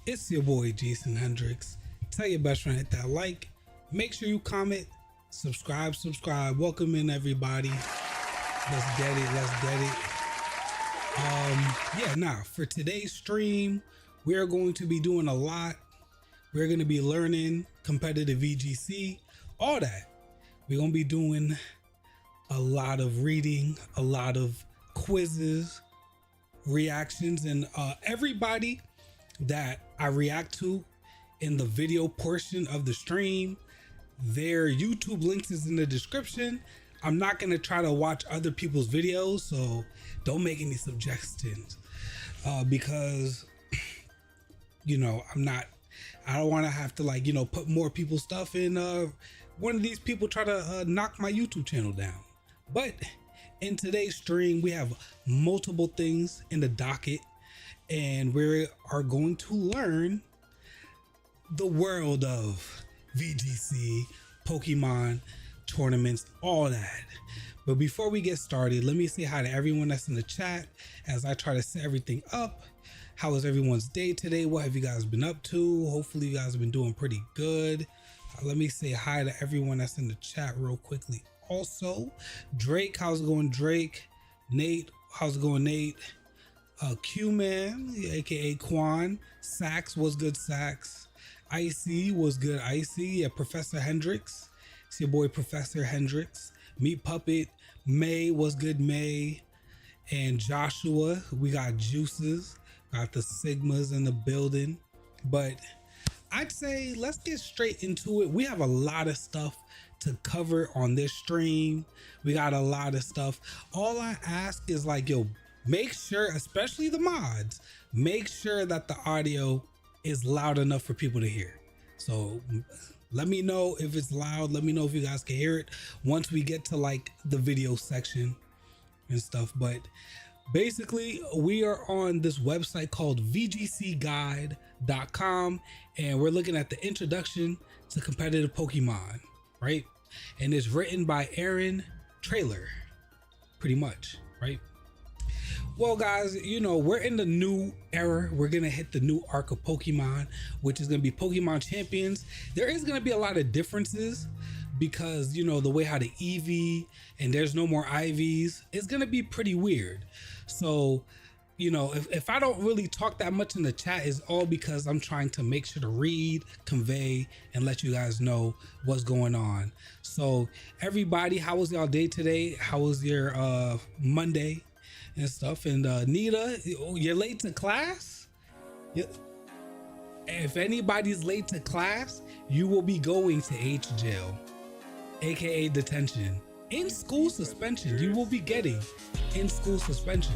It's your boy JasonHendrixs. Tell your best friend, hit that like. Make sure you comment, subscribe. Welcome in everybody. Let's get it. For today's stream, we are going to be doing a lot. We're going to be learning competitive VGC, all that. We're going to be doing a lot of reading, a lot of quizzes, reactions, and everybody that I react to in the video portion of the stream, their YouTube links is in the description. I'm not going to try to watch other people's videos, so don't make any suggestions because I don't want to have to put more people's stuff in. One of these people try to knock my YouTube channel down. But in today's stream, we have multiple things in the docket, and we are going to learn the world of VGC, Pokemon tournaments, all that. But before we get started, let me say hi to everyone that's in the chat as I try to set everything up. How was everyone's day today? What have you guys been up to? Hopefully you guys have been doing pretty good. Let me say hi to everyone that's in the chat real quickly. Also, Drake, how's it going, Drake? Nate, how's it going, Nate? Q-Man, aka Quan. Sax, what's good, Sax? Icy, what's good, Icy? Yeah, Professor Hendrixs. It's your boy, Professor Hendrixs. Meat Puppet, May, what's good, May? And Joshua, we got Juices. Got the Sigmas in the building. But I'd say let's get straight into it. We have a lot of stuff to cover on this stream. We got a lot of stuff. All I ask is make sure, especially the mods, make sure that the audio is loud enough for people to hear. So let me know if it's loud. Let me know if you guys can hear it once we get to the video section and stuff. But basically, we are on this website called VGCguide.com, and we're looking at the introduction to competitive Pokemon, right? And it's written by Aaron Traylor, pretty much, right? Well, guys, we're in the new era. We're going to hit the new arc of Pokemon, which is going to be Pokemon Champions. There is going to be a lot of differences because, the way how the EV and there's no more IVs, it's going to be pretty weird. So, if I don't really talk that much in the chat, is all because I'm trying to make sure to read, convey, and let you guys know what's going on. So everybody, how was y'all day today? How was your Monday and stuff? And Nita, you're late to class? Yeah. If anybody's late to class, you will be going to H jail, aka detention. In school suspension, you will be getting in school suspension.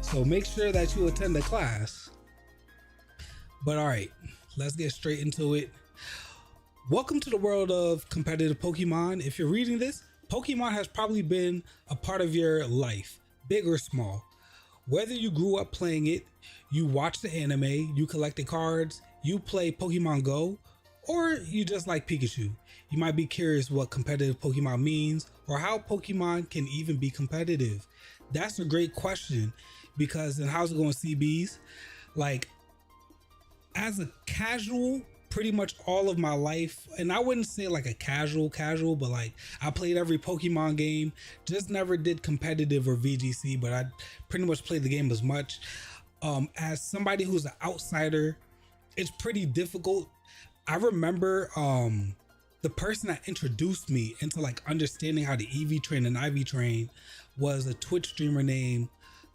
So make sure that you attend the class. But all right, let's get straight into it. Welcome to the world of competitive Pokemon. If you're reading this, Pokemon has probably been a part of your life, big or small. Whether you grew up playing it, you watched the anime, you collected cards, you play Pokemon Go, or you just like Pikachu. You might be curious what competitive Pokemon means or how Pokemon can even be competitive. That's a great question because in how's it going, CBs? As a casual, pretty much all of my life, and I wouldn't say a casual, but I played every Pokemon game, just never did competitive or VGC, but I pretty much played the game as much. As somebody who's an outsider, it's pretty difficult. I remember the person that introduced me into understanding how to EV train and IV train was a Twitch streamer named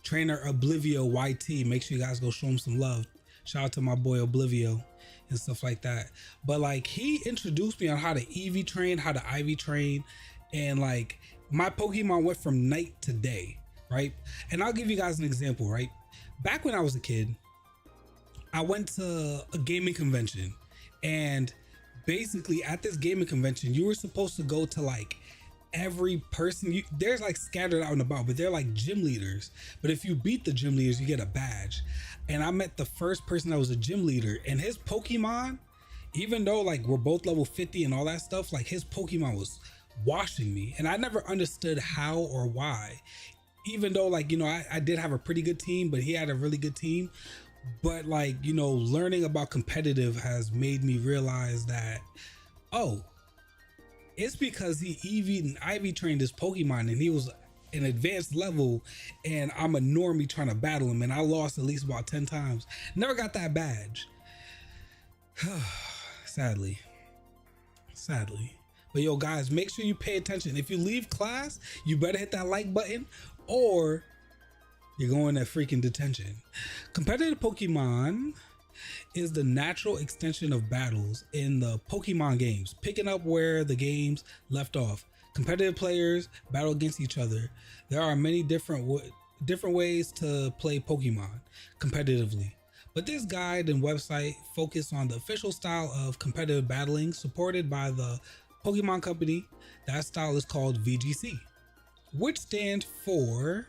Trainer Oblivio YT. Make sure you guys go show him some love. Shout out to my boy Oblivio and stuff like that. But he introduced me on how to EV train, how to IV train, and my Pokemon went from night to day, right? And I'll give you guys an example, right? Back when I was a kid, I went to a gaming convention, and basically at this gaming convention, you were supposed to go to every person. There's scattered out and about, but they're gym leaders. But if you beat the gym leaders, you get a badge. And I met the first person that was a gym leader, and his Pokemon, even though we're both level 50 and all that stuff, his Pokemon was washing me. And I never understood how or why, even though I did have a pretty good team, but he had a really good team. But like, you know, learning about competitive has made me realize that, oh, it's because he IV trained his Pokemon and he was an advanced level, and I'm a normie trying to battle him, and I lost at least about 10 times. Never got that badge. Sadly. But yo, guys, make sure you pay attention. If you leave class, you better hit that like button or you're going to freaking detention. Competitive Pokemon is the natural extension of battles in the Pokemon games, picking up where the games left off. Competitive players battle against each other. There are many different ways to play Pokemon competitively, but this guide and website focus on the official style of competitive battling supported by the Pokemon company. That style is called VGC, which stands for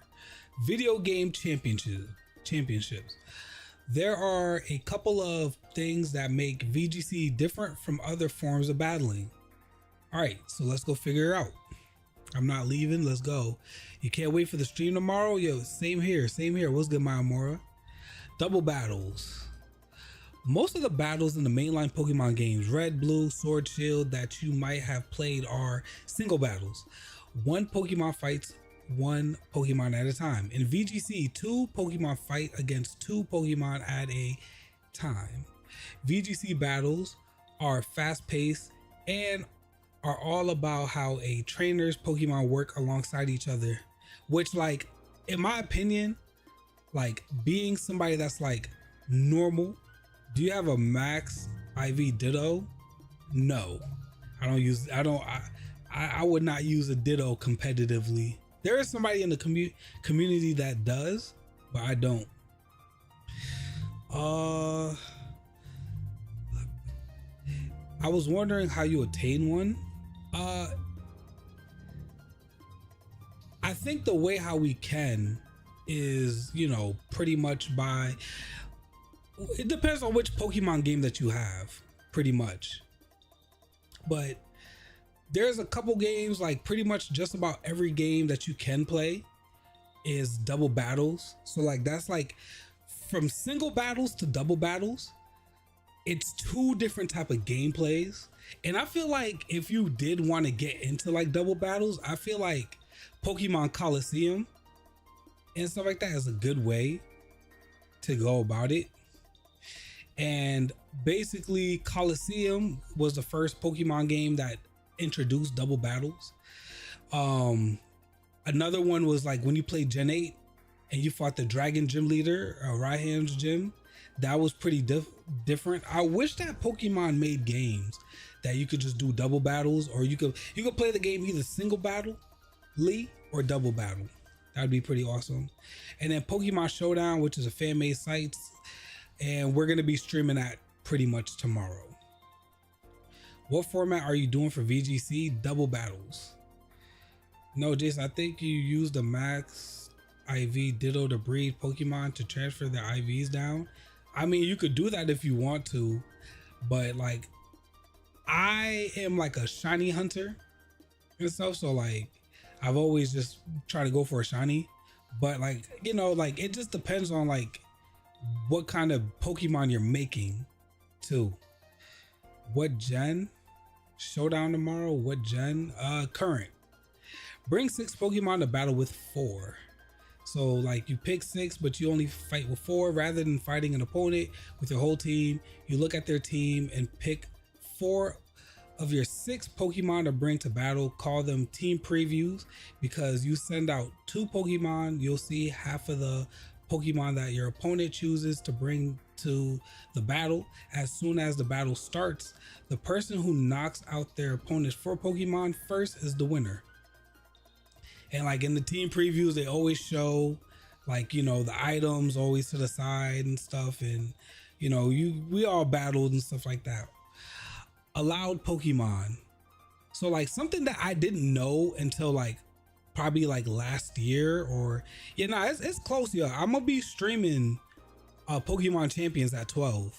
Video Game Championships. There are a couple of things that make VGC different from other forms of battling. All right, so let's go figure it out. I'm not leaving. Let's go. You can't wait for the stream tomorrow? Yo, same here. What's good, my Amora? Double battles. Most of the battles in the mainline Pokemon games, Red, Blue, Sword, Shield, that you might have played are single battles. One Pokemon fights one Pokemon at a time. In VGC, two Pokemon fight against two Pokemon at a time. VGC battles are fast-paced and are all about how a trainer's Pokemon work alongside each other, which, like, in my opinion, like, being somebody that's like normal, do you have a max IV Ditto? No, I would not use a Ditto competitively. There is somebody in the community that does, but I don't. I was wondering how you attain one. I think the way how we can is, you know, pretty much by, it depends on which Pokemon game that you have, pretty much. But there's a couple games, like pretty much just about every game that you can play is double battles. So like that's like from single battles to double battles, it's two different type of gameplays. And I feel like if you did want to get into like double battles, I feel like Pokemon Coliseum and stuff like that is a good way to go about it. And basically Coliseum was the first Pokemon game that introduced double battles. Another one was like when you played Gen 8 and you fought the Dragon Gym Leader, Raihan's gym. That was pretty different. I wish that Pokemon made games that you could just do double battles, or you could play the game either single battle, or double battle. That'd be pretty awesome. And then Pokemon Showdown, which is a fan-made site, and we're gonna be streaming that pretty much tomorrow. What format are you doing for VGC? Double battles. No, Jason, I think you use the max IV Ditto to breed Pokemon to transfer their IVs down. I mean, you could do that if you want to, but like, I am like a shiny hunter and stuff. So like, I've always just tried to go for a shiny, but like, you know, like it just depends on like what kind of Pokemon you're making too. What gen? Showdown tomorrow? What gen? Current. Bring 6 Pokemon to battle with 4. So like you pick 6, but you only fight with 4 rather than fighting an opponent with your whole team. You look at their team and pick 4 of your 6 Pokemon to bring to battle. Call them team previews because you send out 2 Pokemon. You'll see half of the Pokemon that your opponent chooses to bring to the battle. As soon as the battle starts, the person who knocks out their opponent's 4 Pokemon first is the winner. And like in the team previews, they always show like, you know, the items always to the side and stuff. And, you know, we all battled and stuff like that. Allowed Pokemon. So like something that I didn't know until like probably like last year, or it's close. Yeah, I'm gonna be streaming Pokemon Champions at 12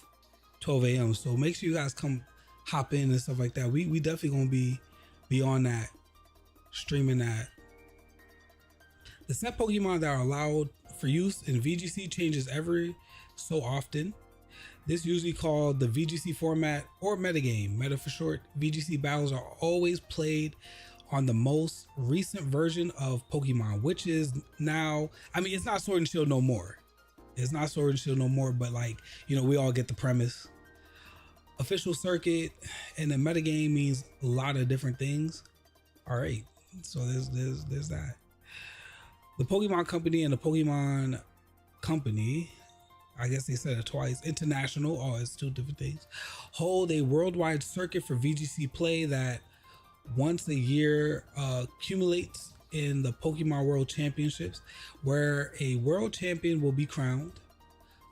a.m. So make sure you guys come hop in and stuff like that. We definitely gonna be on that, streaming that. The set Pokemon that are allowed for use in VGC changes every so often. This usually called the VGC format or metagame, meta for short. VGC battles are always played on the most recent version of Pokemon, which is now, I mean, it's not Sword and Shield no more. It's not Sword and Shield no more, but like, you know, we all get the premise. Official circuit and the metagame means a lot of different things. All right, so there's that. The Pokemon Company and the Pokemon Company, I guess they said it twice, International, oh, it's two different things, hold a worldwide circuit for VGC play that once a year accumulates in the Pokemon World Championships, where a world champion will be crowned.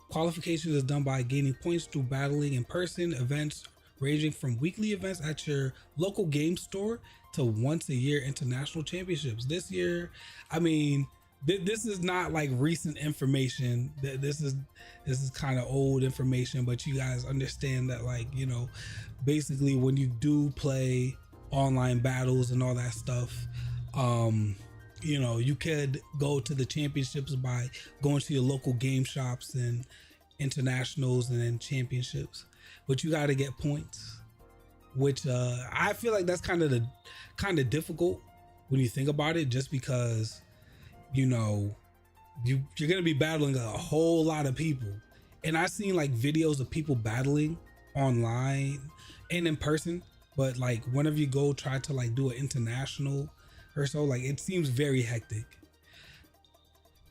Qualification is done by gaining points through battling in person events ranging from weekly events at your local game store to once a year international championships. This year, I mean, this is not like recent information. This is kind of old information, but you guys understand that, like, you know, basically when you do play online battles and all that stuff, you know, you could go to the championships by going to your local game shops and internationals and then championships, but you got to get points, which I feel like that's kind of difficult when you think about it, just because, you know, you're gonna be battling a whole lot of people. And I've seen like videos of people battling online and in person, but like whenever you go try to like do an international or so, like it seems very hectic.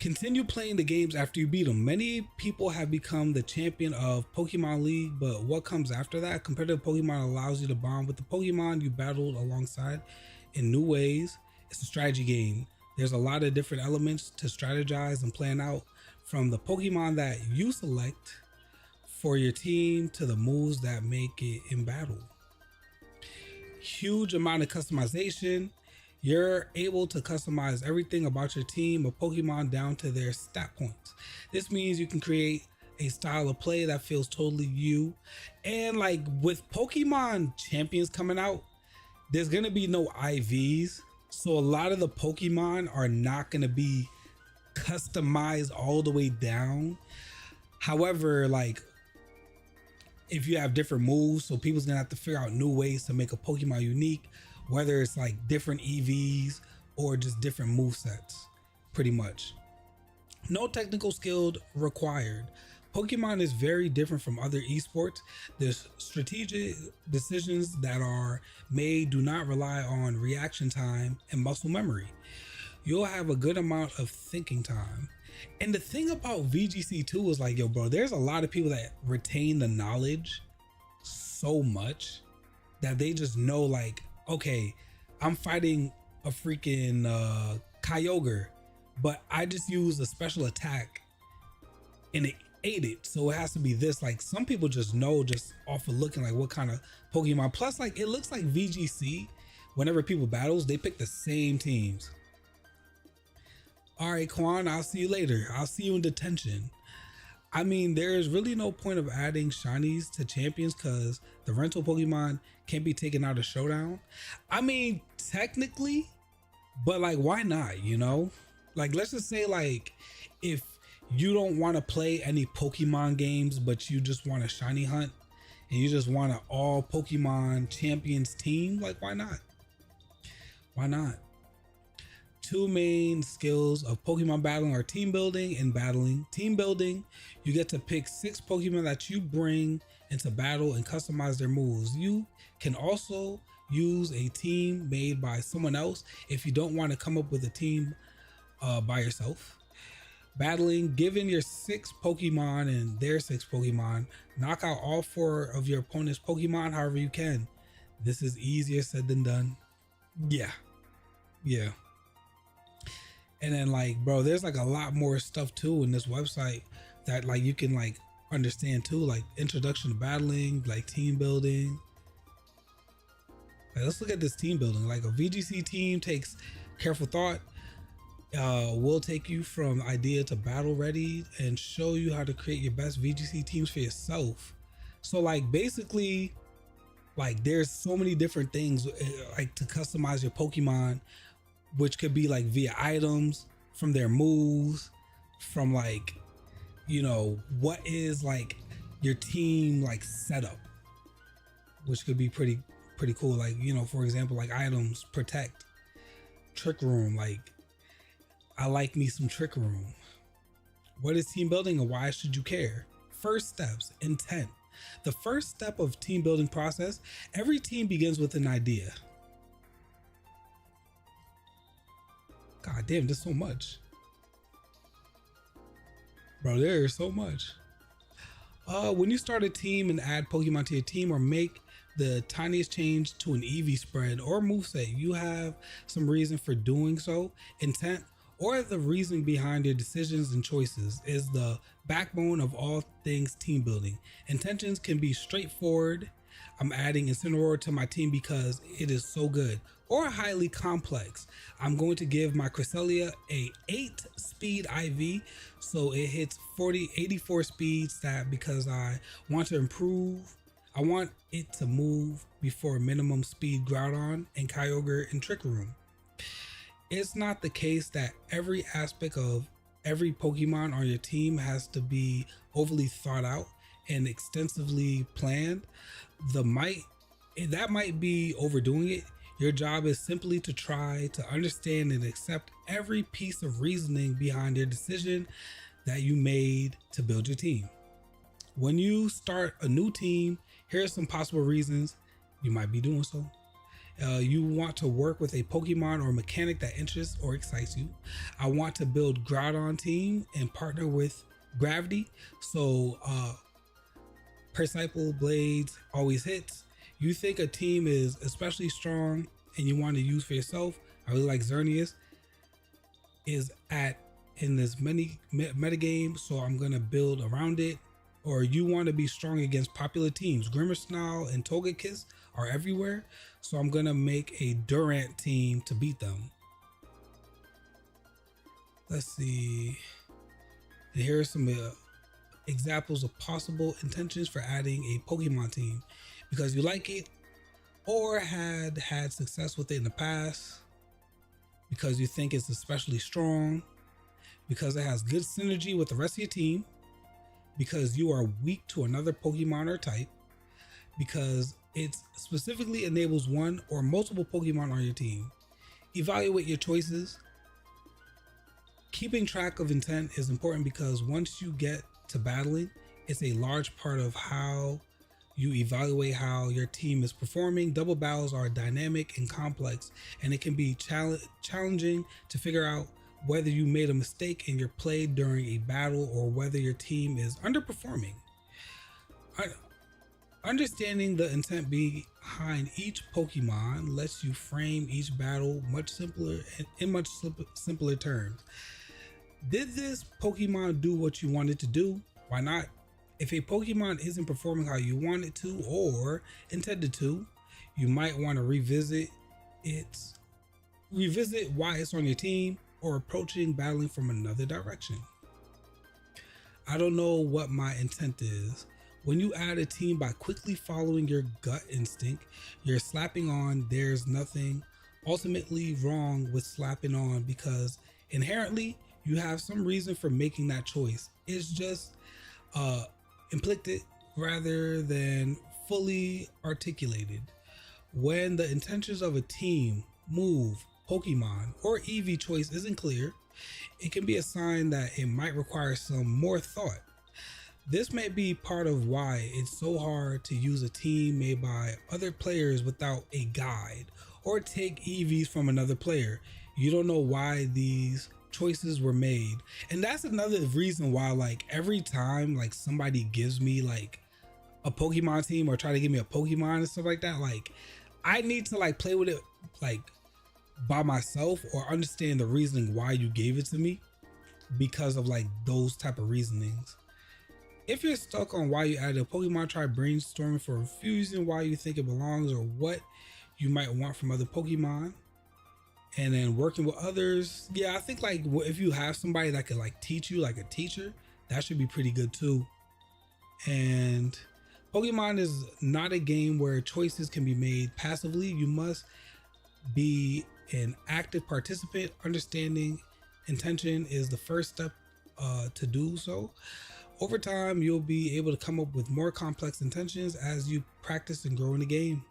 Continue playing the games after you beat them. Many people have become the champion of Pokemon League, but what comes after that? Competitive Pokemon allows you to bond with the Pokemon you battled alongside in new ways. It's a strategy game. There's a lot of different elements to strategize and plan out, from the Pokemon that you select for your team to the moves that make it in battle. Huge amount of customization. You're able to customize everything about your team of Pokemon down to their stat points. This means you can create a style of play that feels totally you. And like with Pokemon Champions coming out, there's gonna be no IVs. So a lot of the Pokemon are not gonna be customized all the way down. However, like if you have different moves, so people's gonna have to figure out new ways to make a Pokemon unique, whether it's like different EVs or just different move sets, pretty much. No technical skill required. Pokemon is very different from other esports. The strategic decisions that are made do not rely on reaction time and muscle memory. You'll have a good amount of thinking time. And the thing about VGC too is like, yo, bro, there's a lot of people that retain the knowledge so much that they just know, like, okay, I'm fighting a freaking Kyogre, but I just use a special attack and it ate it, so it has to be this. Like some people just know just off of looking like what kind of Pokemon. Plus, like it looks like VGC, whenever people battles, they pick the same teams. All right, Quan, I'll see you later. I'll see you in detention. I mean, there's really no point of adding shinies to champions because the rental Pokemon can't be taken out of Showdown. I mean, technically, but like, why not, you know? Like, let's just say like, if you don't want to play any Pokemon games, but you just want a shiny hunt and you just want an all Pokemon champions team, like, why not? Why not? Two main skills of Pokemon battling are team building and battling. Team building, you get to pick 6 Pokemon that you bring into battle and customize their moves. You can also use a team made by someone else if you don't want to come up with a team by yourself. Battling, given your 6 Pokemon and their 6 Pokemon, knock out all 4 of your opponent's Pokemon however you can. This is easier said than done. Yeah. And then like, bro, there's like a lot more stuff too in this website that like you can like understand too, like introduction to battling, like team building. Like, let's look at this team building. Like a VGC team takes careful thought, will take you from idea to battle ready and show you how to create your best VGC teams for yourself. So like basically, like there's so many different things like to customize your Pokemon, which could be like via items, from their moves, from like, you know, what is like your team like setup, which could be pretty cool. Like, you know, for example, like items, protect, trick room. Like, I like me some trick room. What is team building and why should you care? First steps, intent. The first step of team building process, every team begins with an idea. God damn, there's so much. Bro, there is so much. When you start a team and add Pokemon to your team or make the tiniest change to an EV spread or moveset, you have some reason for doing so. Intent, or the reasoning behind your decisions and choices, is the backbone of all things team building. Intentions can be straightforward. I'm adding Incineroar to my team because it is so good, or highly complex. I'm going to give my Cresselia a 8 speed IV so it hits 84 speed stat because I want to improve. I want it to move before minimum speed Groudon and Kyogre in Trick Room. It's not the case that every aspect of every Pokemon on your team has to be overly thought out and extensively planned. That might be overdoing it. Your job is simply to try to understand and accept every piece of reasoning behind your decision that you made to build your team. When you start a new team, here are some possible reasons you might be doing so. You want to work with a Pokemon or mechanic that interests or excites you. I want to build Groudon team and partner with Gravity, so Percyple Blades always hits. You think a team is especially strong and you want to use for yourself. I really like Xerneas is in this metagame, so I'm gonna build around it. Or you want to be strong against popular teams. Grimmsnarl and Togekiss are everywhere, so I'm gonna make a Durant team to beat them. Let's see. And here are some examples of possible intentions for adding a Pokemon team. Because you like it or had success with it in the past, because you think it's especially strong, because it has good synergy with the rest of your team, because you are weak to another Pokemon or type, because it specifically enables one or multiple Pokemon on your team. Evaluate your choices. Keeping track of intent is important because once you get to battling, it's a large part of how you evaluate how your team is performing. Double battles are dynamic and complex, and it can be challenging to figure out whether you made a mistake in your play during a battle or whether your team is underperforming. Understanding the intent behind each Pokemon lets you frame each battle much simpler and in much simpler terms. Did this Pokemon do what you wanted to do? Why not? If a Pokemon isn't performing how you want it to or intended to, you might want to revisit why it's on your team or approaching battling from another direction. I don't know what my intent is. When you add a team by quickly following your gut instinct, you're slapping on. There's nothing ultimately wrong with slapping on because inherently you have some reason for making that choice. It's just implicit rather than fully articulated. When the intentions of a team, move, Pokemon, or EV choice isn't clear, it can be a sign that it might require some more thought. This may be part of why it's so hard to use a team made by other players without a guide or take EVs from another player. You don't know why these choices were made. And that's another reason why, like, every time like somebody gives me like a Pokemon team or try to give me a Pokemon and stuff like that, like I need to like play with it like by myself or understand the reasoning why you gave it to me because of like those type of reasonings. If you're stuck on why you added a Pokemon, try brainstorming for a fusion, why you think it belongs or what you might want from other Pokemon. And then working with others. Yeah, I think like if you have somebody that could like teach you, like a teacher, that should be pretty good too. And Pokemon is not a game where choices can be made passively. You must be an active participant. Understanding intention is the first step to do so. Over time, you'll be able to come up with more complex intentions as you practice and grow in the game.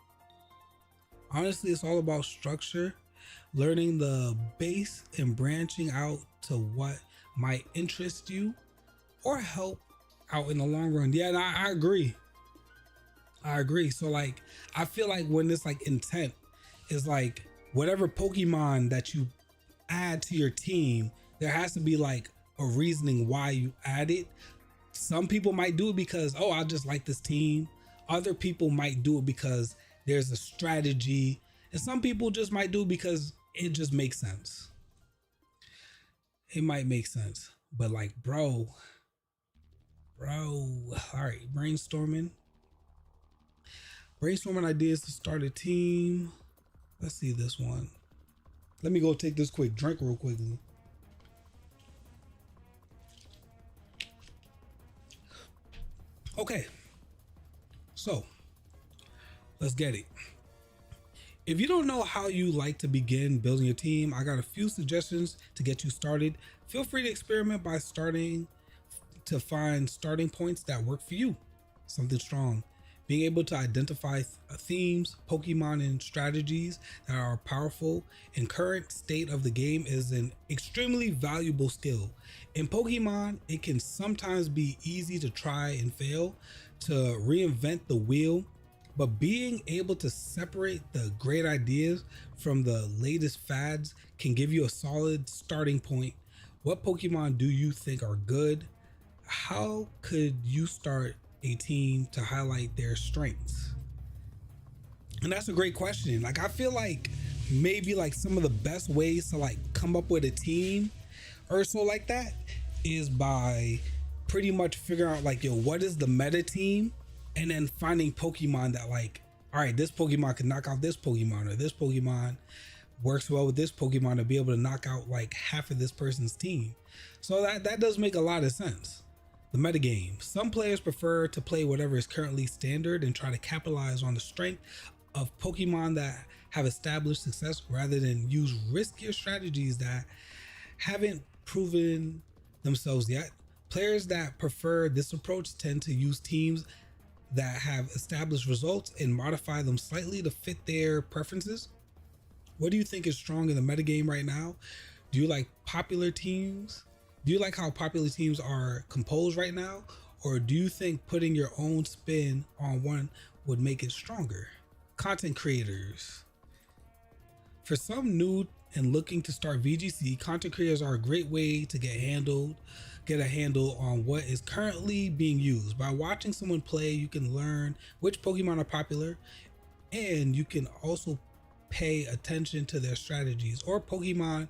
Honestly, it's all about structure, learning the base and branching out to what might interest you or help out in the long run. Yeah, and I agree. I agree. So like, I feel like when this like intent is like whatever Pokemon that you add to your team, there has to be like a reasoning why you add it. Some people might do it because, oh, I just like this team. Other people might do it because there's a strategy. And some people just might do it because it just makes sense. It might make sense. But like, bro. All right, brainstorming ideas to start a team. Let's see this one. Let me go take this quick drink real quickly. Okay, so let's get it. If you don't know how you like to begin building your team, I got a few suggestions to get you started. Feel free to experiment by starting to find starting points that work for you. Something strong. Being able to identify themes, Pokemon, and strategies that are powerful in current state of the game is an extremely valuable skill. In Pokemon, it can sometimes be easy to try and fail, to reinvent the wheel, but being able to separate the great ideas from the latest fads can give you a solid starting point. What Pokemon do you think are good? How could you start a team to highlight their strengths? And that's a great question. Like, I feel like maybe like some of the best ways to like come up with a team or so like that is by pretty much figuring out like, yo, what is the meta team? And then finding Pokemon that like, all right, this Pokemon can knock out this Pokemon, or this Pokemon works well with this Pokemon to be able to knock out like half of this person's team. So that does make a lot of sense. The metagame. Some players prefer to play whatever is currently standard and try to capitalize on the strength of Pokemon that have established success rather than use riskier strategies that haven't proven themselves yet. Players that prefer this approach tend to use teams that have established results and modify them slightly to fit their preferences. What do you think is strong in the metagame right now? Do you like popular teams? Do you like how popular teams are composed right now? Or do you think putting your own spin on one would make it stronger? Content creators. For some new and looking to start VGC, content creators are a great way to get a handle on what is currently being used. By watching someone play, you can learn which Pokemon are popular, and you can also pay attention to their strategies or Pokemon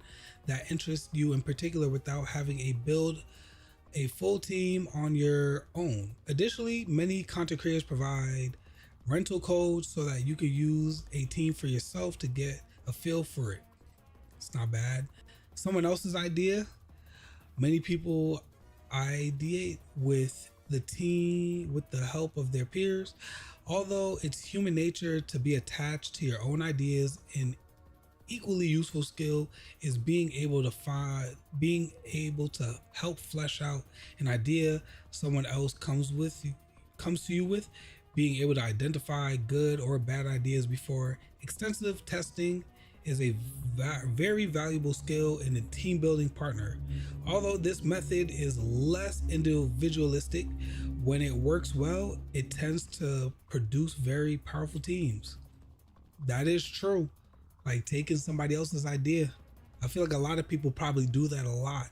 that interest you in particular without having a build a full team on your own. Additionally, many content creators provide rental codes so that you can use a team for yourself to get a feel for it. It's not bad. Someone else's idea. Many people ideate with the team with the help of their peers. Although it's human nature to be attached to your own ideas, an equally useful skill is being able to help flesh out an idea someone else comes to you with. Being able to identify good or bad ideas before extensive testing is a very valuable skill in a team building partner. Although this method is less individualistic, when it works well, it tends to produce very powerful teams. That is true. Like taking somebody else's idea. I feel like a lot of people probably do that a lot.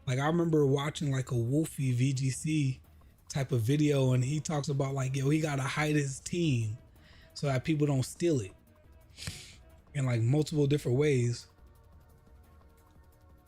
Like I remember watching like a Wolfie VGC type of video, and he talks about like, yo, he gotta hide his team so that people don't steal it in like multiple different ways.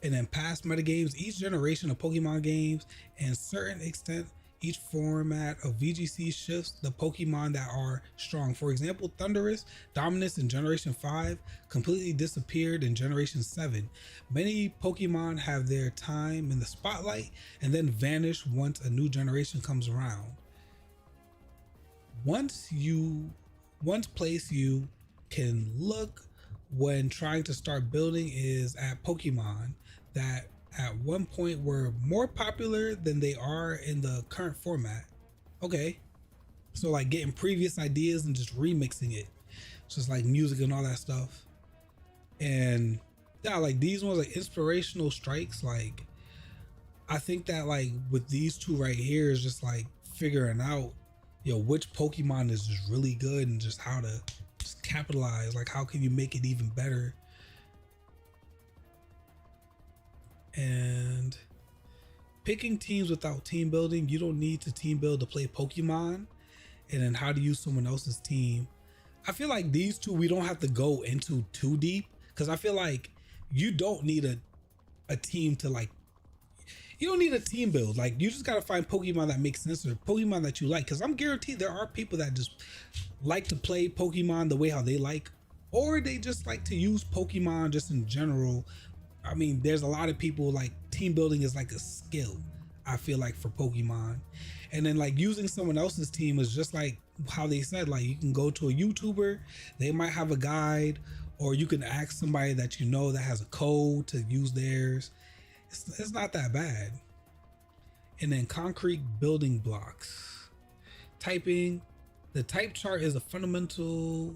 And then past metagames, each generation of Pokemon games and certain extent each format of VGC shifts the Pokemon that are strong. For example, Thundurus dominance in Generation 5 completely disappeared in Generation 7. Many Pokemon have their time in the spotlight and then vanish once a new generation comes around. Once place you can look when trying to start building is at Pokemon that at one point were more popular than they are in the current format. Okay. So like getting previous ideas and just remixing it. Just like music and all that stuff. And yeah, like these ones, like inspirational strikes, like I think that like with these two right here is just like figuring out, which Pokemon is just really good and just how to just capitalize. Like how can you make it even better? And picking teams without team building, you don't need to team build to play Pokemon. And then how to use someone else's team. I feel like these two, we don't have to go into too deep because I feel like you don't need a team to like, you don't need a team build. Like you just got to find Pokemon that makes sense or Pokemon that you like. Cause I'm guaranteed there are people that just like to play Pokemon the way how they like, or they just like to use Pokemon just in general. I mean, there's a lot of people like team building is like a skill, I feel like, for Pokemon. And then like using someone else's team is just like how they said, like you can go to a YouTuber, they might have a guide, or you can ask somebody that you know that has a code to use theirs. It's not that bad. And then concrete building blocks. Typing, the type chart is fundamental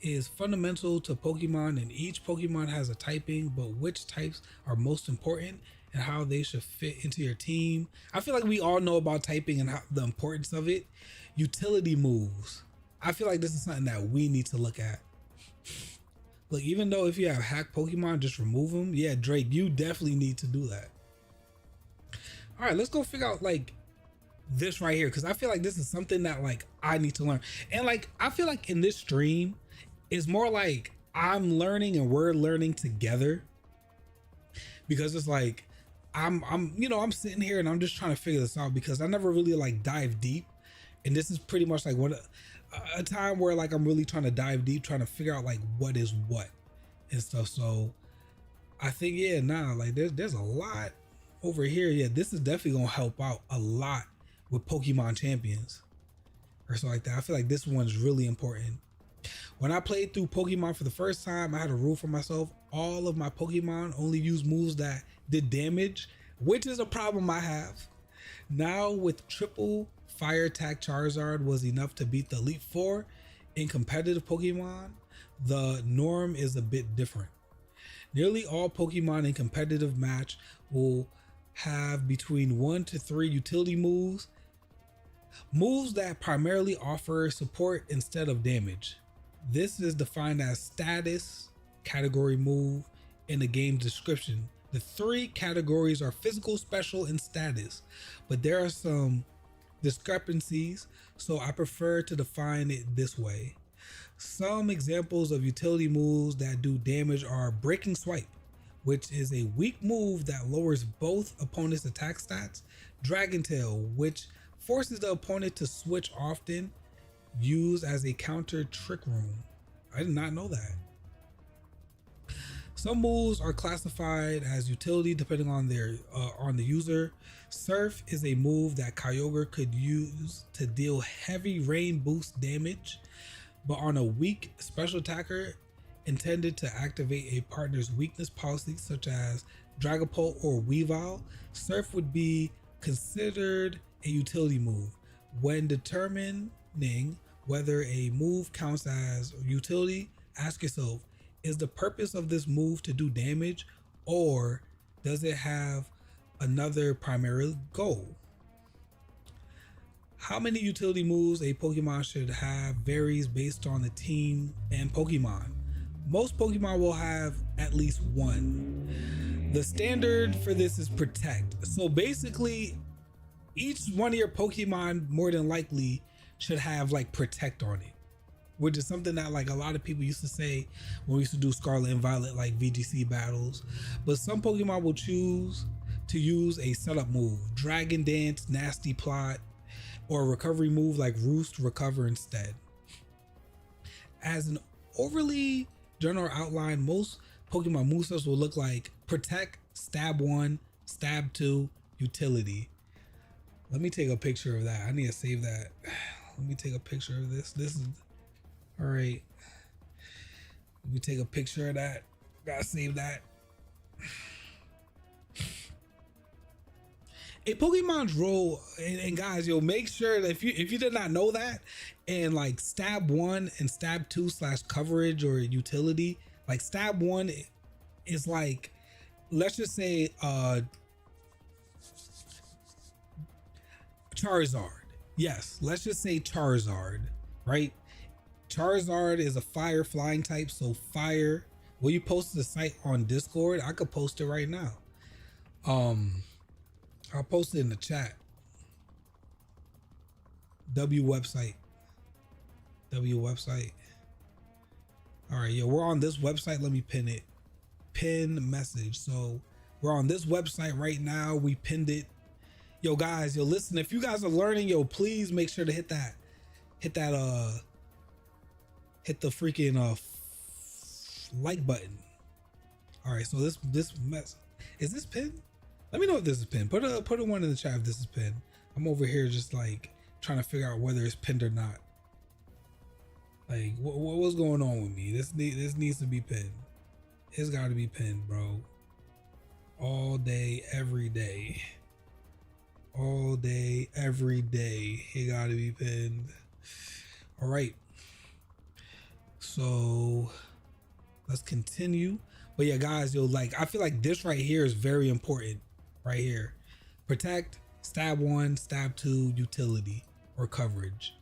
to Pokemon, and each Pokemon has a typing, but which types are most important and how they should fit into your team. I feel like we all know about typing and how the importance of it. Utility moves. I feel like this is something that we need to look at. Look, even though if you have hack Pokemon, just remove them. Yeah, Drake, you definitely need to do that. All right, let's go figure out like this right here, because I feel like this is something that like I need to learn. And like I feel like in this stream, it's more like I'm learning and we're learning together, because it's like I'm sitting here and I'm just trying to figure this out because I never really like dive deep, and this is pretty much like a time where like I'm really trying to dive deep, trying to figure out like what is what and stuff. So I think like there's a lot over here. Yeah, this is definitely gonna help out a lot with Pokemon Champions or something like that. I feel like this one's really important. When I played through Pokemon for the first time, I had a rule for myself. All of my Pokemon only use moves that did damage, which is a problem I have. Now with triple fire attack Charizard was enough to beat the Elite Four in competitive Pokemon, the norm is a bit different. Nearly all Pokemon in competitive match will have between 1 to 3 utility moves that primarily offer support instead of damage. This is defined as status category move in the game description. The 3 categories are physical, special, and status, but there are some discrepancies, so I prefer to define it this way. Some examples of utility moves that do damage are Breaking Swipe, which is a weak move that lowers both opponents' attack stats, Dragon Tail, which forces the opponent to switch often, used as a counter Trick Room. I did not know that. Some moves are classified as utility depending on the user. Surf is a move that Kyogre could use to deal heavy rain boost damage, but on a weak special attacker intended to activate a partner's weakness policy such as Dragapult or Weavile, Surf would be considered a utility move. When determining whether a move counts as utility, ask yourself, is the purpose of this move to do damage, or does it have another primary goal? How many utility moves a Pokemon should have varies based on the team and Pokemon. Most Pokemon will have at least one. The standard for this is Protect. So basically, each one of your Pokemon more than likely should have like Protect on it, which is something that like a lot of people used to say when we used to do Scarlet and Violet like VGC battles. But some Pokemon will choose to use a setup move, Dragon Dance, Nasty Plot, or a recovery move like Roost, Recover instead. As an overly general outline, most Pokemon movesets will look like Protect, Stab 1, Stab 2, Utility. Let me take a picture of that. I need to save that. Let me take a picture of this. This is all right. Let me take a picture of that. Gotta save that. A Pokemon's role, and guys, yo, make sure that if you did not know that, and like stab 1 and stab 2 / coverage or utility, like stab 1 is like, let's just say Charizard. Yes, let's just say Charizard, right? Charizard is a fire flying type, so fire. Will you post the site on Discord? I could post it right now. I'll post it in the chat. W website. All right, yo, we're on this website. Let me pin it. Pin message. So we're on this website right now. We pinned it. Yo, guys, yo, listen, if you guys are learning, yo, please make sure to hit the freaking like button. All right, so this mess, is this pinned? Let me know if this is pinned. Put a one in the chat if this is pinned. I'm over here just like trying to figure out whether it's pinned or not. Like what's going on with me? This needs to be pinned. It's got to be pinned, bro. All day, every day. All day, every day. It got to be pinned. All right. So let's continue. But yeah, guys, yo, like I feel like this right here is very important. Right here. Protect, stab 1, stab 2, utility, or coverage.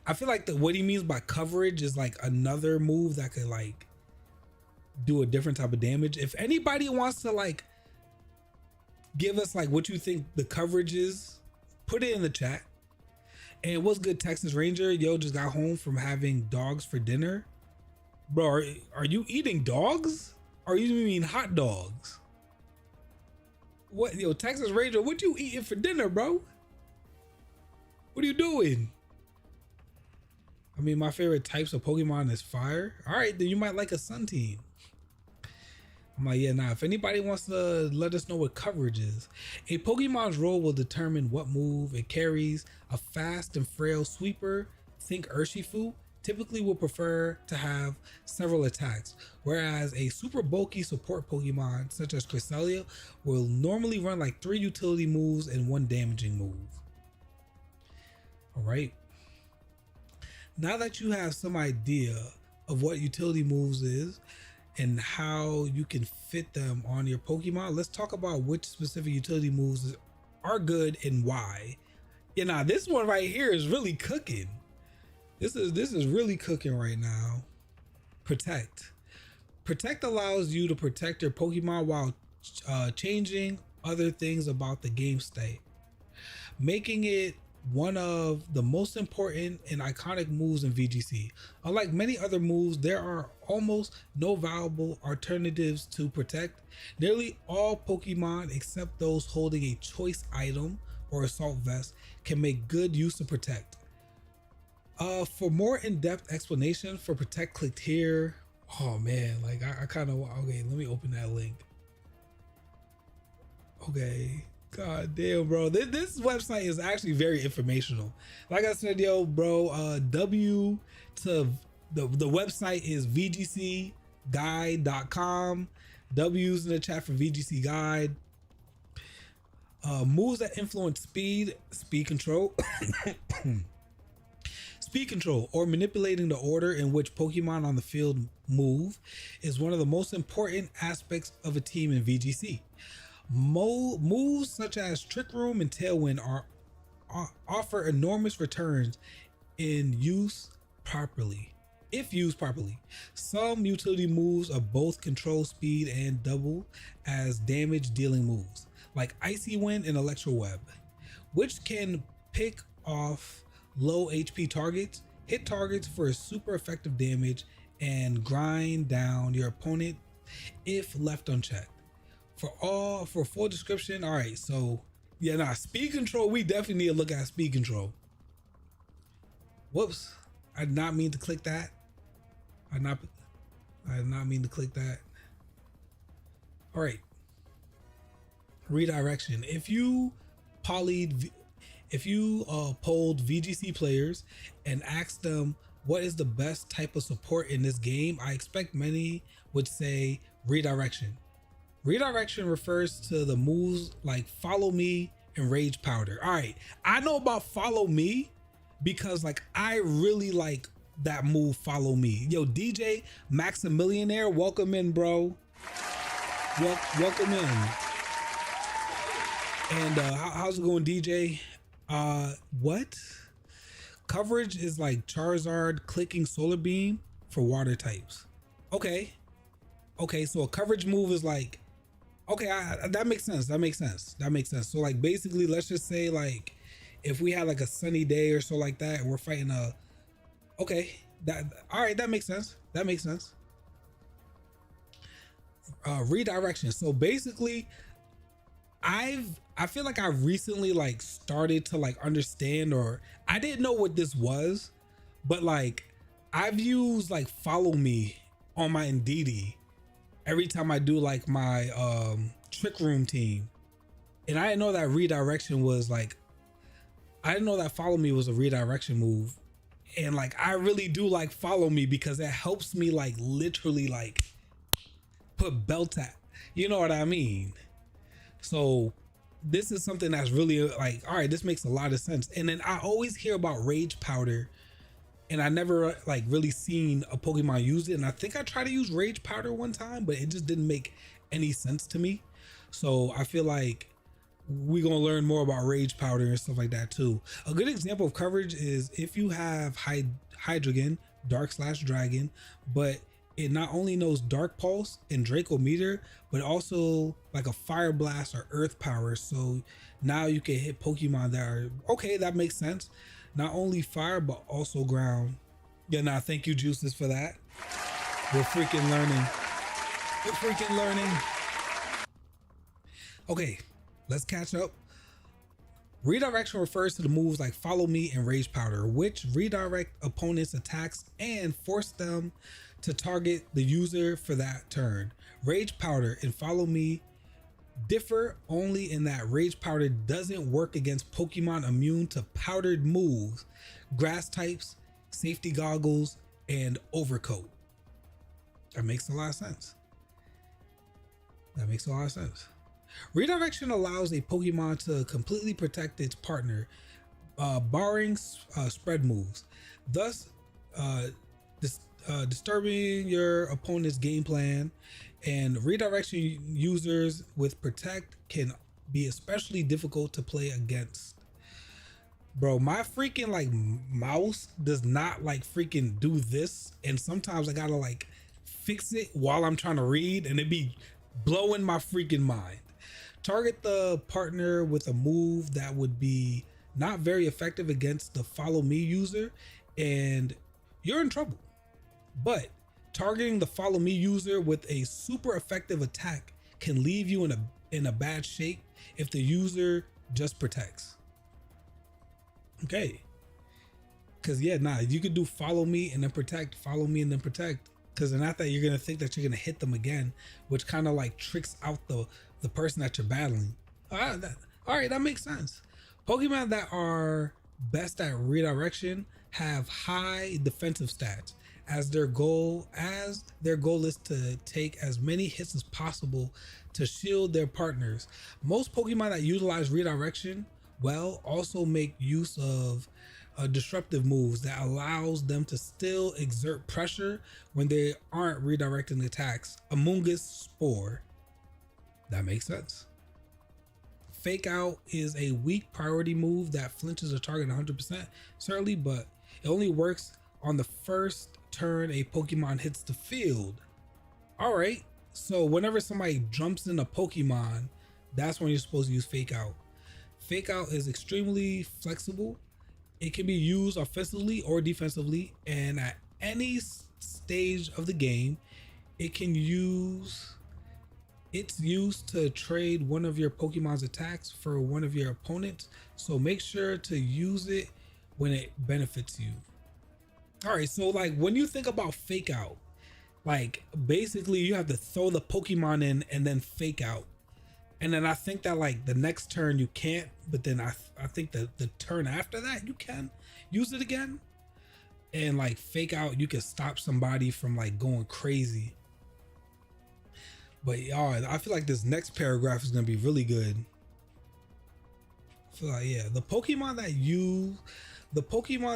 I feel like what he means by coverage is like another move that could like do a different type of damage. If anybody wants to like give us like what you think the coverage is, put it in the chat. And what's good, Texas Ranger? Yo, just got home from having dogs for dinner. Bro, are you eating dogs? Or you mean hot dogs? What, yo, Texas Ranger, what you eating for dinner, bro? What are you doing? I mean, my favorite types of Pokemon is fire. All right, then you might like a Sun Team. I'm like, yeah, nah, if anybody wants to let us know what coverage is. A Pokemon's role will determine what move it carries. A fast and frail sweeper, think Urshifu, typically will prefer to have several attacks, whereas a super bulky support Pokemon such as Cresselia will normally run like 3 utility moves and 1 damaging move. All right. Now that you have some idea of what utility moves is and how you can fit them on your Pokemon, let's talk about which specific utility moves are good and why. Yeah, now this one right here is really cooking. This is really cooking right now. Protect. Protect allows you to protect your Pokemon while changing other things about the game state, making it one of the most important and iconic moves in VGC. Unlike many other moves, there are almost no viable alternatives to Protect. Nearly all Pokemon, except those holding a choice item or assault vest, can make good use of Protect. For more in-depth explanation for Protect, click here. Oh man, like I kind of, okay, let me open that link. Okay, god damn, bro, this website is actually very informational. Like I said, yo, bro, the website is vgcguide.com. W's in the chat for VGC guide. Moves that influence speed control. Speed control, or manipulating the order in which Pokemon on the field move, is one of the most important aspects of a team in VGC. Moves such as Trick Room and Tailwind offer enormous returns in use properly. If used properly. Some utility moves are both control speed and double as damage dealing moves, like Icy Wind and Electro Web, which can pick off low HP targets, hit targets for super effective damage, and grind down your opponent if left unchecked. For full description, all right, so yeah, nah, speed control, we definitely need to look at speed control. Whoops, I did not mean to click that. I did not mean to click that. All right, redirection. If you polled VGC players and asked them what is the best type of support in this game, I expect many would say redirection. Redirection refers to the moves like Follow Me, and Rage Powder. All right, I know about Follow Me because like I really like that move, Follow Me. Yo, DJ Maximillionaire, welcome in, bro. Welcome in. And how's it going, DJ? What? Coverage is like Charizard clicking Solar Beam for water types. Okay, so a coverage move is like, okay, that makes sense. That makes sense. So like basically, let's just say like if we had like a sunny day or so like that, and we're fighting a, okay, all right, that makes sense. Redirection. So basically, I feel like I recently like started to like understand, or I didn't know what this was, but like I've used like Follow Me on my Indeedee every time I do like my Trick Room team, and I didn't know that redirection was like, I didn't know that Follow Me was a redirection move. And like I really do like Follow Me because it helps me like literally like put belt at, you know what I mean? So this is something that's really like, all right, this makes a lot of sense. And then I always hear about Rage Powder, and I never like really seen a Pokemon use it. And I think I tried to use Rage Powder one time, but it just didn't make any sense to me. So I feel like we're gonna learn more about Rage Powder and stuff like that too. A good example of coverage is if you have Hydreigon, Dark/Dragon, but it not only knows Dark Pulse and Draco Meter, but also like a Fire Blast or Earth Power. So now you can hit Pokemon that are, okay, that makes sense. Not only fire, but also ground. Yeah, nah, thank you, Juices, for that. We're freaking learning. Okay, let's catch up. Redirection refers to the moves like Follow Me and Rage Powder, which redirect opponents' attacks and force them to target the user for that turn. Rage Powder and Follow Me differ only in that Rage Powder doesn't work against Pokemon immune to powdered moves, grass types, safety goggles, and overcoat. That makes a lot of sense. Redirection allows a Pokemon to completely protect its partner, barring spread moves, thus disturbing your opponent's game plan. And redirection users with Protect can be especially difficult to play against. Bro, my freaking like mouse does not like freaking do this, and sometimes I gotta like fix it while I'm trying to read, and it be blowing my freaking mind. Target the partner with a move that would be not very effective against the Follow Me user, and you're in trouble. But targeting the Follow Me user with a super effective attack can leave you in a bad shape if the user just protects. Okay. Cause yeah, nah, you could do Follow Me and then protect, Follow Me and then protect. Cause then after that, you're gonna think that you're gonna hit them again, which kind of like tricks out the person that you're battling. All right, that makes sense. Pokemon that are best at redirection have high defensive stats, as their goal is to take as many hits as possible to shield their partners. Most Pokemon that utilize redirection well also make use of disruptive moves that allows them to still exert pressure when they aren't redirecting attacks. Amoonguss Spore. That makes sense. Fake Out is a weak priority move that flinches a target 100%, certainly, but it only works on the first turn a Pokemon hits the field. All right, so whenever somebody jumps in a Pokemon, that's when you're supposed to use Fake Out. Fake Out is extremely flexible. It can be used offensively or defensively, and at any stage of the game, it's used to trade one of your Pokemon's attacks for one of your opponents, so make sure to use it when it benefits you. All right, so like when you think about Fake Out, like basically you have to throw the Pokemon in and then Fake Out. And then I think that like the next turn you can't, but then I think that the turn after that you can use it again. And like Fake Out, you can stop somebody from like going crazy. But y'all, I feel like this next paragraph is gonna be really good. feel like, yeah, the Pokemon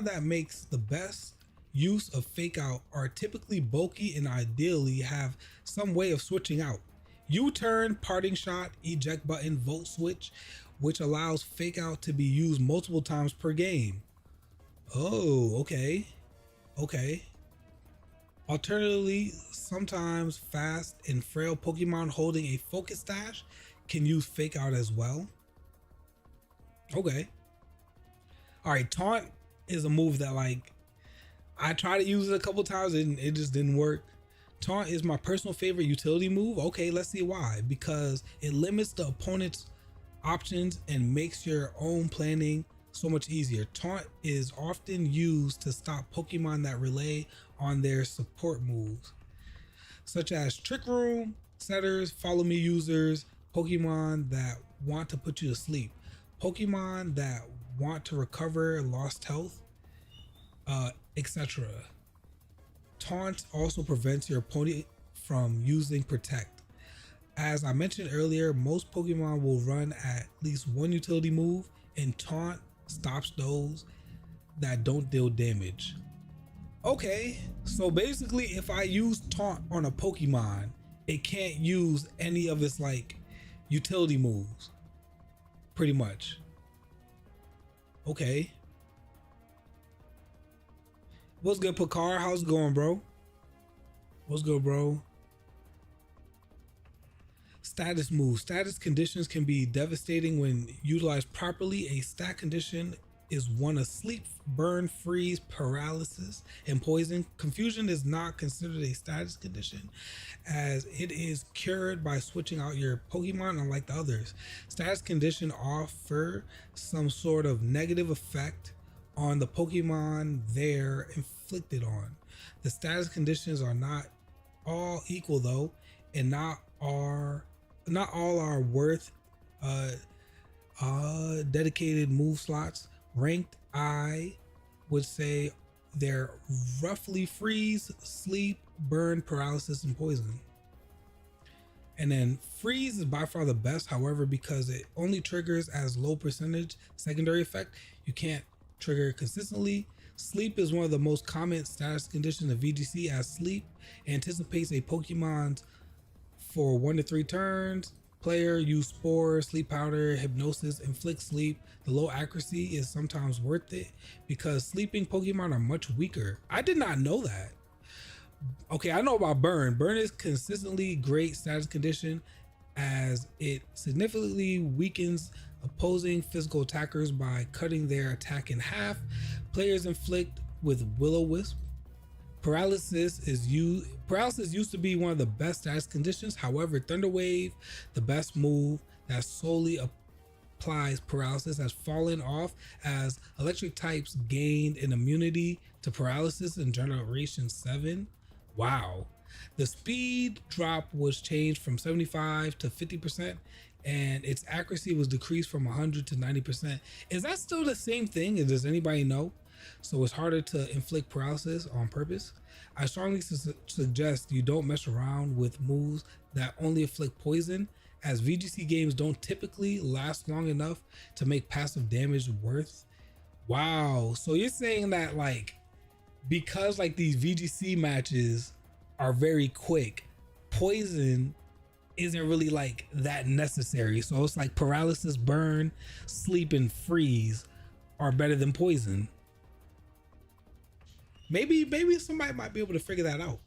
that makes the best use of fake out are typically bulky and ideally have some way of switching out. U-turn, parting shot, eject button, volt switch, which allows fake out to be used multiple times per game. Oh, okay. Okay. Alternatively, sometimes fast and frail Pokemon holding a focus dash can use fake out as well. Okay. All right, taunt is a move that like I tried to use it a couple times and it just didn't work. Taunt is my personal favorite utility move. Okay, let's see why. Because it limits the opponent's options and makes your own planning so much easier. Taunt is often used to stop Pokemon that rely on their support moves, such as Trick Room, Setters, Follow Me users, Pokemon that want to put you to sleep, Pokemon that want to recover lost health, etc. Taunt also prevents your opponent from using Protect. As I mentioned earlier, most Pokemon will run at least one utility move, and Taunt stops those that don't deal damage. Okay, so basically if I use Taunt on a Pokemon, it can't use any of its like utility moves, pretty much. Okay. What's good, Picard? How's it going, bro? What's good, bro? Status moves. Status conditions can be devastating when utilized properly. A stat condition is one of sleep, burn, freeze, paralysis, and poison. Confusion is not considered a status condition as it is cured by switching out your Pokemon, unlike the others. Status conditions offer some sort of negative effect on the Pokemon they're inflicted on. The status conditions are not all equal though, and not all are worth dedicated move slots. Ranked, I would say they're roughly freeze, sleep, burn, paralysis, and poison. And then freeze is by far the best, however, because it only triggers as low percentage secondary effect, you can't trigger consistently. Sleep is one of the most common status conditions of VGC, as sleep anticipates a Pokemon's for 1 to 3 turns. Player use spore, sleep powder, hypnosis, inflict sleep. The low accuracy is sometimes worth it because sleeping Pokemon are much weaker. I did not know that. Okay, I know about burn. Burn is consistently great status condition as it significantly weakens opposing physical attackers by cutting their attack in half. Players inflict with Will-O-Wisp. Paralysis used to be one of the best status conditions. However, Thunder Wave, the best move that solely applies paralysis, has fallen off as electric types gained an immunity to paralysis in Generation 7. Wow. The speed drop was changed from 75 to 50%, and its accuracy was decreased from 100 to 90%. Is that still the same thing? Does anybody know? So it's harder to inflict paralysis on purpose. I strongly suggest you don't mess around with moves that only inflict poison, as VGC games don't typically last long enough to make passive damage worth. Wow, so you're saying that like because like these VGC matches are very quick, poison isn't really like that necessary. So it's like paralysis, burn, sleep, and freeze are better than poison. Maybe somebody might be able to figure that out.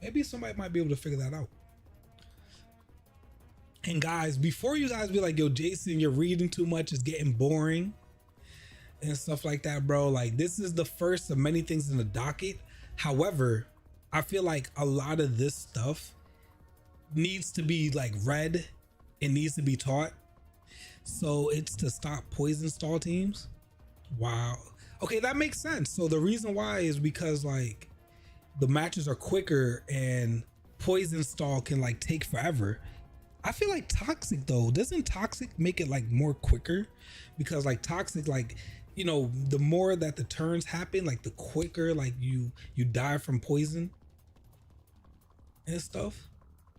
Maybe somebody might be able to figure that out. And guys, before you guys be like, yo, Jason, you're reading too much, it's getting boring and stuff like that, bro. Like, this is the first of many things in the docket. However, I feel like a lot of this stuff needs to be like read. It needs to be taught. So it's to stop poison stall teams. Wow. Okay, that makes sense. So the reason why is because like the matches are quicker and poison stall can like take forever. I feel like toxic though, doesn't toxic make it like more quicker? Because like toxic, like, you know, the more that the turns happen, like the quicker like you die from poison and stuff.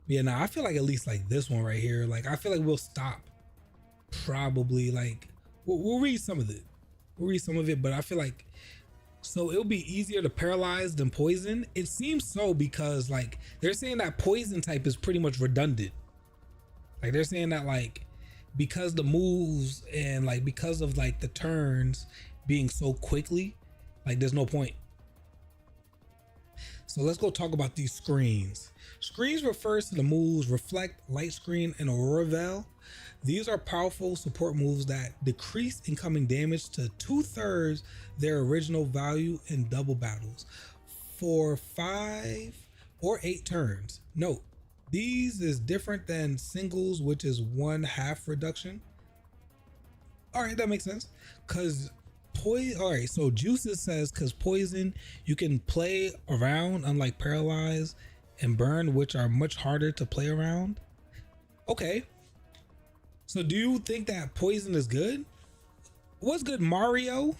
Yeah, now I feel like at least like this one right here, like I feel like we'll stop probably like we'll read some of it. We'll read some of it, but I feel like so it'll be easier to paralyze than poison. It seems so because like they're saying that poison type is pretty much redundant. Like they're saying that like because the moves and like because of like the turns being so quickly, like there's no point. So let's go talk about these screens. Screens refers to the moves Reflect, Light Screen, and Aurora Veil. These are powerful support moves that decrease incoming damage to 2/3 their original value in double battles for 5 or 8 turns. Note, these is different than singles, which is 1/2 reduction. All right, that makes sense. Cause poison. All right, so Juices says cause poison you can play around, unlike paralyze and burn, which are much harder to play around. Okay. So do you think that poison is good? What's good, Mario?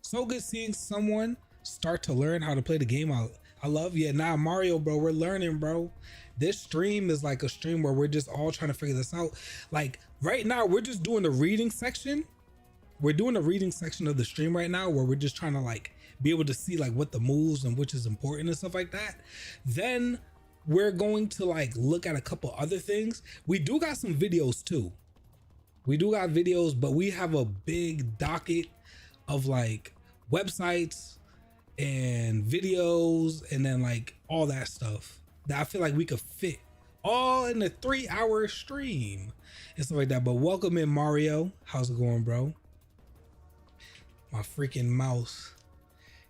So good seeing someone start to learn how to play the game. I love. Yeah, nah, Mario, bro, we're learning, bro. This stream is like a stream where we're just all trying to figure this out. Like right now, we're just doing the reading section. We're doing the reading section of the stream right now where we're just trying to like be able to see like what the moves and which is important and stuff like that. Then we're going to like look at a couple other things. We do got some videos too. We do got videos, but we have a big docket of like websites and videos and then like all that stuff that I feel like we could fit all in a 3-hour stream and stuff like that. But welcome in, Mario. How's it going, bro? My freaking mouse.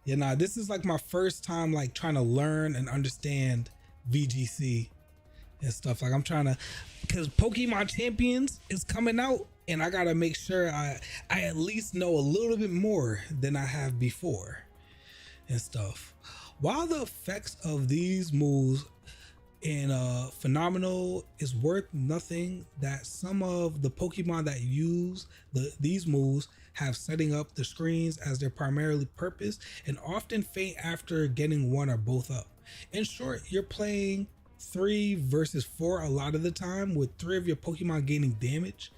Yeah, nah, this is like my first time like trying to learn and understand VGC and stuff. Like I'm trying to, because Pokemon Champions is coming out and I gotta make sure I at least know a little bit more than I have before and stuff. While the effects of these moves in phenomenal is worth nothing, that some of the Pokemon that use these moves have setting up the screens as their primarily purpose and often faint after getting one or both up. In short, you're playing 3 versus 4 a lot of the time, with 3 of your Pokemon gaining damage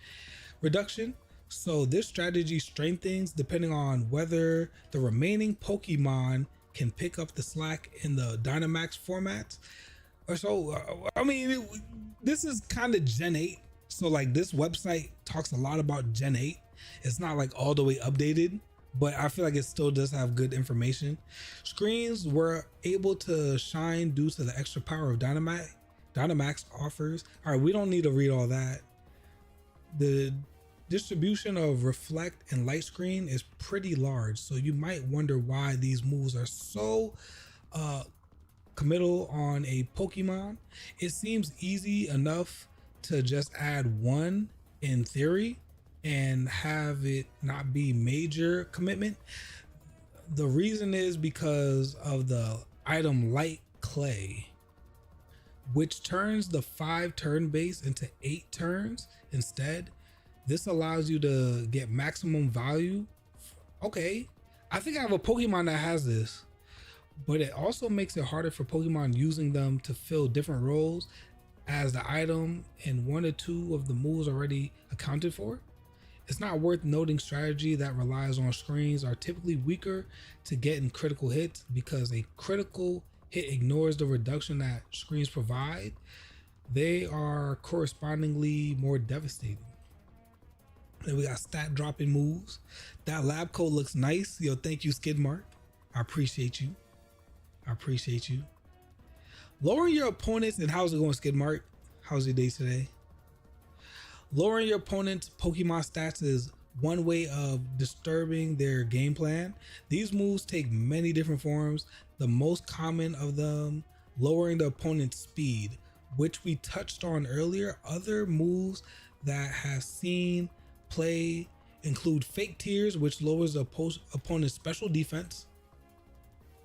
reduction. So this strategy strengthens depending on whether the remaining Pokemon can pick up the slack in the Dynamax formats. Or so, I mean, this is kind of Gen 8. So like this website talks a lot about Gen 8. It's not like all the way updated, but I feel like it still does have good information. Screens were able to shine due to the extra power of Dynamax offers. All right, we don't need to read all that. The distribution of Reflect and Light Screen is pretty large, so you might wonder why these moves are so committal on a Pokemon. It seems easy enough to just add one in theory and have it not be major commitment. The reason is because of the item Light Clay, which turns the 5 turn base into 8 turns instead. This allows you to get maximum value. Okay, I think I have a Pokemon that has this, but it also makes it harder for Pokemon using them to fill different roles, as the item and 1 or 2 of the moves already accounted for. It's not worth noting strategy that relies on screens are typically weaker to get in critical hits, because a critical hit ignores the reduction that screens provide. They are correspondingly more devastating. Then we got stat dropping moves. That lab coat looks nice. Yo, thank you, Skidmark. I appreciate you. I appreciate you. Lowering your opponents, and how's it going, Skidmark? How's your day today? Lowering your opponent's Pokemon stats is one way of disturbing their game plan. These moves take many different forms. The most common of them, lowering the opponent's speed, which we touched on earlier. Other moves that have seen play include Fake Tears, which lowers the opponent's special defense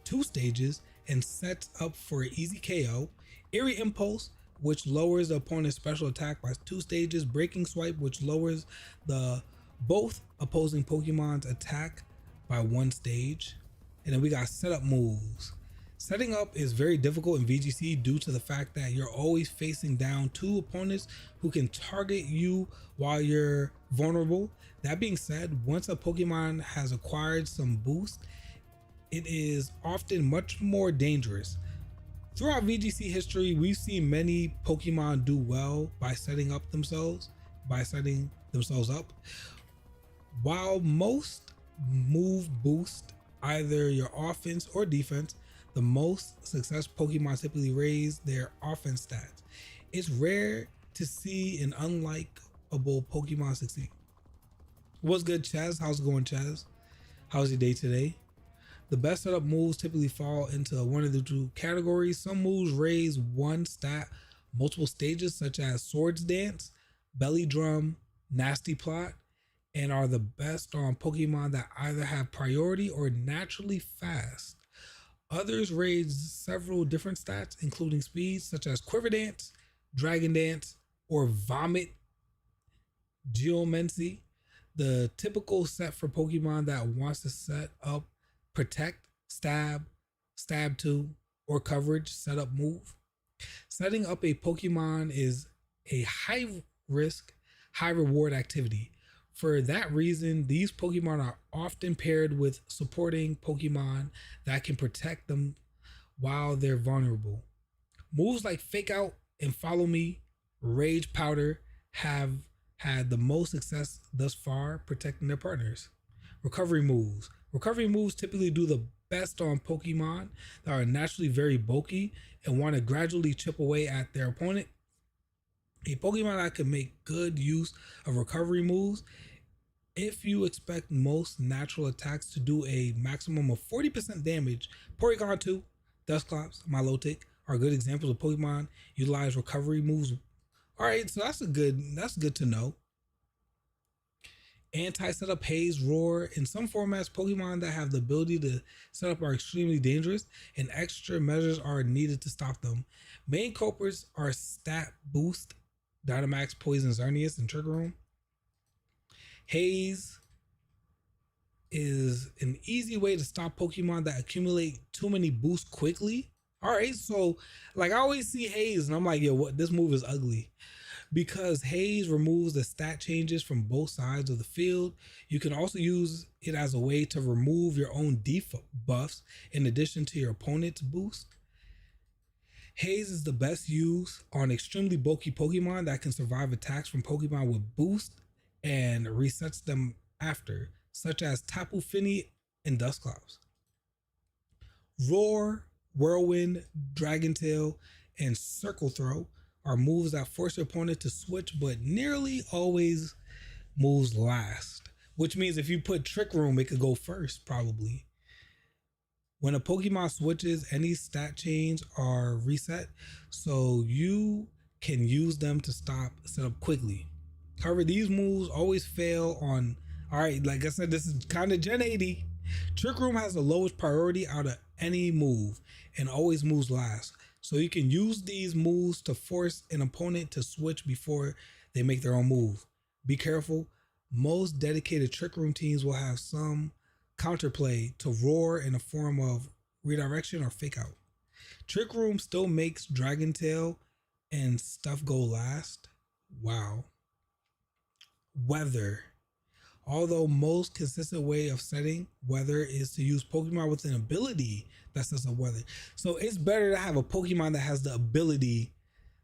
2 stages and sets up for an easy KO. Eerie Impulse, which lowers the opponent's special attack by 2 stages. Breaking Swipe, which lowers the both opposing Pokemon's attack by 1 stage. And then we got setup moves Setting up is very difficult in VGC due to the fact that you're always facing down two opponents who can target you while you're vulnerable. That being said, once a Pokemon has acquired some boost, it is often much more dangerous. Throughout VGC history, we've seen many Pokemon do well by setting themselves up. While most move boost either your offense or defense, the most success Pokemon typically raise their offense stats. It's rare to see an unlikable Pokemon succeed. What's good, Chaz? How's it going, Chaz? How's your day today? The best setup moves typically fall into one of the two categories. Some moves raise one stat multiple stages, such as Swords Dance, Belly Drum, Nasty Plot, and are the best on Pokemon that either have priority or naturally fast. Others raise several different stats, including speed, such as Quiver Dance, Dragon Dance, or Vomit Geomancy. The typical set for Pokemon that wants to set up Protect, Stab, Stab 2, or Coverage setup move. Setting up a Pokemon is a high risk, high reward activity. For that reason, these Pokemon are often paired with supporting Pokemon that can protect them while they're vulnerable. Moves like Fake Out and Follow Me, Rage Powder have had the most success thus far protecting their partners. Recovery moves. Recovery moves typically do the best on Pokemon that are naturally very bulky and want to gradually chip away at their opponent. A Pokemon that can make good use of recovery moves, if you expect most natural attacks to do a maximum of 40% damage, Porygon 2, Dusclops, Milotic are good examples of Pokemon utilize recovery moves. Alright, so that's good to know. Anti-setup, Haze, Roar. In some formats, Pokemon that have the ability to set up are extremely dangerous, and extra measures are needed to stop them. Main culprits are Stat Boost, Dynamax, Poison, Xerneas, and Trick Room. Haze is an easy way to stop Pokemon that accumulate too many boosts quickly. Alright, so like I always see Haze and I'm like, yo, what, this move is ugly. Because Haze removes the stat changes from both sides of the field. You can also use it as a way to remove your own debuffs in addition to your opponent's boost. Haze is the best use on extremely bulky Pokemon that can survive attacks from Pokemon with boost and resets them after, such as Tapu Fini and Dusclops. Roar, Whirlwind, Dragon Tail, and Circle Throw are moves that force your opponent to switch, but nearly always moves last. Which means if you put Trick Room, it could go first, probably. When a Pokemon switches, any stat change are reset, so you can use them to stop setup quickly. However, these moves always fail on, alright, like I said, this is kind of Gen 80. Trick Room has the lowest priority out of any move and always moves last. So you can use these moves to force an opponent to switch before they make their own move. Be careful. Most dedicated Trick Room teams will have some counterplay to Roar in a form of redirection or Fake Out. Trick Room still makes Dragon Tail and stuff go last. Wow. Weather. Although most consistent way of setting weather is to use Pokemon with an ability that sets up weather. So it's better to have a Pokemon that has the ability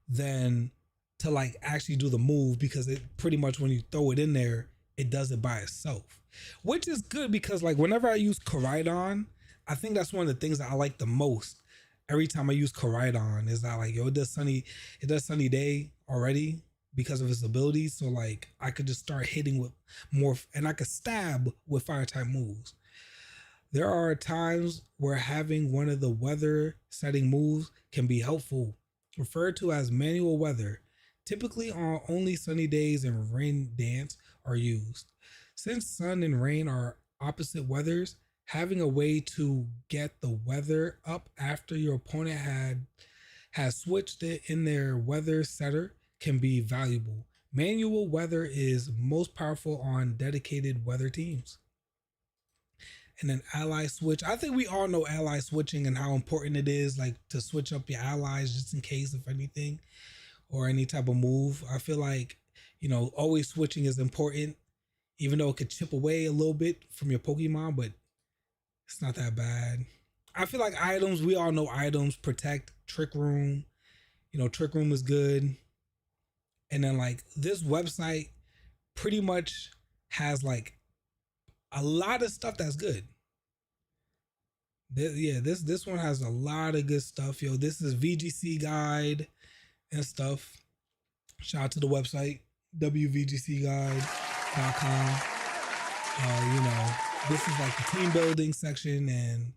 than to like actually do the move, because it pretty much, when you throw it in there, it does it by itself. Which is good, because like whenever I use Koraidon, I think that's one of the things that I like the most. Every time I use Koraidon is that like, yo, it does Sunny Day already because of its abilities. So like I could just start hitting with more, and I could stab with fire type moves. There are times where having one of the weather setting moves can be helpful, referred to as manual weather. Typically on only sunny days and rain dance are used. Since sun and rain are opposite weathers, having a way to get the weather up after your opponent has switched it in their weather setter can be valuable. Manual weather is most powerful on dedicated weather teams. And then ally switch. I think we all know ally switching and how important it is, like to switch up your allies just in case of anything or any type of move. I feel like, always switching is important, even though it could chip away a little bit from your Pokemon, but it's not that bad. I feel like items, we all know items, protect, trick room. Trick room is good. And then like this website pretty much has like a lot of stuff that's good. This one has a lot of good stuff, yo. This is VGC guide and stuff. Shout out to the website wvgcguide.com. This is like the team building section, and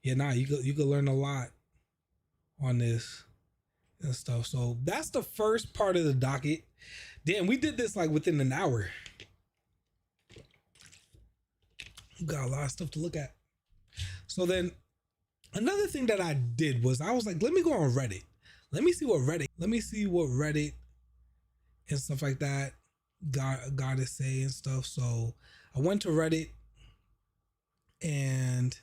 you could learn a lot on this and stuff. So that's the first part of the docket. Damn, we did this like within an hour. We got a lot of stuff to look at. So then another thing that I did was I was like, let me go on Reddit. Let me see what Reddit and stuff like that got to say and stuff. So I went to Reddit, and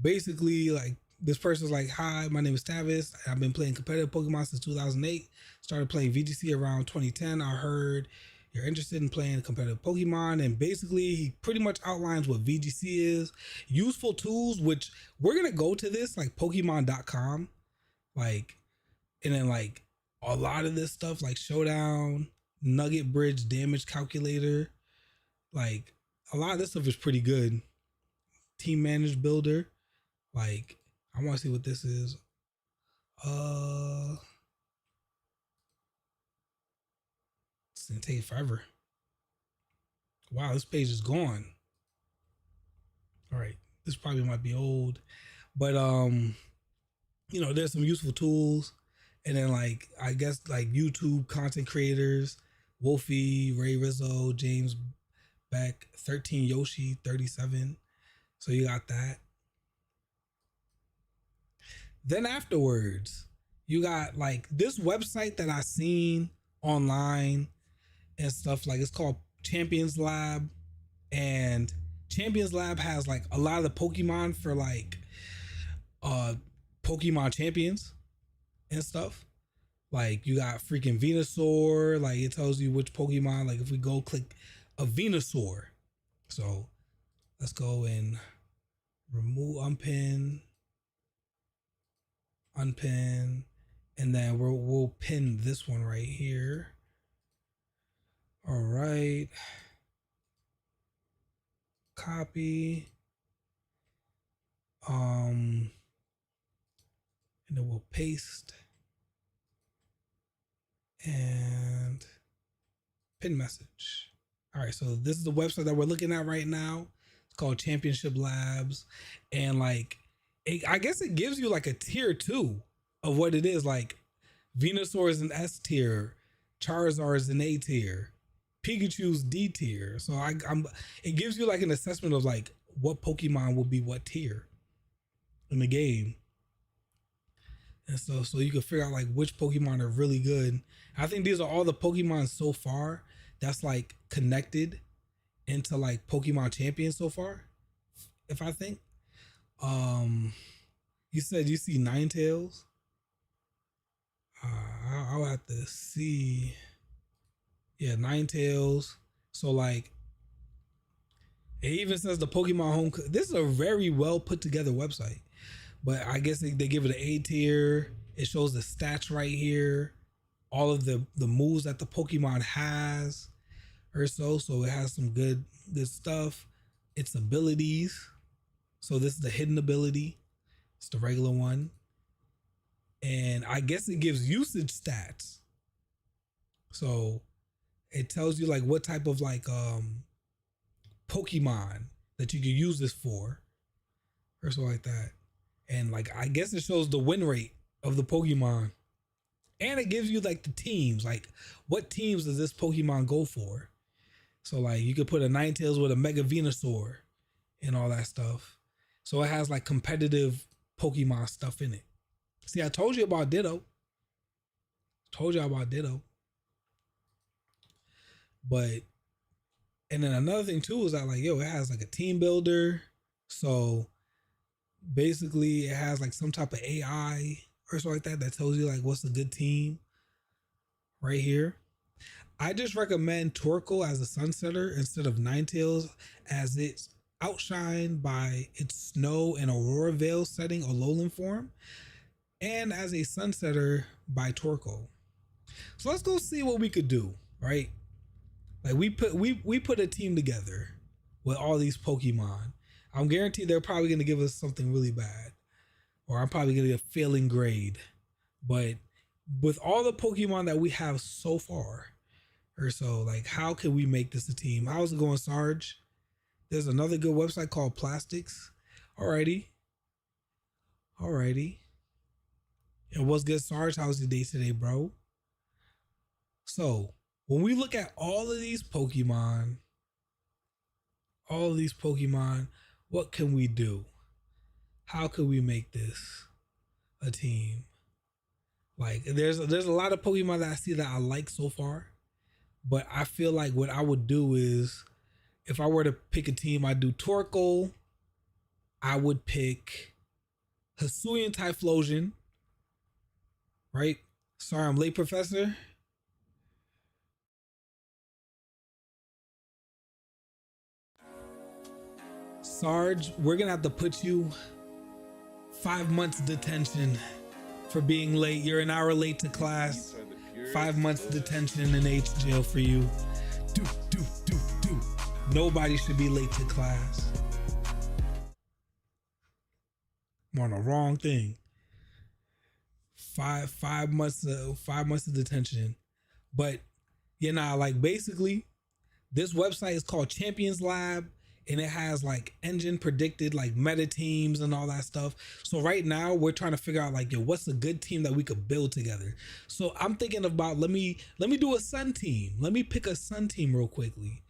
basically like this person's like, hi, my name is Tavis. I've been playing competitive Pokemon since 2008. Started playing VGC around 2010. I heard you're interested in playing competitive Pokemon. And basically he pretty much outlines what VGC is, useful tools, which we're going to go to this like Pokemon.com. Like, and then like a lot of this stuff like Showdown, Nugget Bridge, damage calculator. Like a lot of this stuff is pretty good. Team managed builder. Like, I want to see what this is. It's gonna take forever. Wow, this page is gone. All right, this probably might be old, but there's some useful tools, and then like I guess like YouTube content creators, Wolfie, Ray Rizzo, James Beck, 13 Yoshi, 37. So you got that. Then afterwards, you got like this website that I seen online and stuff. Like it's called Champions Lab, and Champions Lab has like a lot of the Pokemon for like Pokemon champions and stuff. Like you got freaking Venusaur. Like it tells you which Pokemon. Like if we go click a Venusaur, so let's go and remove unpin, and then we'll pin this one right here. All right, copy, and then we'll paste and pin message. All right, so this is the website that we're looking at right now. It's called Championship Labs, and like I guess it gives you like a tier 2 of what it is. Like Venusaur is an S tier, Charizard is an A tier, Pikachu's D tier. So it gives you like an assessment of like what Pokemon will be what tier in the game. And so you can figure out like which Pokemon are really good. I think these are all the Pokemon so far that's like connected into like Pokemon Champions so far. If I think. You said you see Ninetales. I'll have to see. Yeah, Ninetales. So like, it even says the Pokemon Home. This is a very well put together website, but I guess they give it an A tier. It shows the stats right here, all of the moves that the Pokemon has, or so it has some good stuff. Its abilities. So this is the hidden ability. It's the regular one. And I guess it gives usage stats. So it tells you like what type of like Pokemon that you can use this for, or something like that. And like I guess it shows the win rate of the Pokemon. And it gives you like the teams, like what teams does this Pokemon go for? So like you could put a Ninetales with a Mega Venusaur and all that stuff. So it has like competitive Pokemon stuff in it. See, I told you about Ditto. But, and then another thing too is that like, it has like a team builder. So basically it has like some type of AI or something like that that tells you like what's a good team right here. I just recommend Torkoal as a sunsetter instead of Ninetales, as it's outshined by its Snow and Aurora Veil setting or Lowland form, and as a sunsetter by Torkoal. So let's go see what we could do, right? Like we put a team together with all these Pokemon. I'm guaranteed they're probably gonna give us something really bad, or I'm probably gonna get a failing grade. But with all the Pokemon that we have so far, or so, like, how can we make this a team? How's it going, Sarge? There's another good website called Plastics. Alrighty. And what's good, Sarge? How's your day today, bro? So when we look at all of these Pokemon, what can we do? How can we make this a team? Like, there's a lot of Pokemon that I see that I like so far, but I feel like what I would do is, if I were to pick a team, I'd do Torkoal. I would pick Hisuian Typhlosion, right? Sorry, I'm late, Professor. Sarge, we're gonna have to put you 5 months detention for being late. You're an hour late to class. 5 months detention in H jail for you. Do. Nobody should be late to class. I'm on the wrong thing. Five months of detention. But like basically, this website is called Champions Lab, and it has like engine predicted like meta teams and all that stuff. So right now we're trying to figure out like, what's a good team that we could build together. So I'm thinking about, let me do a sun team. Let me pick a sun team real quickly.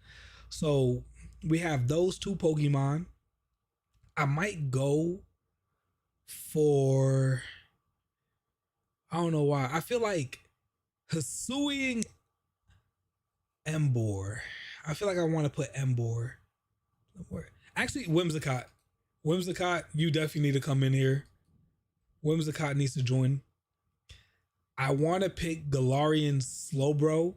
So we have those two Pokemon. I might go for, I don't know why, I feel like Hisuian Emboar. I feel like I want to put Emboar. Actually, Whimsicott, you definitely need to come in here. Whimsicott needs to join. I want to pick Galarian Slowbro.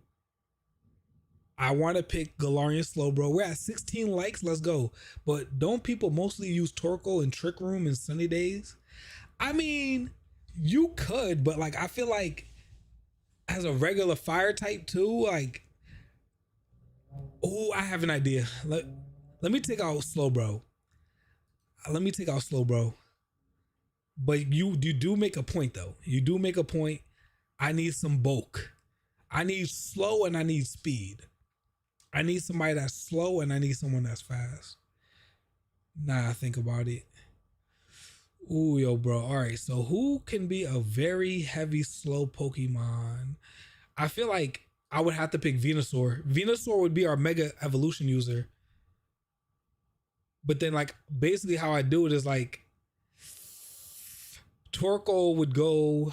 We're at 16 likes. Let's go. But don't people mostly use Torkoal and Trick Room and Sunny Days? I mean, you could, but like, I feel like as a regular fire type too, like, oh, I have an idea. Let me take out Slowbro. But you do make a point though. You do make a point. I need some bulk. I need slow and I need speed. I need somebody that's slow and I need someone that's fast. Nah, I think about it. Ooh, yo, bro. All right, so who can be a very heavy slow Pokemon? I feel like I would have to pick Venusaur. Venusaur would be our Mega Evolution user. But then, like, basically how I do it is like, Torkoal would go.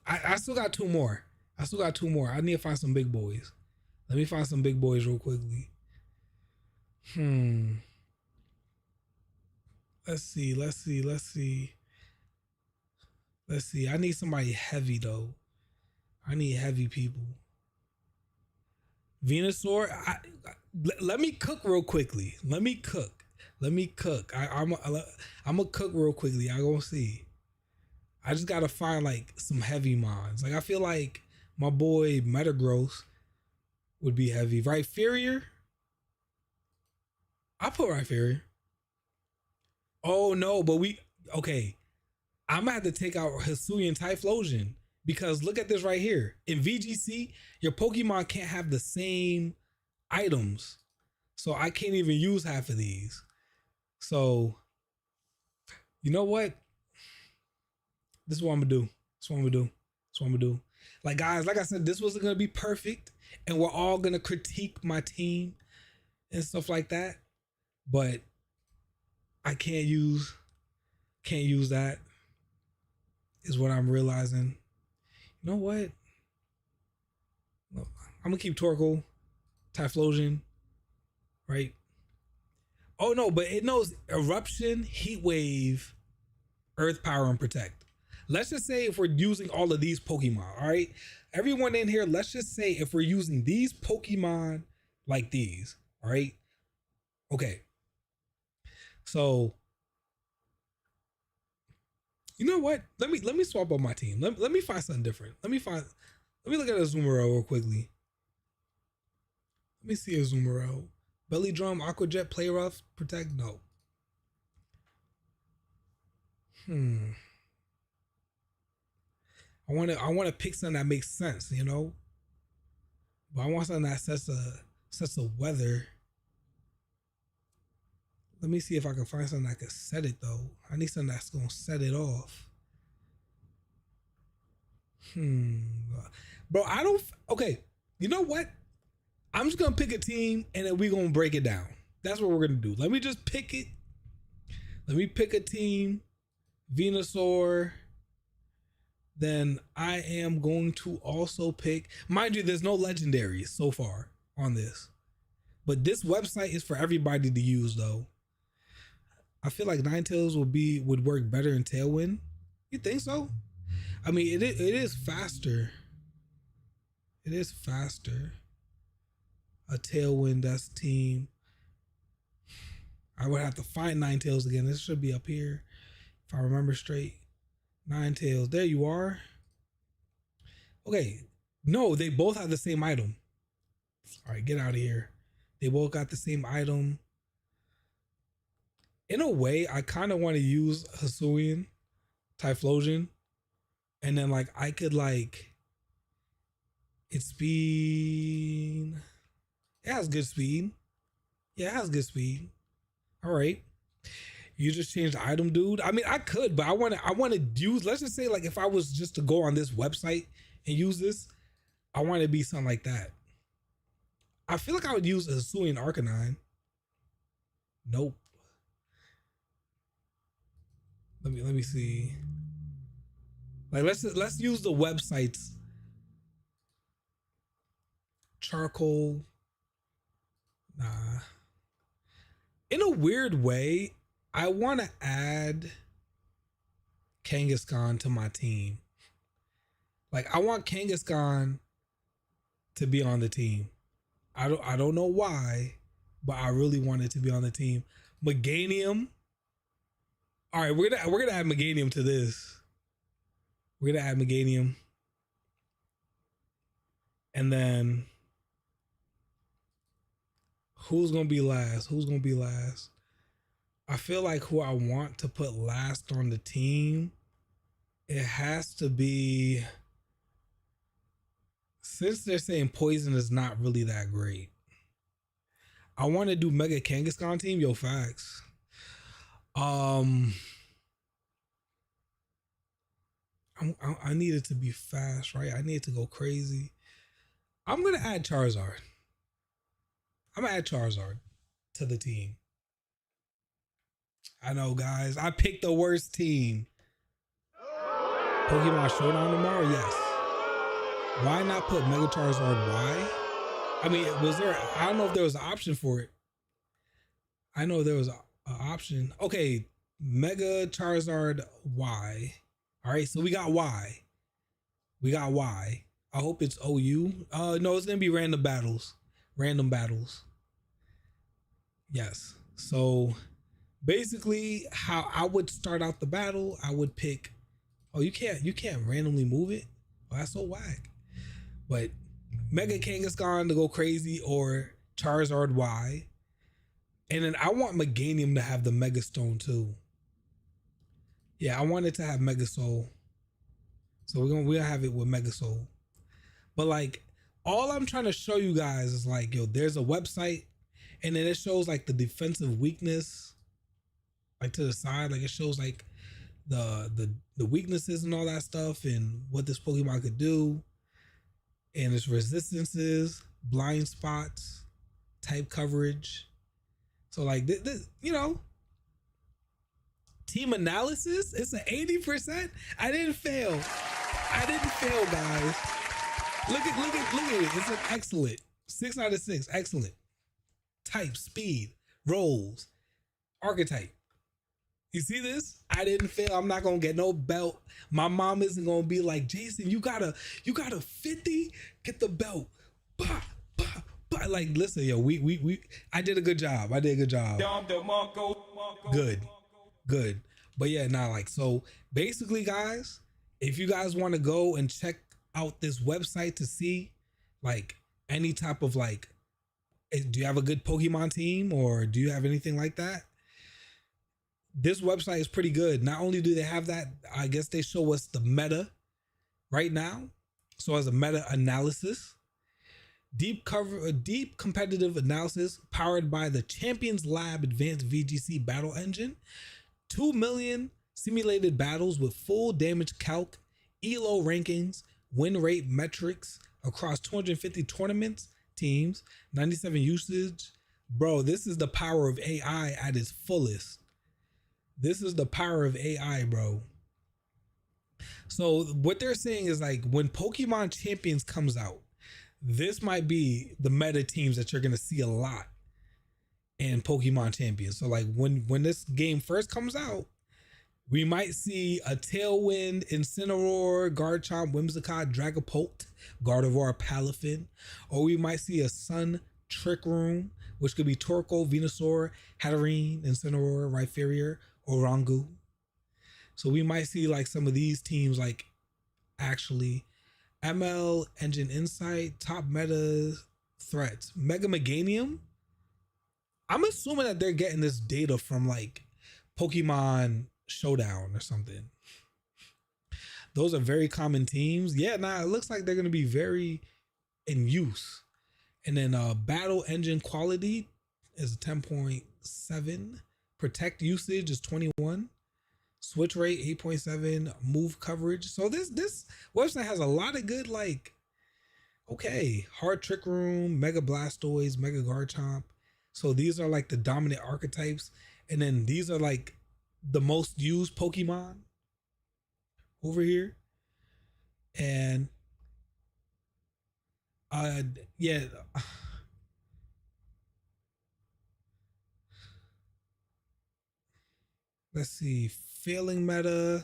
I still got two more. I need to find some big boys. Let me find some big boys real quickly. Let's see. I need somebody heavy though. I need heavy people. Venusaur. Let me cook real quickly. I'm gonna cook real quickly. I gonna see. I just gotta find like some heavy mons. Like, I feel like my boy Metagross would be heavy. Rhyperior? I'll put Rhyperior. Oh no, but okay. I'm gonna have to take out Hisuian Typhlosion, because look at this right here. In VGC, your Pokemon can't have the same items. So I can't even use half of these. So, you know what? This is what I'm gonna do. Like, guys, like I said, this wasn't gonna be perfect, and we're all gonna critique my team and stuff like that. But I can't use that, is what I'm realizing. You know what? I'm gonna keep Torkoal, Typhlosion, right? Oh no, but it knows eruption, heat wave, earth power, and protect. Let's just say if we're using all of these Pokemon, all right? Everyone in here, let's just say if we're using these Pokemon like these, all right? Okay. So, you know what? Let me swap up my team. Let me find something different. Let me look at a Zoomerel real quickly. Let me see a Zoomerel. Belly Drum, Aqua Jet, Play Rough, Protect, no. I wanna pick something that makes sense, you know? But I want something that sets a weather. Let me see if I can find something that can set it though. I need something that's gonna set it off. Bro, I don't. Okay, you know what? I'm just gonna pick a team and then we're gonna break it down. That's what we're gonna do. Let me just pick it. Let me pick a team. Venusaur. Then I am going to also pick. Mind you, there's no legendaries so far on this, but this website is for everybody to use though. I feel like Ninetales would work better in Tailwind. You think so? I mean, it is faster. It is faster. A Tailwind, that's team. I would have to find Ninetales again. This should be up here if I remember straight. Ninetales, there you are. Okay, no, they both have the same item. All right, get out of here. They both got the same item. In a way, I kind of want to use Hisuian, Typhlosion, and then like I could like its speed. It has good speed. Yeah, it has good speed. All right. You just changed the item, dude. I mean, I could, but I want to use, let's just say like if I was just to go on this website and use this, I want it to be something like that. I feel like I would use a Hisuian Arcanine. Nope. Let me see. Like let's use the websites. Charcoal. Nah. In a weird way, I want to add Kangaskhan to my team. Like I want Kangaskhan to be on the team. I don't know why, but I really want it to be on the team. Meganium. All right, we're gonna add Meganium to this. We're gonna add Meganium, and then who's gonna be last? Who's gonna be last? I feel like who I want to put last on the team, it has to be, since they're saying poison is not really that great, I want to do Mega Kangaskhan team. Yo, facts. I need it to be fast, right? I need it to go crazy. I'm gonna add Charizard. I'm gonna add Charizard to the team. I know, guys. I picked the worst team. Pokemon Showdown tomorrow? Yes. Why not put Mega Charizard Y? I mean, was there, I don't know if there was an option for it. I know there was an option. Okay, Mega Charizard Y. All right, so we got Y. We got Y. I hope it's OU. No, it's gonna be random battles. Random battles. Yes. So basically, how I would start out the battle, I would pick. Oh, you can't randomly move it. Oh, that's so whack. But Mega Kangaskhan to go crazy or Charizard Y. And then I want Meganium to have the Mega Stone too. Yeah, I want it to have Mega Soul. So we'll have it with Mega Soul. But like all I'm trying to show you guys is like, yo, there's a website and then it shows like the defensive weakness, like to the side, like it shows like the weaknesses and all that stuff and what this Pokemon could do. And its resistances, blind spots, type coverage. So like this, you know, team analysis, it's an 80%. I didn't fail. Guys. Look at it. It's an excellent. 6 out of 6. Excellent. Type, speed, rolls, archetype. You see this? I didn't fail. I'm not gonna get no belt. My mom isn't gonna be like, Jason, you got a 50, get the belt. Bah, bah, bah. Like, listen, yo, we I did a good job. I did a good job. Good. Good. But yeah, now like, so basically, guys, if you guys want to go and check out this website to see like any type of like, do you have a good Pokemon team or do you have anything like that? This website is pretty good. Not only do they have that, I guess they show us the meta right now. So as a meta analysis, deep competitive analysis powered by the Champions Lab Advanced VGC battle engine, 2 million simulated battles with full damage calc, ELO rankings, win rate metrics across 250 tournaments, teams, 97 usage. Bro, this is the power of AI at its fullest. This is the power of AI, bro. So what they're saying is like when Pokemon Champions comes out, this might be the meta teams that you're gonna see a lot in Pokemon Champions. So like when this game first comes out, we might see a Tailwind, Incineroar, Garchomp, Whimsicott, Dragapult, Gardevoir, Palafin, or we might see a Sun Trick Room, which could be Torkoal, Venusaur, Hatterene, Incineroar, Rhyperior, Orangu. So we might see like some of these teams like actually ML Engine Insight, top meta threats, Mega Meganium. I'm assuming that they're getting this data from like Pokemon Showdown or something. Those are very common teams. Yeah, it looks like they're going to be very in use. And then battle engine quality is 10.7. Protect usage is 21. Switch rate 8.7. Move coverage. So this website has a lot of good like, okay, Hard Trick Room, Mega Blastoise, Mega Garchomp. So these are like the dominant archetypes. And then these are like the most used Pokemon over here. And yeah. Let's see. Failing meta.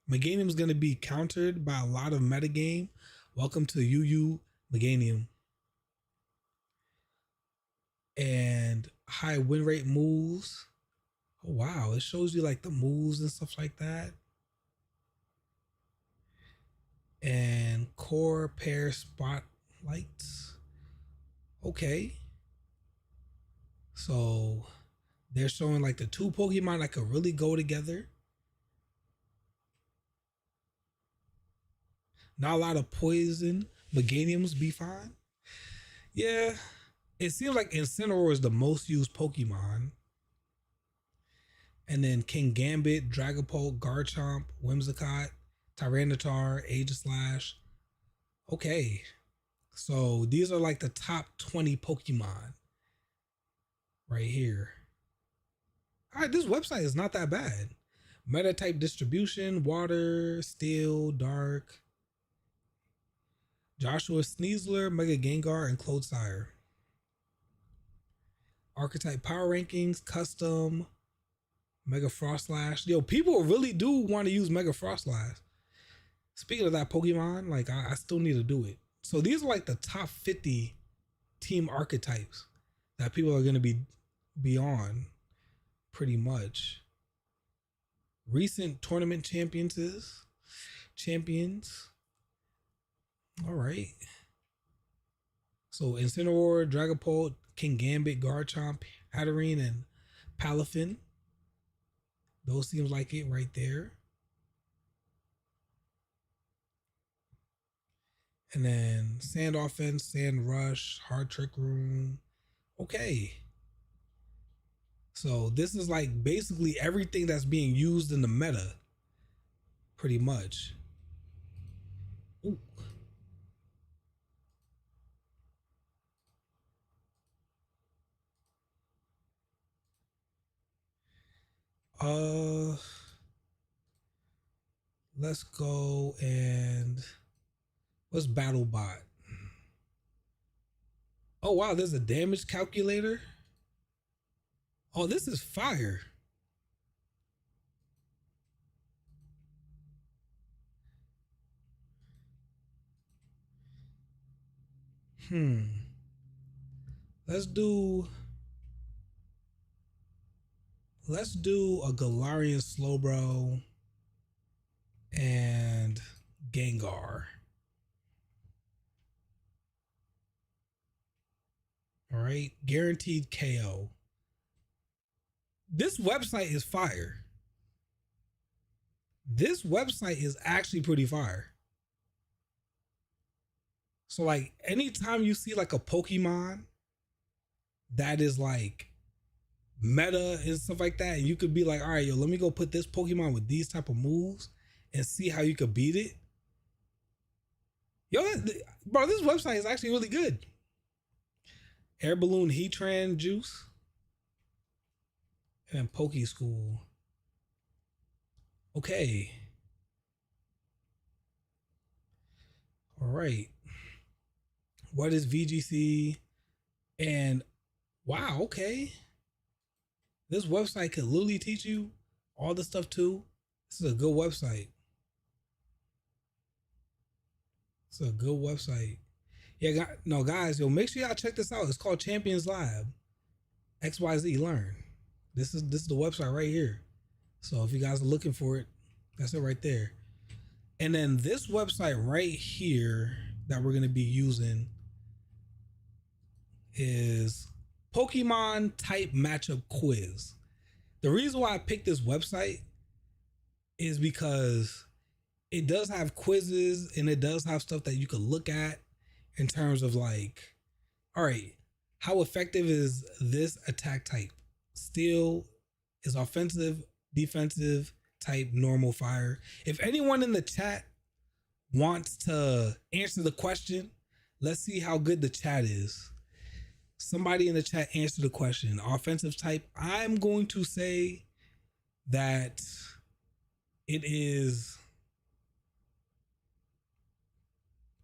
Meganium is going to be countered by a lot of metagame. Welcome to UU Meganium. And high win rate moves. Oh, wow. It shows you like the moves and stuff like that. And core pair spotlights. Okay. So they're showing like the two Pokemon that could really go together. Not a lot of poison. Meganiums be fine. Yeah. It seems like Incineroar is the most used Pokemon. And then King Gambit, Dragapult, Garchomp, Whimsicott, Tyranitar, Aegislash. Okay. So these are like the top 20 Pokemon right here. All right, this website is not that bad. Meta type distribution, water, steel, dark. Joshua Sneasler, Mega Gengar, and Clodsire. Archetype power rankings, custom, Mega Frostlash. Yo, people really do want to use Mega Frostlash. Speaking of that Pokemon, like I still need to do it. So these are like the top 50 team archetypes that people are going to be on pretty much. Recent tournament champions. All right. So Incineroar, Dragapult, King Gambit, Garchomp, Hatterene, and Palafin. Those seems like it right there. And then Sand Offense, Sand Rush, Hard Trick Room. Okay. So this is like basically everything that's being used in the meta. Pretty much. Ooh. Let's go and what's BattleBot? Oh wow, there's a damage calculator. Oh, this is fire. Hmm. Let's do a Galarian Slowbro and Gengar. All right, guaranteed KO. This website is fire. This website is actually pretty fire. So like anytime you see like a Pokemon that is like meta and stuff like that, and you could be like, all right, yo, let me go put this Pokemon with these type of moves and see how you could beat it. Yo, bro, this website is actually really good. Air Balloon Heatran Juice and Poke School. Okay. All right. What is VGC? And wow, okay. This website could literally teach you all this stuff too. This is a good website. It's a good website. Yeah, no, guys, yo, make sure y'all check this out. It's called Champions Lab. XYZ Learn. This is the website right here. So if you guys are looking for it, that's it right there. And then this website right here that we're gonna be using is Pokemon Type Matchup Quiz. The reason why I picked this website is because it does have quizzes and it does have stuff that you could look at in terms of like, all right, how effective is this attack type? Steel is offensive, defensive, type, normal, fire. If anyone in the chat wants to answer the question, let's see how good the chat is. Somebody in the chat answer the question. Offensive type, I'm going to say that it is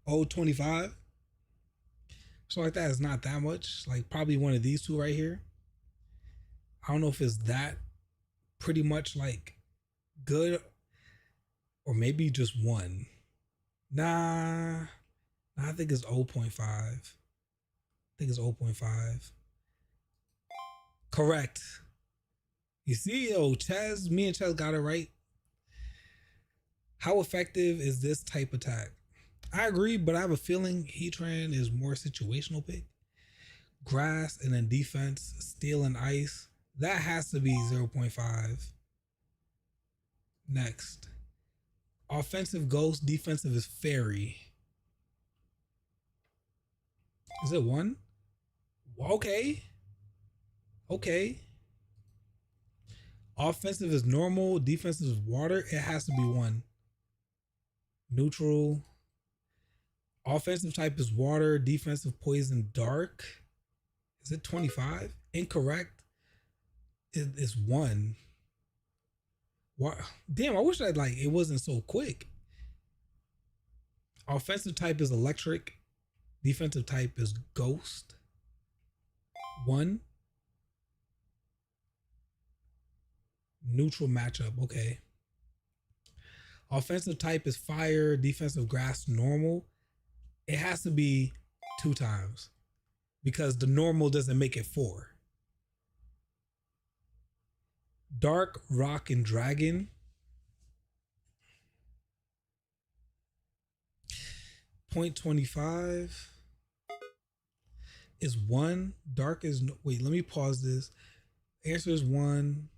0.25. So like that is not that much. Like probably one of these two right here. I don't know if it's that pretty much like good or maybe just one. Nah, I think it's 0.5. I think it's 0.5. Correct. You see, yo, Chaz, me and Chaz got it right. How effective is this type attack? I agree, but I have a feeling Heatran is more situational pick. Grass and then defense, steel and ice. That has to be 0.5. Next. Offensive ghost, defensive is fairy. Is it 1? Okay. Okay. Offensive is normal, defensive is water. It has to be 1. Neutral. Offensive type is water, defensive poison, dark. Is it 25? Incorrect. It's 1. What? Damn, I wish it wasn't so quick. Offensive type is electric. Defensive type is ghost. 1. Neutral matchup. Okay. Offensive type is fire. Defensive grass, normal. It has to be 2 times because the normal doesn't make it 4. Dark, rock, and dragon. 0.25 is 1. Dark is, wait, let me pause this. Answer is 1.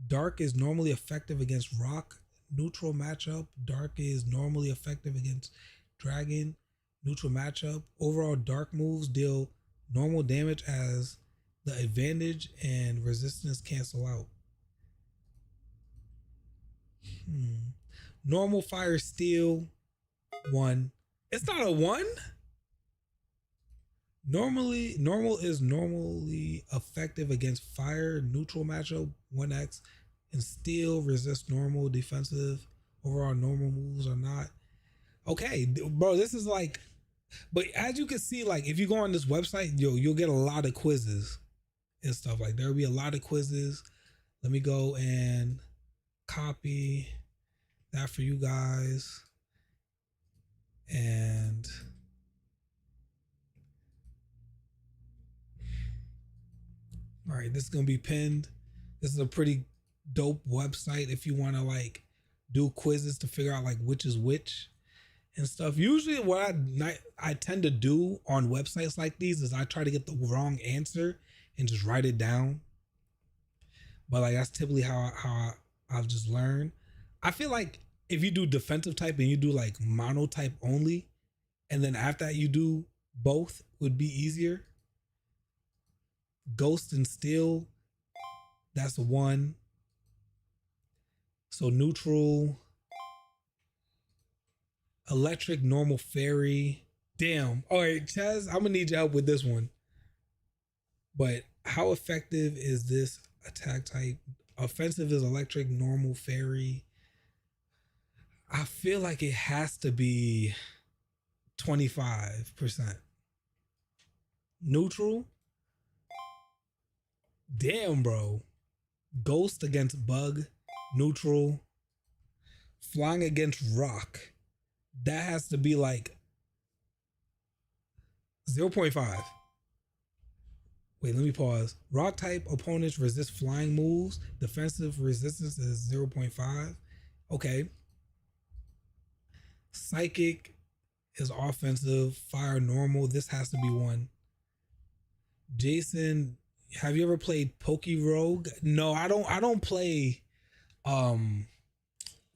Dark is normally effective against rock. Neutral matchup. Dark is normally effective against dragon. Neutral matchup. Overall, dark moves deal normal damage as the advantage and resistance cancel out. Normal, fire, steel, 1. It's not a 1. Normal is normally effective against fire. Neutral matchup, 1x, and steel resist normal, defensive. Overall, normal moves are not. Okay, bro, this is like, but as you can see, like if you go on this website, you'll get a lot of quizzes. and stuff. Like there'll be a lot of quizzes. Let me go and copy that for you guys. And all right, this is gonna be pinned. This is a pretty dope website if you want to like do quizzes to figure out like which is which and stuff. Usually what I tend to do on websites like these is I try to get the wrong answer and just write it down. But like that's typically how I've just learned. I feel like if you do defensive type and you do like mono type only, and then after that you do both, would be easier. Ghost and steel, that's one. So neutral, electric, normal, fairy. Damn. All right, Chaz, I'm gonna need your help with this one. But how effective is this attack type? Offensive is electric, normal, fairy. I feel like it has to be 25%. Neutral. Damn, bro. Ghost against bug. Neutral. Flying against rock. That has to be like 0.5. Wait, let me pause. Rock type opponents resist flying moves. Defensive resistance is 0.5. Okay. Psychic is offensive. Fire normal. This has to be 1. Jason, have you ever played Poke Rogue? No, I don't play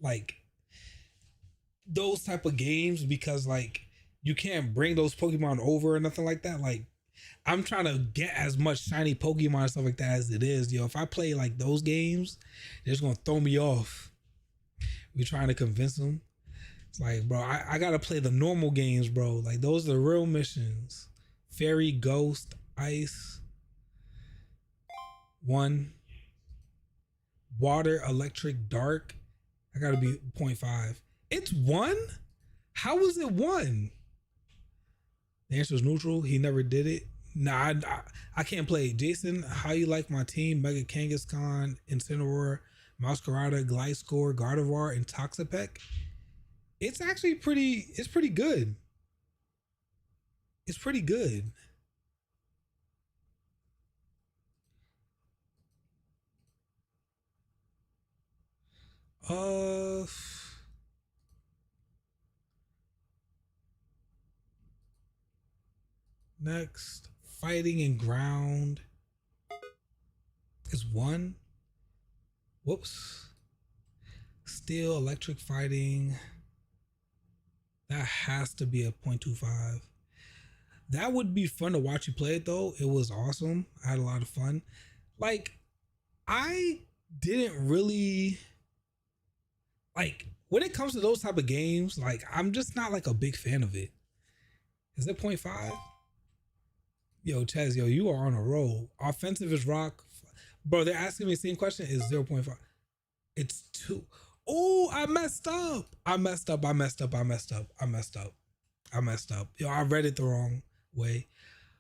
like those type of games because like you can't bring those Pokemon over or nothing like that. Like I'm trying to get as much shiny Pokemon and stuff like that as it is. Yo, if I play like those games, they're just gonna throw me off. We're trying to convince them. It's like, bro, I gotta play the normal games, bro. Like those are the real missions. Fairy, ghost, ice. 1. Water, electric, dark. I gotta be 0.5. It's 1? How was it 1? The answer is neutral. He never did it. Nah, I can't play. Jason, how you like my team? Mega Kangaskhan, Incineroar, Masquerada, Gliscor, Gardevoir, and Toxapeck. It's actually pretty good. It's pretty good. Next, fighting and ground is 1. Whoops. Steel, electric, fighting. That has to be a 0.25. That would be fun to watch you play it though. It was awesome. I had a lot of fun. Like, I didn't really like when it comes to those type of games, like I'm just not like a big fan of it. Is it 0.5? Yo, Chaz, yo, you are on a roll. Offensive is rock. Bro, they're asking me the same question. Is 0.5. It's 2. Oh, I messed up. Yo, I read it the wrong way.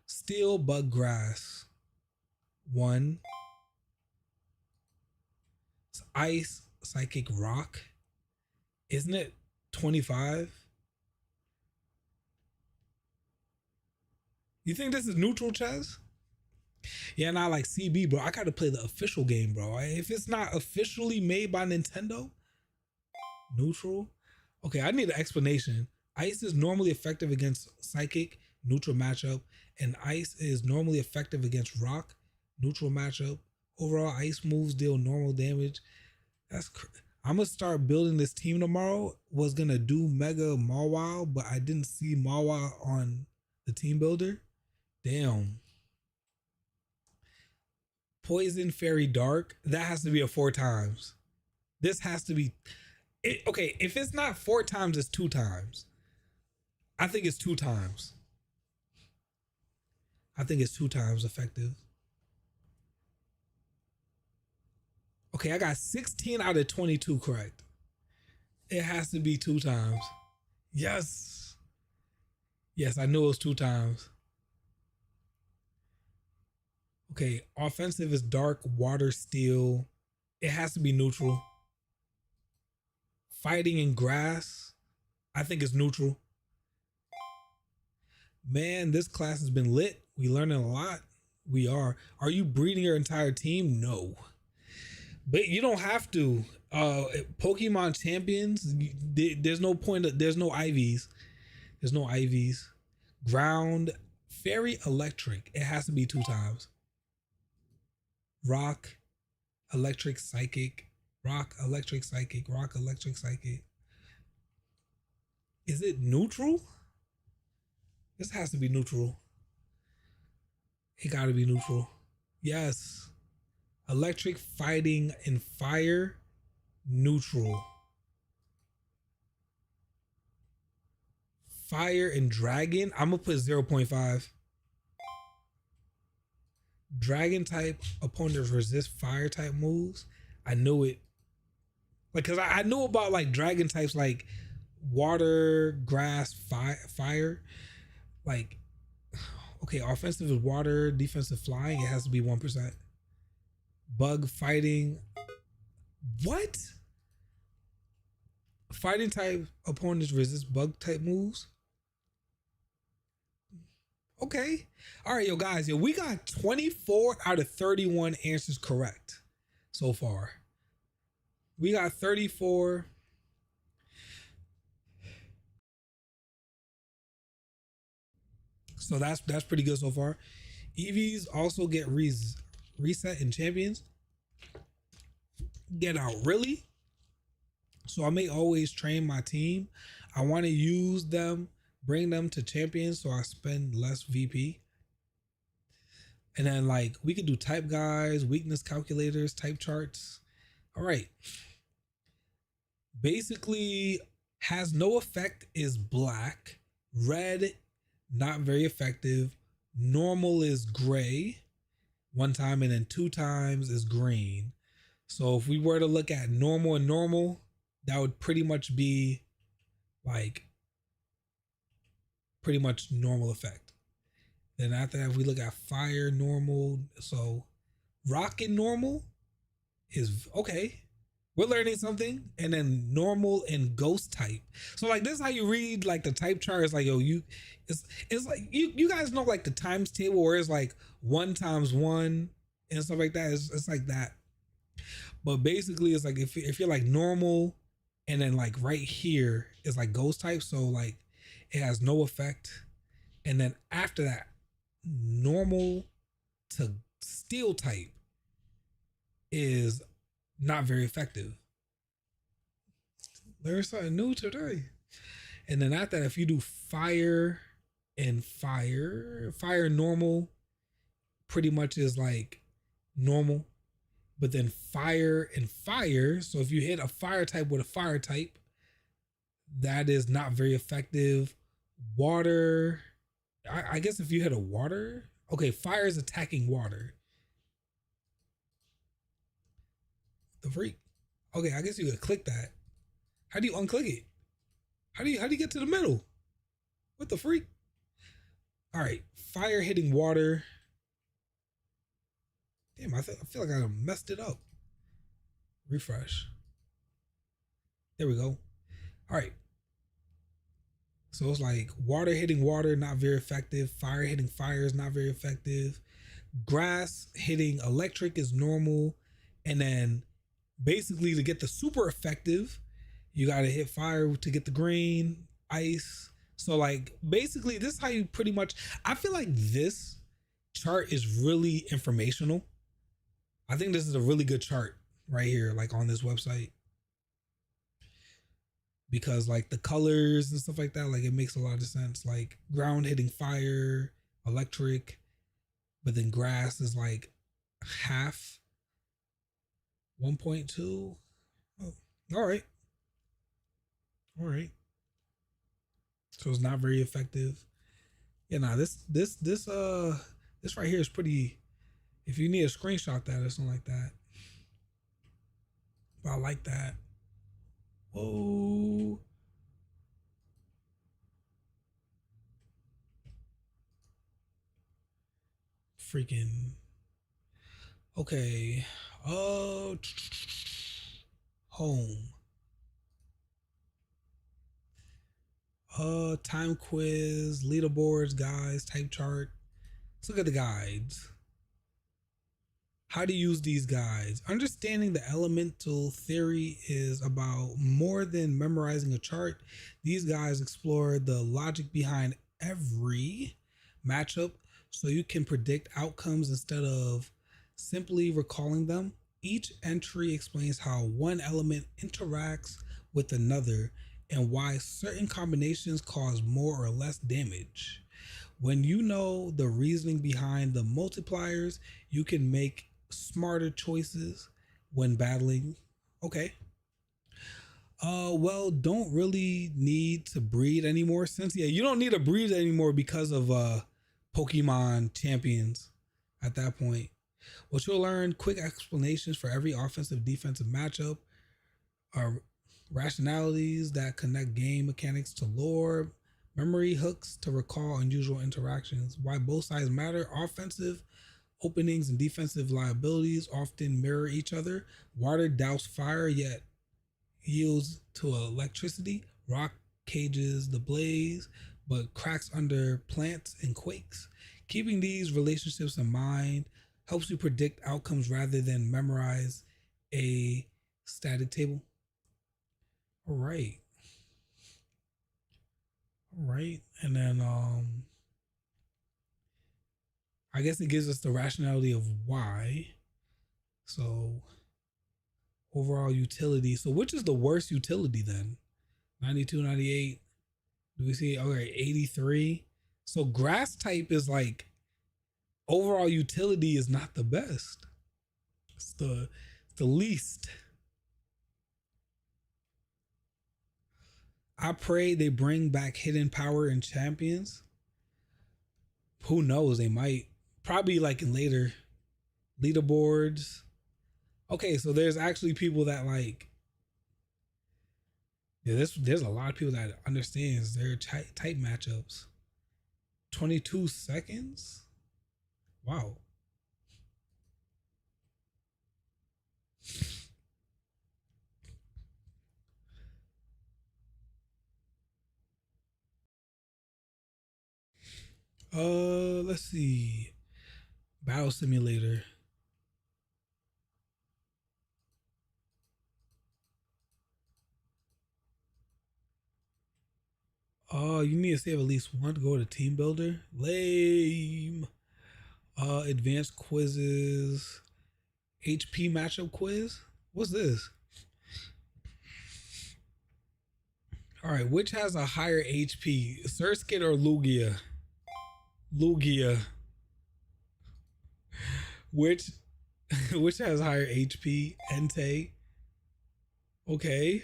Steel, bug, grass. 1. Ice, psychic, rock. Isn't it 25? You think this is neutral, Chaz? Yeah, not like CB, bro. I gotta play the official game, bro. If it's not officially made by Nintendo, neutral. Okay, I need an explanation. Ice is normally effective against psychic, neutral matchup, and ice is normally effective against rock, neutral matchup. Overall, ice moves deal normal damage. I'm gonna start building this team tomorrow. Was gonna do Mega Mawile, but I didn't see Mawile on the team builder. Damn. Poison, fairy, dark. That has to be a 4 times. This has to be it. Okay, if it's not 4 times, it's 2 times. I think it's 2 times. I think it's 2 times effective. Okay, I got 16 out of 22 correct. It has to be 2 times. Yes. Yes, I knew it was 2 times. Okay, offensive is dark, water, steel. It has to be neutral. Fighting in grass, I think it's neutral. Man, this class has been lit. We learning a lot. We are. Are you breeding your entire team? No. But you don't have to. Pokemon champions, there's no point. There's no IVs. There's no IVs. Ground, fairy, electric. It has to be 2 times. Rock, electric, psychic. Rock, electric, psychic. Rock, electric, psychic. Is it neutral? This has to be neutral. It gotta be neutral. Yes. Electric, fighting, and fire, neutral. Fire and dragon, I'm gonna put 0.5. Dragon type opponents resist fire type moves. I knew it. Like, cause I knew about like dragon types like water, grass, fire. Like, okay, offensive is water, defensive flying. It has to be 1%. Bug fighting. What? Fighting type opponents resist bug type moves. Okay. All right, yo, guys. Yo, we got 24 out of 31 answers correct so far. We got 34. So that's pretty good so far. EVs also get reset in champions. Get out, really? So I may always train my team. I want to use them, bring them to champions so I spend less VP. And then like we could do type guys, weakness calculators, type charts. All right. Basically has no effect is black. Red, not very effective. Normal is gray 1 time, and then 2 times is green. So if we were to look at normal and normal, that would pretty much be like pretty much normal effect. Then after that, if we look at fire, normal. So rock and normal is okay. We're learning something. And then normal and ghost type. So like this is how you read like the type chart. It's like, yo, it's like you guys know like the times table where it's like 1 times 1 and stuff like that. It's like that. But basically it's like if you're like normal and then like right here is like ghost type. So like it has no effect. And then after that, normal to steel type is not very effective. Learn something new today. And then after that, if you do fire and fire normal pretty much is like normal. But then fire and fire. So if you hit a fire type with a fire type, that is not very effective. Water, I guess if you hit a water, okay, fire is attacking water. The freak. Okay, I guess you could click that. How do you unclick it? How do you get to the middle? What the freak? All right, fire hitting water. Damn, I feel like I messed it up. Refresh. There we go. All right. So it's like water hitting water, not very effective. Fire hitting fire is not very effective. Grass hitting electric is normal. And then basically to get the super effective, you got to hit fire to get the green, ice. So like basically this is how you pretty much, I feel like this chart is really informational. I think this is a really good chart right here, like on this website. Because like the colors and stuff like that, like it makes a lot of sense. Like ground hitting fire, electric, but then grass is like half 1.2. Oh, all right. So it's not very effective. Yeah, nah, this right here is pretty. If you need a screenshot that or something like that. But I like that. Whoa. Freaking Okay. Home. Time quiz, leaderboards, guys, type chart. Let's look at the guides. How to use these guides. Understanding the elemental theory is about more than memorizing a chart. These guides explore the logic behind every matchup so you can predict outcomes instead of simply recalling them. Each entry explains how one element interacts with another and why certain combinations cause more or less damage. When you know the reasoning behind the multipliers, you can make smarter choices when battling. Okay. Well, don't really need to breed anymore since you don't need to breed anymore because of Pokemon champions at that point. What you'll learn, quick explanations for every offensive defensive matchup, are rationalities that connect game mechanics to lore, memory hooks to recall unusual interactions, why both sides matter, offensive openings and defensive liabilities often mirror each other, water douse fire yet yields to electricity, rock cages the blaze but cracks under plants and quakes. Keeping these relationships in mind helps you predict outcomes rather than memorize a static table. All right. All right. And then I guess it gives us the rationality of why. So overall utility. So which is the worst utility then? 92, 98. Do we see? Okay, 83. So grass type is like overall utility is not the best. It's the least. I pray they bring back hidden power in champions. Who knows? They might. Probably like in later leaderboards. Okay, so there's actually people that like. Yeah, there's a lot of people that understands their type matchups. 22 seconds? Wow. Let's see. Battle simulator. Oh, you need to save at least one to go to team builder. Lame. Advanced quizzes. HP matchup quiz. What's this? All right, which has a higher HP, Surskit or Lugia? Lugia. Which which has higher HP? Entei. Okay.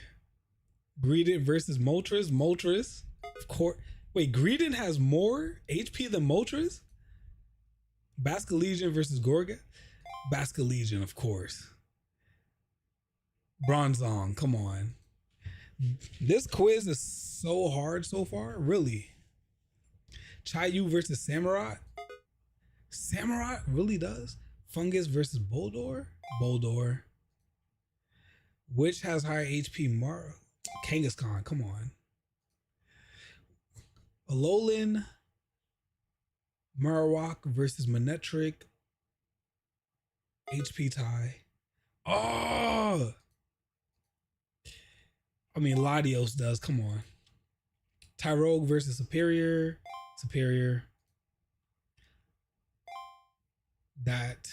Greedent versus Moltres. Moltres. Of course. Wait, Greedent has more HP than Moltres? Basculegion versus Gorga. Basculegion, of course. Bronzong, come on. This quiz is so hard so far. Really. Chayu versus Samurott. Samurott really does. Fungus versus Boldor. Boldor. Which has higher HP? Kangaskhan, come on. Alolan Marowak versus Manectric. HP tie. Oh! I mean, Latios does. Come on. Tyrogue versus Superior. Superior. That.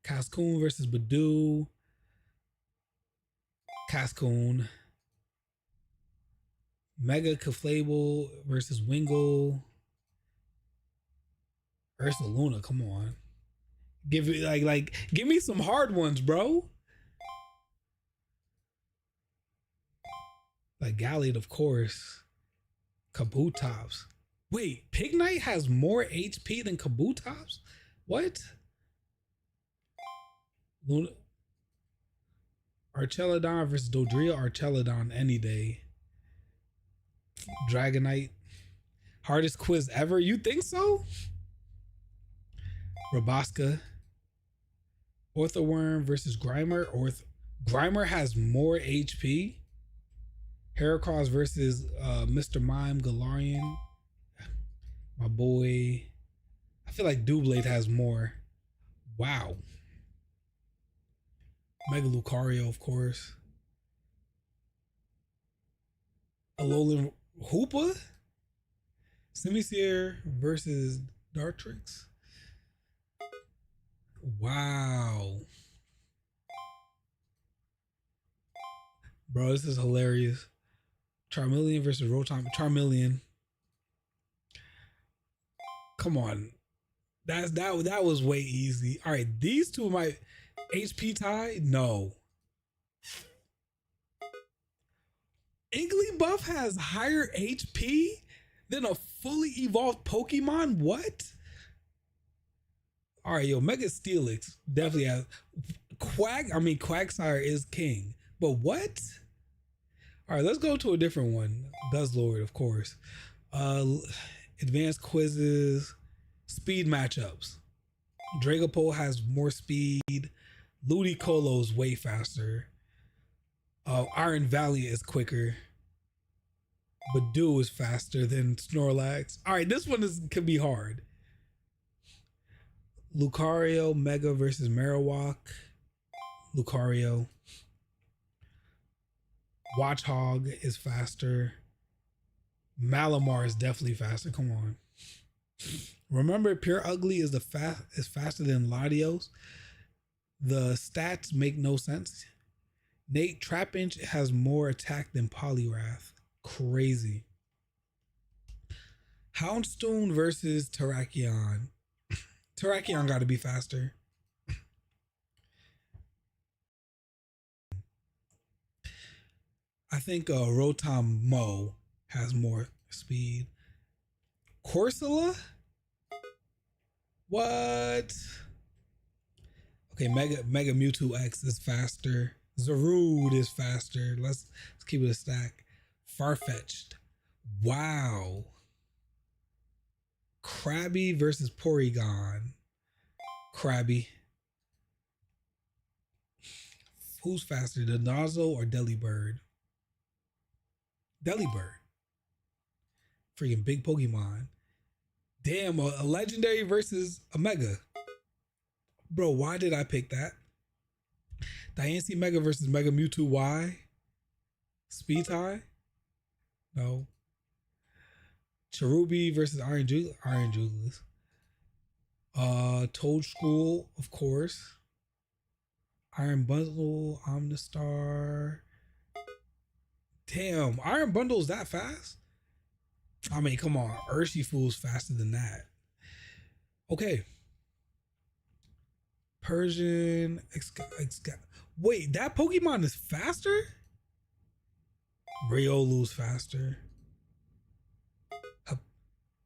Cascoon versus Badoo. Cascoon. Mega Caflable versus Wingull. Ursaluna, come on. Give it give me some hard ones, bro. Like Galliot, of course. Kabutops. Wait, Pignite has more HP than Kabutops? What? Luna. Archelodon versus Dodrio. Archelodon any day. Dragonite. Hardest quiz ever? You think so? Rabasca. Orthworm versus Grimer. Grimer has more HP. Heracross versus Mr. Mime Galarian. My boy. I feel like Doublade has more. Wow. Mega Lucario, of course. Alolan Hoopa. Simisear versus Dartrix. Wow. Bro, this is hilarious. Charmeleon versus Rotom. Charmeleon. Come on. That was way easy. All right, these two might HP tie? No. Igglybuff has higher HP than a fully evolved Pokemon? What? All right, yo, Mega Steelix definitely has Quagsire is king. But what? All right, let's go to a different one. Guzzlord, of course. Advanced quizzes, speed matchups. Dragapult has more speed. Ludicolo's way faster. Iron Valiant is quicker. Badoo is faster than Snorlax. All right, this one could be hard. Lucario Mega versus Marowak. Lucario. Watchog is faster. Malamar is definitely faster. Come on. Remember, Pure Ugly is is faster than Latios. The stats make no sense. Nate Trapinch has more attack than Poliwrath. Crazy. Houndstone versus Terrakion. Terrakion got to be faster. I think Rotom Mo has more speed. Corsola? What? Okay, Mega Mewtwo X is faster. Zarude is faster. Let's keep it a stack. Farfetch'd. Wow. Krabby versus Porygon. Krabby. Who's faster, the Nozzle or Delibird? Delibird. Freaking big Pokemon. Damn, a legendary versus a Mega. Bro, why did I pick that? Diancie Mega versus Mega Mewtwo Y. Speed tie? No. Cherubi versus Iron Juglius. Toadstool, of course. Iron Bundle, Omnistar. Damn, Iron Bundle's that fast? I mean, come on. Urshifu's faster than that. Okay. Persian. Wait, that Pokemon is faster? Riolu's faster.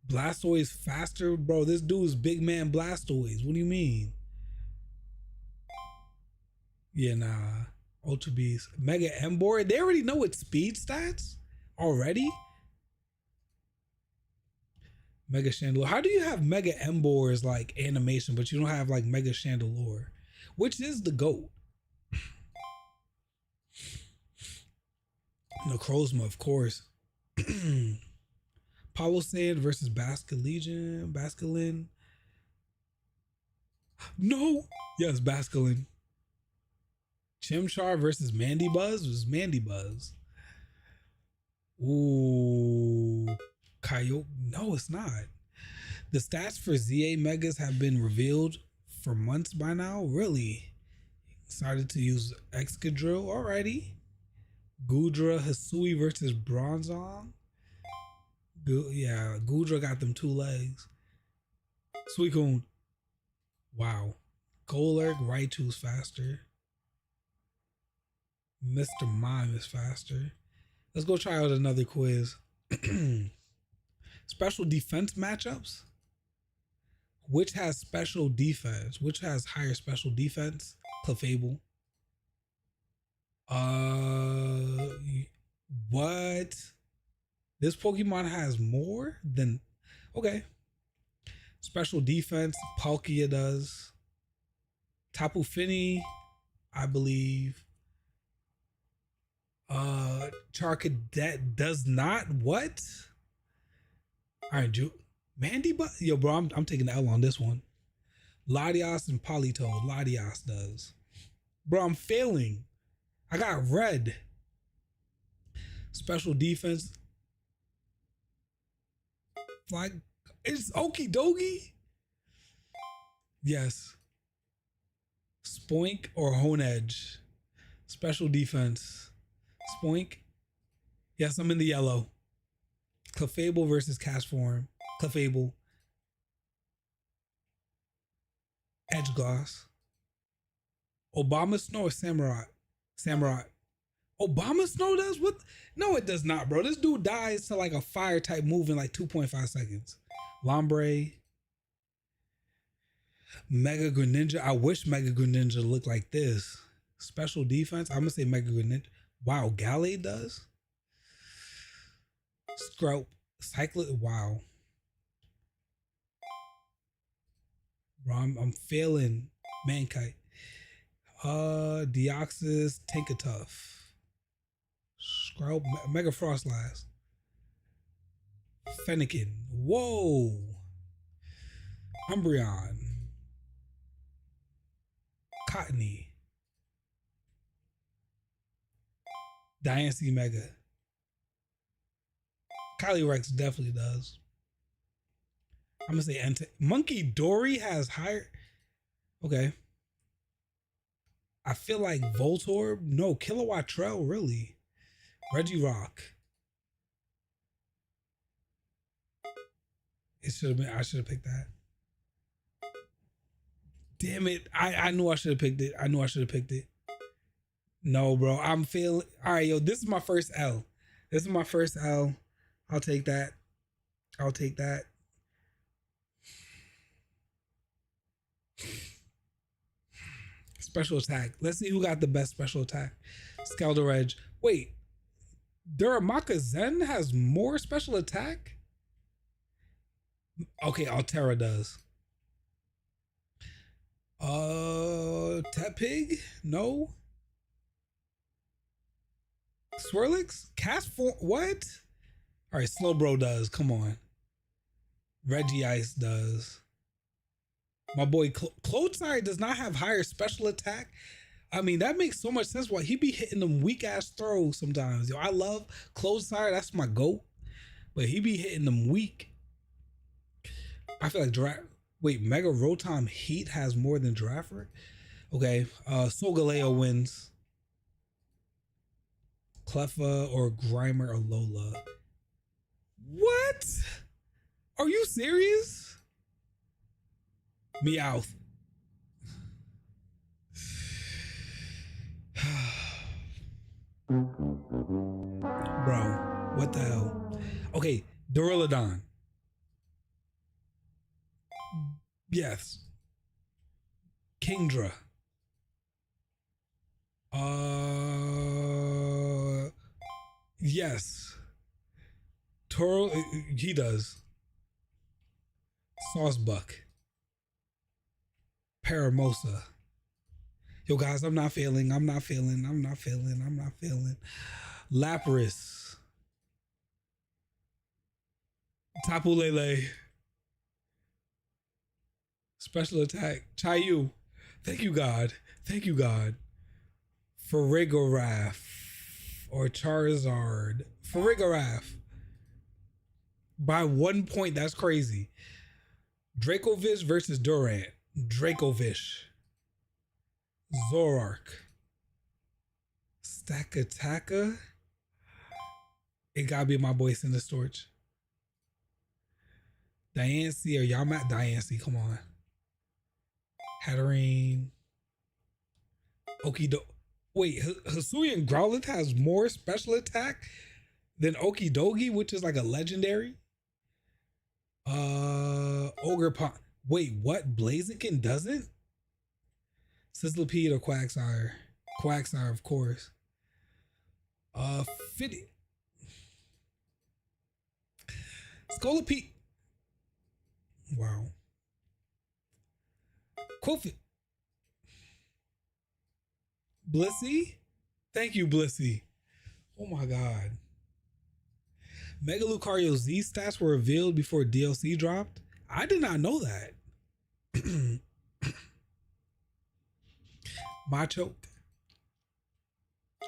Blastoise faster? Bro, this dude is big man Blastoise. What do you mean? Yeah, nah. Ultra Beast. Mega Emboar. They already know its speed stats? Already? Mega Chandelure. How do you have Mega Emboar's like animation, but you don't have like Mega Chandelure? Which is the GOAT? Necrozma, of course. Palossand versus Basculin. No! Yes, Basculin. Chimchar versus Mandibuzz was Mandibuzz. Ooh. Coyote. No, it's not. The stats for ZA Megas have been revealed for months by now. Really? Decided to use Excadrill. Alrighty. Gudra Hisui versus Bronzong. Yeah, Gudra got them 2 legs. Suicune. Wow. Golurk, Raichu's faster. Mr. Mime is faster. Let's go try out another quiz. Special defense matchups. Which has special defense? Which has higher special defense? Clefable. What? This Pokemon has more than... Okay. Special defense, Palkia does. Tapu Fini, I believe. Charcadet does not. What? All right, Mandy, but yo, bro, I'm taking the L on this one. Latias and Politoed. Latias does. Bro, I'm failing. I got red. Special defense. Like, it's Okie Dokie. Yes. Spoink or Hone Edge. Special defense. Spoink. Yes, I'm in the yellow. Clefable versus Castform. Clefable. Edge Gloss. Obama Snow or Samurai? Samurai. Obama Snow does? What? No, it does not, bro. This dude dies to like a fire type move in like 2.5 seconds. Lombre. Mega Greninja. I wish Mega Greninja looked like this. Special defense. I'm gonna say Mega Greninja. Wow, Gallade does. Scrope. Cyclid. Wow. Bro, I'm failing. Mankite. Deoxys. Tinkatuff. Scrope. Mega Frostlass. Fennekin. Whoa. Umbreon. Cottony. Diancie Mega. Calyrex definitely does. I'm gonna say Monkey Dory has higher. Okay. I feel like Voltorb. No, Kilowatt Trail, really. Regirock. It should have been. I should have picked that. Damn it. I knew I should have picked it. I knew I should have picked it. No, bro. I'm feeling. All right, yo. This is my first L. This is my first L. I'll take that. I'll take that. Special attack. Let's see who got the best special attack. Skelderedge. Wait. Duramaka Zen has more special attack? Okay, Altera does. Tepig? No. Swirlix? Castform? What? All right, Slowbro does. Come on. Regice does. My boy Clodsire does not have higher special attack. I mean, that makes so much sense why he be hitting them weak ass throws sometimes. Yo, I love Clodsire. That's my GOAT. But he be hitting them weak. I feel like wait, Mega Rotom Heat has more than Girafarig? Okay. Solgaleo wins. Cleffa or Grimer or Lola. What? Are you serious? Meowth. Bro, what the hell? Okay, Duraludon. Yes. Kingdra. Yes. Toro, he does. Saucebuck. Paramosa. Yo, guys, I'm not failing. I'm not failing. I'm not failing. I'm not failing. Lapras. Tapu Lele. Special attack. Chayu. Thank you, God. Thank you, God. Farigiraf or Charizard. Farigiraf. By 1 point. That's crazy. Dracovish versus Durant. Dracovish. Zoroark. Stakataka. It gotta be my boy Cinderstorch. Diancie or Yamat Diancie. Come on. Hatterene. Okido. Wait, Hisuian Growlithe has more special attack than Okidogi, which is like a legendary. Ogre Pond. Wait, what? Blaziken doesn't? Sizzlipede or Quagsire? Quagsire, of course. Fitty. Scolipede. Wow. Quofit. Blissey? Thank you, Blissey. Oh my god. Mega Lucario Z stats were revealed before DLC dropped? I did not know that. Macho.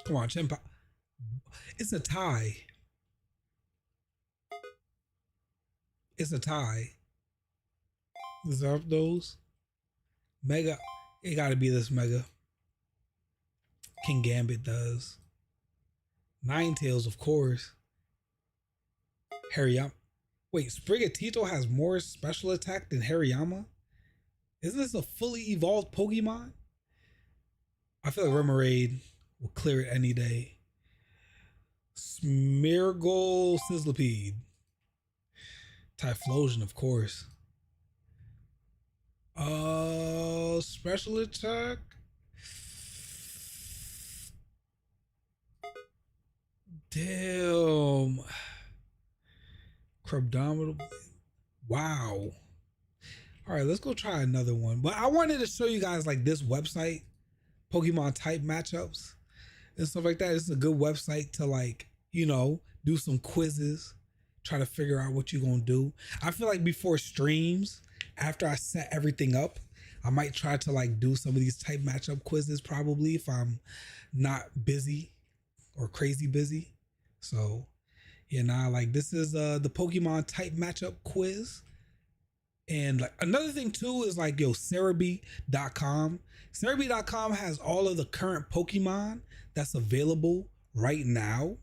Come on, Chimpa. It's a tie. It's a tie. Deserve those. Mega. It gotta be this Mega. King Gambit does. Ninetales, of course. Hariyama. Wait, Sprigatito has more special attack than Hariyama? Isn't this a fully evolved Pokemon? I feel like Remoraid will clear it any day. Smeargle Sizzlipede. Typhlosion, of course. Special attack. Damn. Crabdominal. Wow. All right, let's go try another one. But I wanted to show you guys like this website, Pokemon type matchups and stuff like that. It's a good website to like, you know, do some quizzes, try to figure out what you're gonna do. I feel like before streams, after I set everything up, I might try to like do some of these type matchup quizzes probably if I'm not busy or crazy busy. So yeah, nah, like this is the Pokemon type matchup quiz. And like another thing too is like, yo, Cerebi.com. Cerebi.com has all of the current Pokemon that's available right now.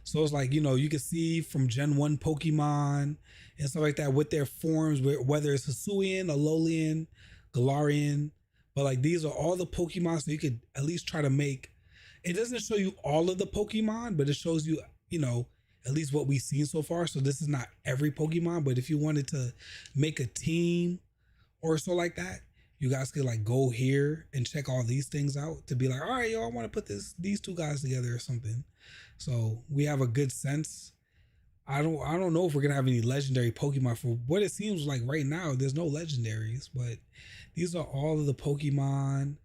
So it's like, you know, you can see from Gen 1 Pokemon and stuff like that with their forms, whether it's Hisuian, Alolan, Galarian. But like these are all the Pokemon, so you could at least try to make, it doesn't show you all of the Pokemon, but it shows you, you know, at least what we've seen so far. So this is not every Pokemon, but if you wanted to make a team or so like that, you guys could like go here and check all these things out to be like, all right, yo, I want to put these two guys together or something. So we have a good sense. I don't know if we're gonna have any legendary Pokemon. For what it seems like right now, there's no legendaries, but these are all of the Pokemon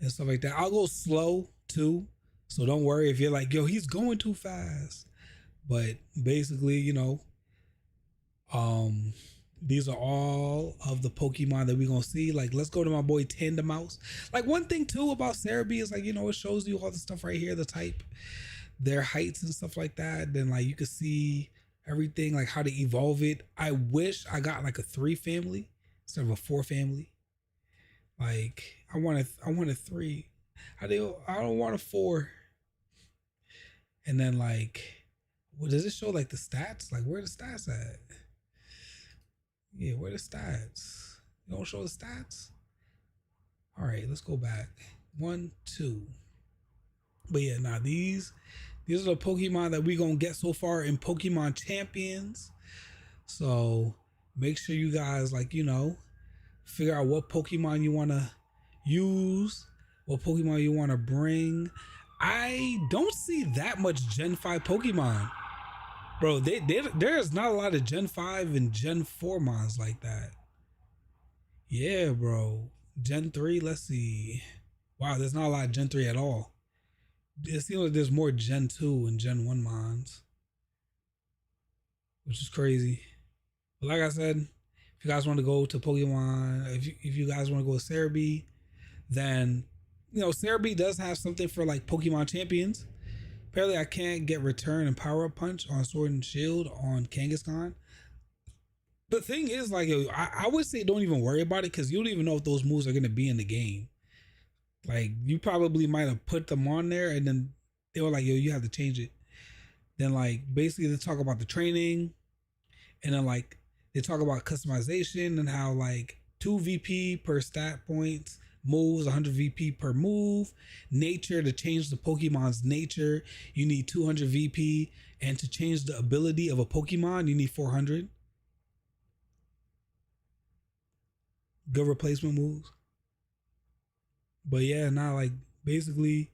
and stuff like that. I'll go slow too, so don't worry if you're like, yo, he's going too fast. But basically, you know, these are all of the Pokemon that we're gonna see. Like, let's go to my boy Tandemaus. Like, one thing too about Cerebi is like, you know, it shows you all the stuff right here, the type, their heights and stuff like that. Then like you can see everything, like how to evolve it. I wish I got like a 3 family instead of a 4 family. Like I want a 3. I don't want a 4. And then like, what does it show? Like the stats? Like where the stats at? Yeah, where the stats? You don't show the stats? All right, let's go back. 1, 2. But yeah, now these are the Pokemon that we gonna get so far in Pokemon Champions. So make sure you guys like, you know, figure out what Pokemon you wanna use, what Pokemon you wanna bring. I don't see that much Gen 5 Pokemon. Bro, there's not a lot of Gen 5 and Gen 4 mons like that. Yeah, bro. Gen 3, let's see. Wow, there's not a lot of Gen 3 at all. It seems like there's more Gen 2 and Gen 1 mons, which is crazy. But like I said, if you guys want to go to Pokemon, if you guys want to go to Cerebi, then, you know, Cerebi does have something for like Pokemon Champions. Apparently I can't get Return and Power Up Punch on Sword and Shield on Kangaskhan. The thing is, like, I would say don't even worry about it because you don't even know if those moves are going to be in the game. Like, you probably might have put them on there and then they were like, yo, you have to change it. Then, like, basically they talk about the training and then, like, they talk about customization and how, like, 2 VP per stat points, moves, 100 VP per move, nature, to change the Pokemon's nature, you need 200 VP, and to change the ability of a Pokemon, you need 400. Good replacement moves. But yeah, now like basically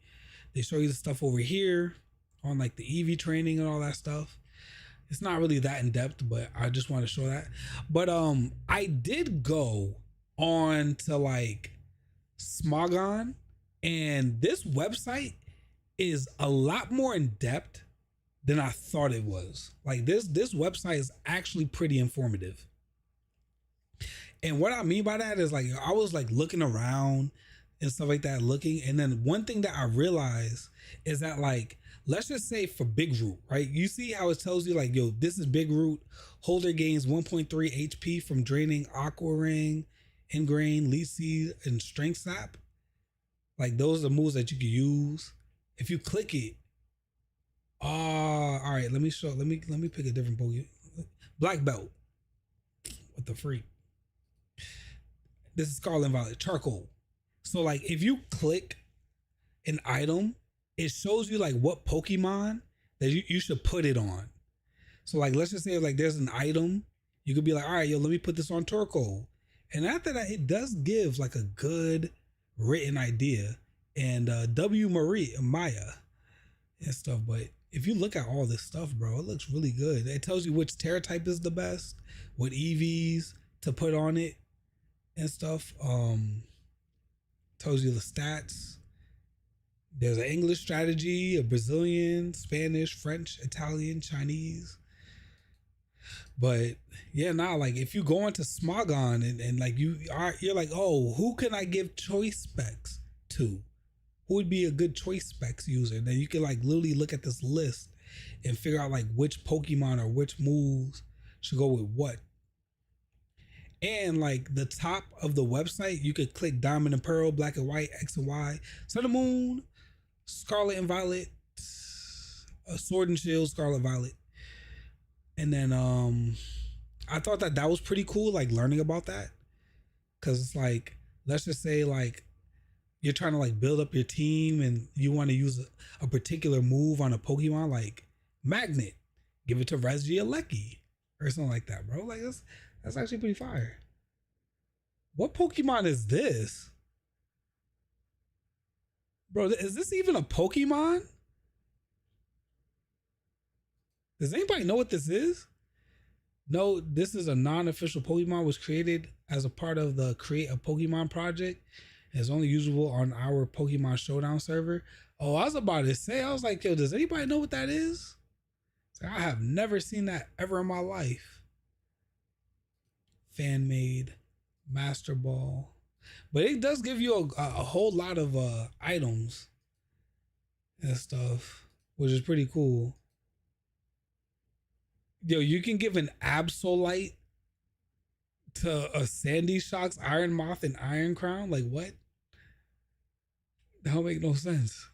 they show you the stuff over here on like the EV training and all that stuff. It's not really that in depth, but I just want to show that. But I did go on to like Smogon And this website is a lot more in depth than I thought it was. Like this website is actually pretty informative. And what I mean by that is like I was like looking around and stuff like that, looking, and then one thing that I realized is that like let's just say for Big Root, right? You see how it tells you like, yo, this is Big Root. Holder gains 1.3 HP from draining Aqua Ring, Ingrain, Leech Seed, and Strength Sap. Like those are moves that you can use. If you click it, all right, let me pick a different Pokemon. Black Belt. What the freak? This is Scarlet Violet, Charcoal. So like if you click an item, it shows you like what Pokemon that you should put it on. So like let's just say like there's an item, you could be like, all right, yo, let me put this on Turco. And after that, it does give like a good written idea. And Maya and stuff. But if you look at all this stuff, bro, it looks really good. It tells you which Terra type is the best, what EVs to put on it and stuff. Tells you the stats. There's an English strategy, a Brazilian, Spanish, French, Italian, Chinese. But yeah, now like if you go into Smogon and like you're like, oh, who can I give choice specs to? Who would be a good choice specs user? And then you can like literally look at this list and figure out like which Pokemon or which moves should go with what. And like the top of the website, you could click Diamond and Pearl, Black and White, X and Y, Sun and Moon, Scarlet and Violet, Sword and Shield, Scarlet Violet. And then I thought that was pretty cool, like learning about that. Cause it's like, let's just say like you're trying to like build up your team and you want to use a particular move on a Pokemon, like Magnet, give it to Regieleki or something like that, bro. Like that's actually pretty fire. What Pokemon is this? Bro, is this even a Pokemon? Does anybody know what this is? No, this is a non-official Pokemon, was created as a part of the Create a Pokemon project. It's only usable on our Pokemon Showdown server. Oh, I was about to say, I was like, yo, does anybody know what that is? Like, I have never seen that ever in my life. Fan made, Master Ball. But it does give you a whole lot of items and stuff, which is pretty cool. Yo, you can give an Absolite to a Sandy Shocks, Iron Moth, and Iron Crown. Like what? That don't make no sense.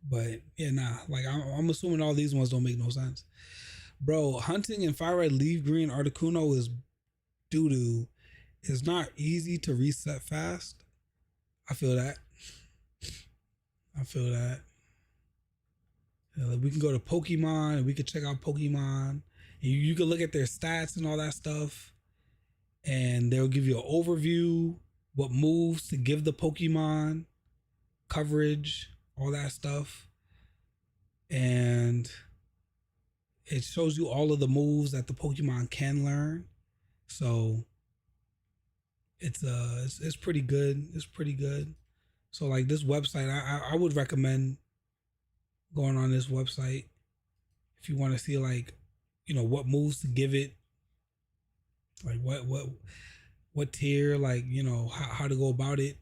But yeah, nah. Like I'm assuming all these ones don't make no sense, bro. Hunting and Fire Red Leaf Green Articuno is doo doo. It's not easy to reset fast. I feel that. Like we can go to Pokemon and we can check out Pokemon. And you can look at their stats and all that stuff. And they'll give you an overview, what moves to give the Pokemon, coverage, all that stuff. And it shows you all of the moves that the Pokemon can learn. So it's pretty good. It's pretty good. So like this website, I would recommend going on this website if you want to see like, you know, what moves to give it, like what tier, like, you know, how to go about it.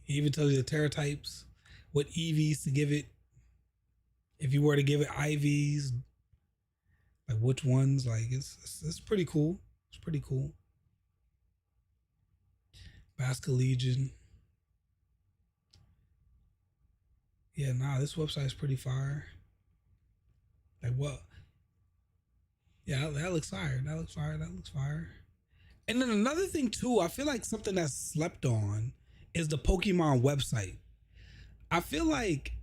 It even tells you the Terra types, what EVs to give it. If you were to give it IVs, like which ones, like it's pretty cool. It's pretty cool. Basket Legion. Yeah, nah, this website is pretty fire. Like what? Yeah, that looks fire. That looks fire. And then another thing too, I feel like something that's slept on is the Pokemon website. I feel like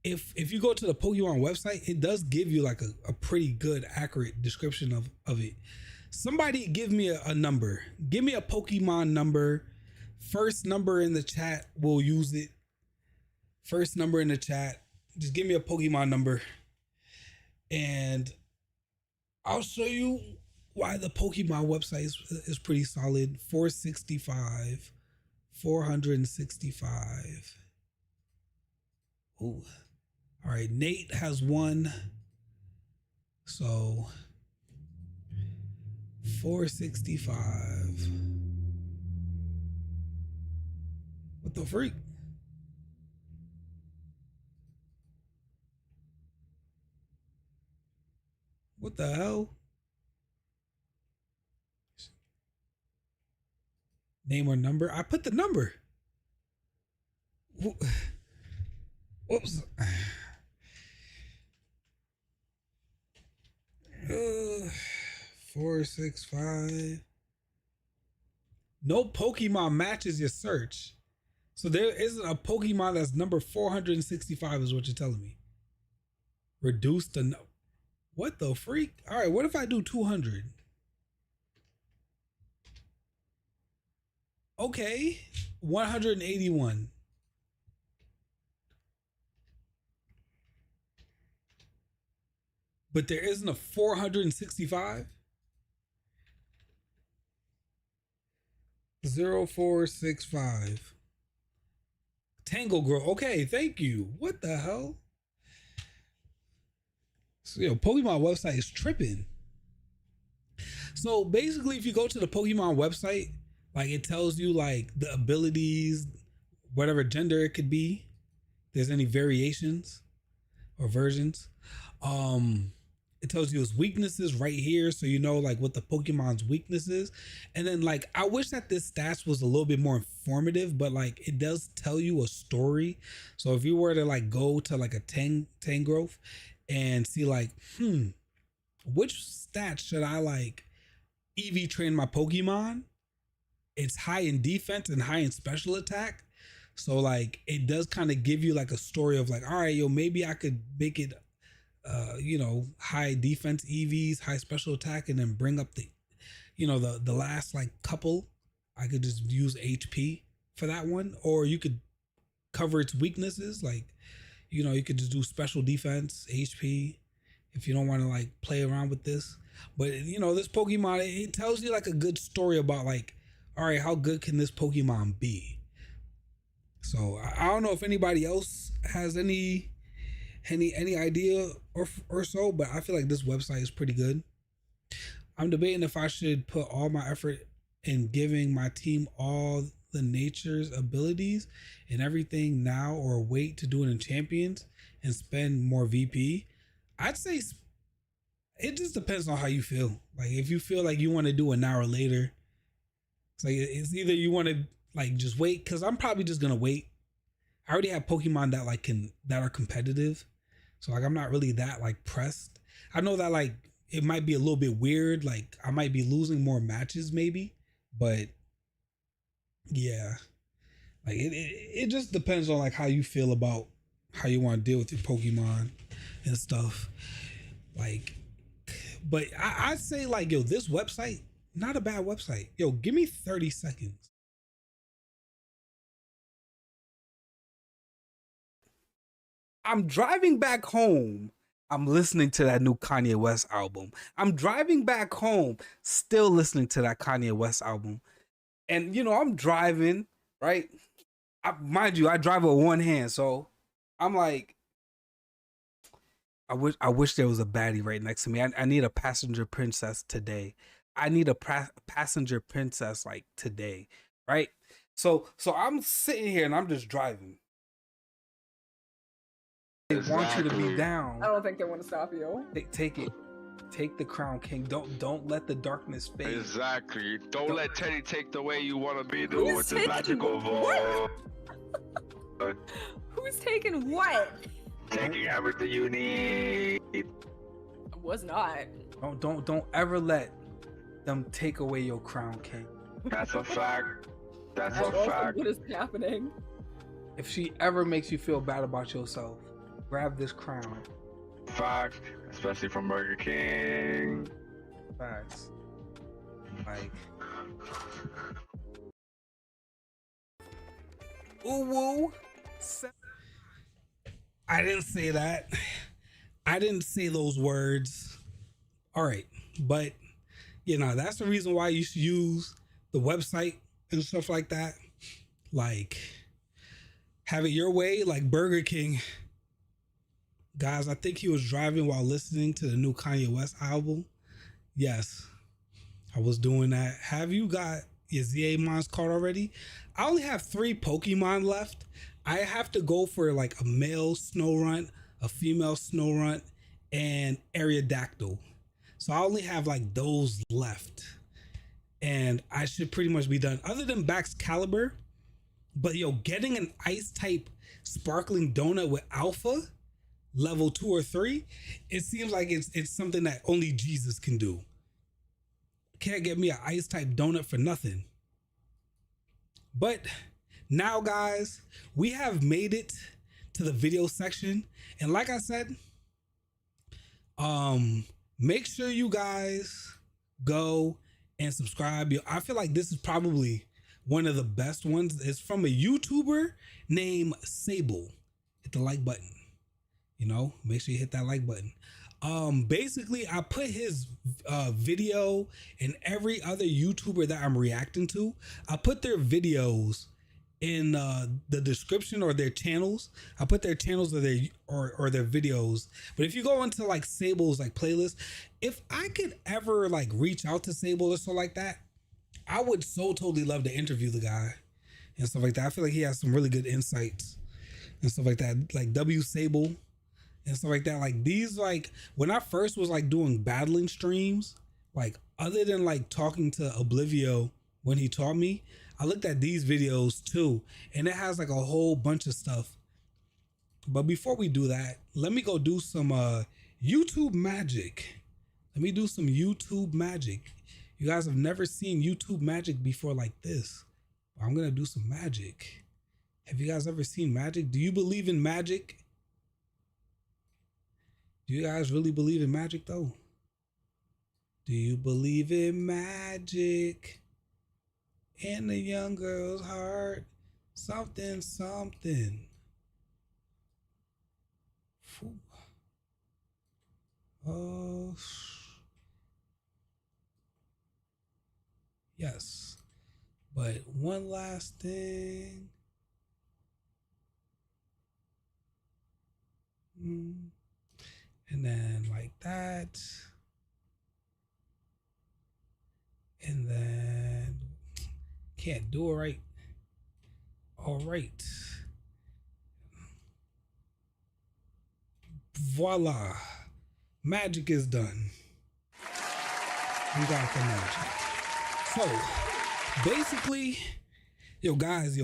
if you go to the Pokemon website, it does give you like a pretty good, accurate description of it. Somebody give me a number. Give me a Pokemon number. First number in the chat, we'll use it. First number in the chat. Just give me a Pokemon number. And I'll show you why the Pokemon website is pretty solid. 465, 465. Ooh. All right, Nate has one. So 465. What the freak? What the hell? Name or number? I put the number. Whoops. 465. No Pokemon matches your search. So there isn't a Pokemon that's number 465 is what you're telling me. Reduce the no. What the freak? All right, what if I do 200? Okay, 181. But there isn't a 465? 0465. Tangle Girl. Okay, thank you. What the hell? So, Pokemon website is tripping. So basically, if you go to the Pokemon website, like it tells you like the abilities, whatever gender it could be. If there's any variations or versions. It tells you its weaknesses right here, so you know like what the Pokemon's weakness is. And then like I wish that this stats was a little bit more informative, but like it does tell you a story. So if you were to like go to like a Tangrowth and see like, which stats should I like EV train my Pokemon? It's high in defense and high in special attack. So like it does kind of give you like a story of like, all right, maybe I could make it high defense EVs, high special attack, and then bring up the last like couple. I could just use HP for that one, or you could cover its weaknesses. Like, you could just do special defense, HP, if you don't want to like play around with this. But this Pokemon, it tells you like a good story about like, all right, how good can this Pokemon be? So I don't know if anybody else has any idea or so, but I feel like this website is pretty good. I'm debating if I should put all my effort in giving my team all the nature's abilities and everything now, or wait to do it in champions and spend more VP. I'd say it just depends on how you feel. Like if you feel like you want to do an hour later, it's like it's either you want to like just wait, because I'm probably just gonna wait. I already have Pokemon that are competitive. So like I'm not really that like pressed. I know that like it might be a little bit weird, like I might be losing more matches maybe, but yeah. Like it just depends on like how you feel about how you want to deal with your Pokemon and stuff. Like, but I'd say like, this website, not a bad website. Give me 30 seconds. I'm driving back home. I'm listening to that new Kanye West album. I'm driving back home, still listening to that Kanye West album. And, I'm driving, right? Mind you, I drive with one hand. So I'm like, I wish there was a baddie right next to me. I need a passenger princess today. I need a passenger princess like today, right? So I'm sitting here and I'm just driving. They want you to be down. I don't think they want to stop you. Take it. Take the crown, king. Don't let the darkness fade. Exactly. Don't let Teddy take the way you want to be doing with this magical voice. Who's taking what? Taking everything you need. I was not. Don't ever let them take away your crown, king. That's a fact. That's a Also, fact. what is happening? If she ever makes you feel bad about yourself, grab this crown. Fact. Especially from Burger King. Facts. Like. Ooh woo. I didn't say that. I didn't say those words. All right. But, that's the reason why you should use the website and stuff like that. like have it your way like Burger King. Guys, I think he was driving while listening to the new Kanye West album. Yes, I was doing that. Have you got your ZA Mons card already? I only have 3 Pokemon left. I have to go for like a male Snorunt, a female Snorunt, and Aerodactyl. So I only have like those left. And I should pretty much be done. Other than Baxcalibur. But yo, getting an ice type sparkling donut with alpha level 2 or 3, it seems like it's something that only Jesus can do. Can't get me an ice type donut for nothing. But now, guys, we have made it to the video section. And like I said, make sure you guys go and subscribe. I feel like this is probably one of the best ones. It's from a YouTuber named Sable. Hit the like button. You know, make sure you hit that like button. Basically, I put his video and every other YouTuber that I'm reacting to, I put their videos in the description, or their channels. I put their channels or their videos. But if you go into like Sable's like playlist, if I could ever like reach out to Sable or so like that, I would so totally love to interview the guy and stuff like that. I feel like he has some really good insights and stuff like that. Like W Sable and stuff like that. Like these, like when I first was like doing battling streams, like other than like talking to Oblivio when he taught me, I looked at these videos too, and it has like a whole bunch of stuff. But before we do that, let me go do some YouTube magic. Let me do some YouTube magic. You guys have never seen YouTube magic before like this. I'm gonna do some magic. Have you guys ever seen magic? Do you believe in magic? Do you guys really believe in magic though? Do you believe in magic? In the young girl's heart, something, something. Oh, yes. But one last thing. And then like that. And then can't do it right. All right. Voila. Magic is done. We got the magic. So basically, yo guys,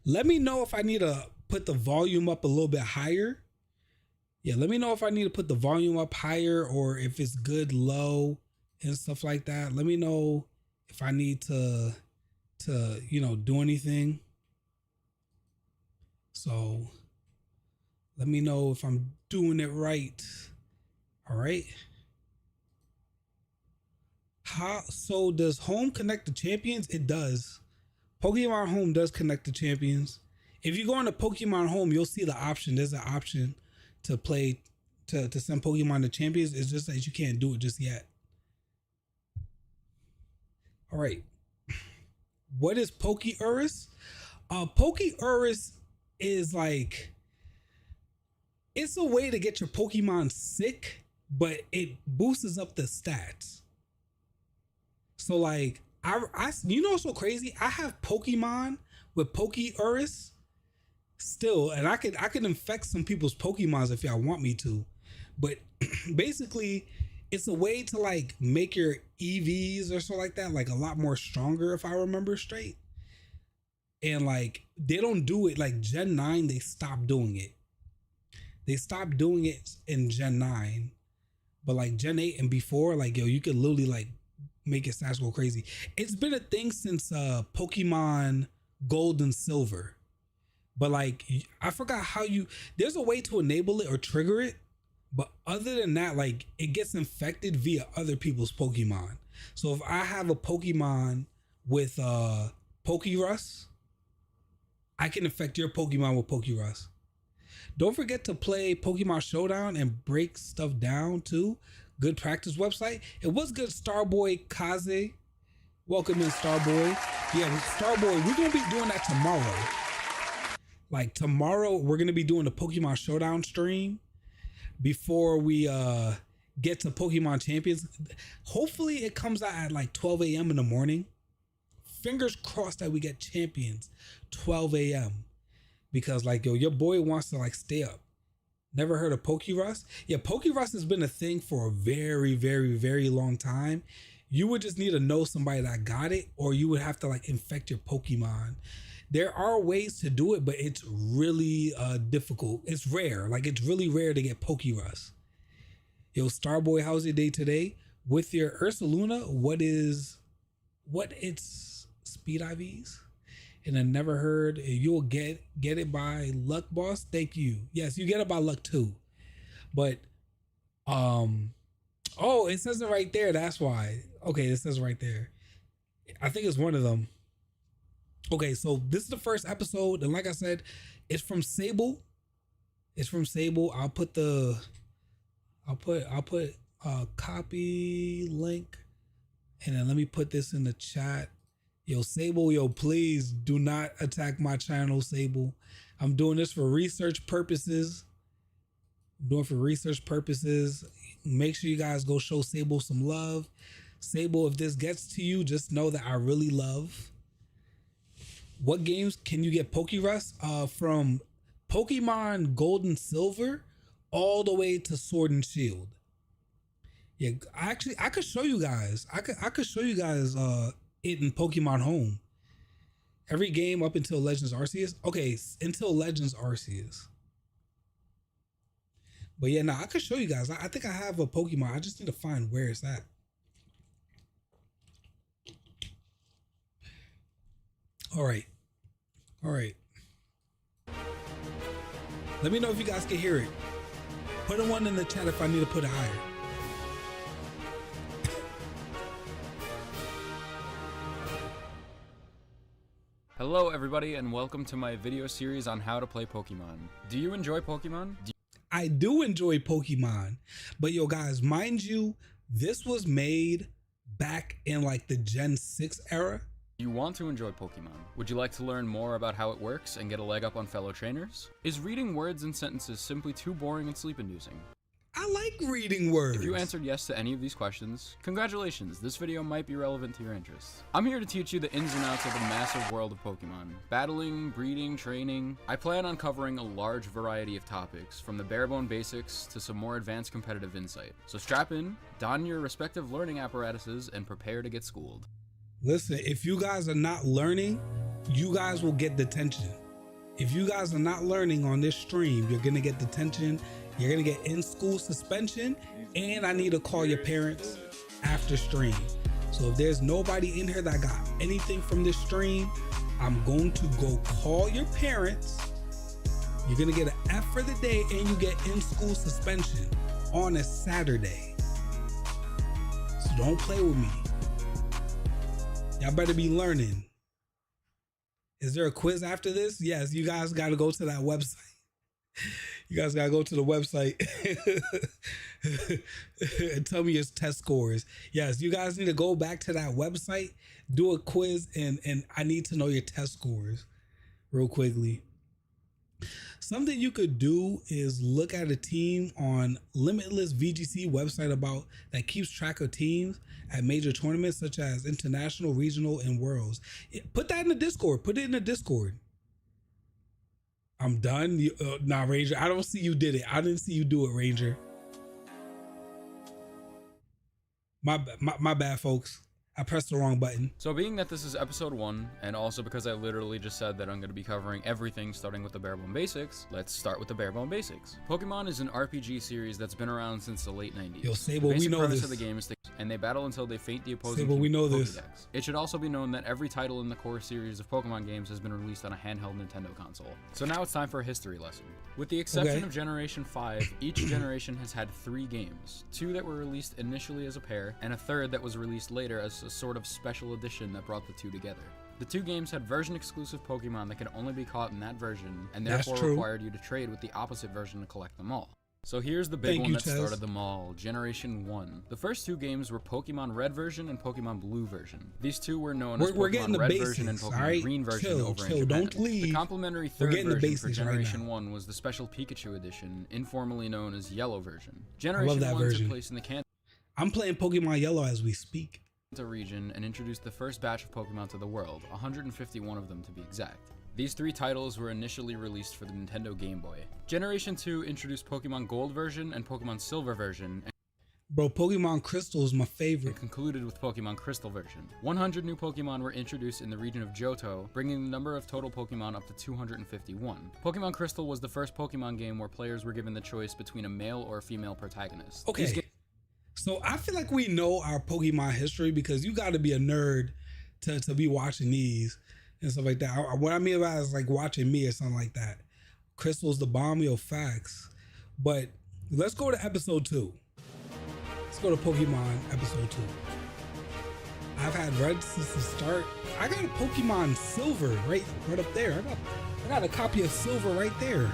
let me know if I need to put the volume up a little bit higher. Yeah, let me know if I need to put the volume up higher or if it's good low and stuff like that. Let me know if I need to do anything. So let me know if I'm doing it right. All right. So does home connect the champions? It does. Pokemon Home does connect the champions. If you go into Pokemon Home, you'll see the option. There's an option to play to send Pokemon to champions. It's just that you can't do it just yet. All right. What is Poké-Urus? Poké-Urus is like, it's a way to get your Pokemon sick, but it boosts up the stats. So like, you know what's so crazy? I have Pokemon with Poké-Urus still, and I could infect some people's Pokemons if y'all want me to. But basically, it's a way to like make your EVs or so like that like a lot more stronger, if I remember straight. And like they don't do it like Gen 9, they stopped doing it. They stopped doing it in Gen 9. But like Gen 8 and before, like yo, you could literally like make your stats go crazy. It's been a thing since Pokemon Gold and Silver. But like I forgot how there's a way to enable it or trigger it. But other than that, like it gets infected via other people's Pokemon. So if I have a Pokemon with Pokerus, I can infect your Pokemon with Pokerus. Don't forget to play Pokemon Showdown and break stuff down too. Good practice website. It was good, Starboy Kaze. Welcome in, Starboy. Yeah, Starboy, we're gonna be doing that tomorrow. Like tomorrow, we're gonna be doing the Pokemon Showdown stream before we get to Pokemon Champions. Hopefully it comes out at like 12 a.m. in the morning. Fingers crossed that we get Champions 12 a.m. because like, yo, your boy wants to like stay up. Never heard of Pokerus? Yeah, Pokerus has been a thing for a very, very, very long time. You would just need to know somebody that got it, or you would have to like infect your Pokemon. There are ways to do it, but it's really difficult. It's rare. Like it's really rare to get Pokerus. Yo, Starboy, how's your day today? With your Ursaluna, what it's speed IVs? And I never heard you'll get it by luck, boss. Thank you. Yes, you get it by luck too. But oh, it says it right there. That's why. Okay, it says right there. I think it's one of them. Okay, so this is the first episode, and like I said, it's from Sable. It's from Sable. I'll put copy link, and then let me put this in the chat. Yo, Sable, yo, please do not attack my channel, Sable. I'm doing this for research purposes. Make sure you guys go show Sable some love. Sable, if this gets to you, just know that I really love. What games can you get Pokerus? From Pokemon Gold and Silver all the way to Sword and Shield. Yeah, I could show you guys. I could show you guys it in Pokemon Home. Every game up until Legends Arceus. Okay, until Legends Arceus. But yeah, I could show you guys. I think I have a Pokemon. I just need to find where it's at. All right. Let me know if you guys can hear it. Put a 1 in the chat if I need to put it higher. Hello everybody and welcome to my video series on how to play Pokemon. Do you enjoy Pokemon? I do enjoy Pokemon, but yo guys, mind you, this was made back in like the Gen 6 era. Do you want to enjoy Pokemon? Would you like to learn more about how it works and get a leg up on fellow trainers? Is reading words and sentences simply too boring and sleep-inducing? I like reading words. If you answered yes to any of these questions, congratulations, this video might be relevant to your interests. I'm here to teach you the ins and outs of the massive world of Pokemon. Battling, breeding, training. I plan on covering a large variety of topics, from the bare-bone basics to some more advanced competitive insight. So strap in, don your respective learning apparatuses, and prepare to get schooled. Listen, if you guys are not learning, you guys will get detention. If you guys are not learning on this stream, you're gonna get detention. You're gonna get in-school suspension, and I need to call your parents after stream. So if there's nobody in here that got anything from this stream, I'm going to go call your parents. You're gonna get an F for the day, and you get in-school suspension on a Saturday. So don't play with me. Y'all better be learning. Is there a quiz after this? Yes, you guys got to go to that website. You guys got to go to the website and tell me your test scores. Yes, you guys need to go back to that website, do a quiz, and I need to know your test scores real quickly. Something you could do is look at a team on Limitless VGC website that keeps track of teams at major tournaments such as international, regional, and worlds. Put that in the Discord. Put it in the Discord. I'm done. Nah, Ranger. I don't see you did it. I didn't see you do it, Ranger. My bad, folks. I pressed the wrong button. So being that this is episode 1, and also because I literally just said that I'm going to be covering everything starting with the bare-bone basics, let's start with the bare-bone basics. Pokemon is an RPG series that's been around since the late 90s. Yo, Sable, we know this. The game is and they battle until they faint the opposing Sable, we know this. Pokédex. It should also be known that every title in the core series of Pokemon games has been released on a handheld Nintendo console. So now it's time for a history lesson. With the exception of Generation 5, each generation has had 3 games. 2 that were released initially as a pair, and a third that was released later as a sort of special edition that brought the 2 together. The 2 games had version-exclusive Pokemon that could only be caught in that version, and therefore required you to trade with the opposite version to collect them all. So here's the big Thank one you, that Chaz. started them all, Generation 1. The first two games were Pokemon Red version and Pokemon Blue version. These two were known as We're getting Pokemon the Red basics, version and Pokemon alright? Green version Chill, over chill, in Japan. don't leave. The complimentary We're third getting the version for basics right Generation now. 1 was the special Pikachu edition, informally known as Yellow version. I love Generation that 1 version. took place in the Kanto I'm playing Pokemon Yellow as we speak. region and introduced the first batch of Pokemon to the world, 151 of them to be exact. These three titles were initially released for the Nintendo Game Boy. Generation 2 introduced Pokemon Gold version and Pokemon Silver version, Bro, Pokemon Crystal is my favorite. and concluded with Pokemon Crystal version. 100 new Pokemon were introduced in the region of Johto, bringing the number of total Pokemon up to 251. Pokemon Crystal was the first Pokemon game where players were given the choice between a male or a female protagonist. Okay. These So I feel like we know our Pokemon history because you got to be a nerd to be watching these and stuff like that. What I mean by it is like watching me or something like that. Crystal's the bomb, yo, facts. But let's go to episode 2. Let's go to Pokemon episode 2. I've had Red since the start. I got a Pokemon Silver right up there. I got a copy of Silver right there.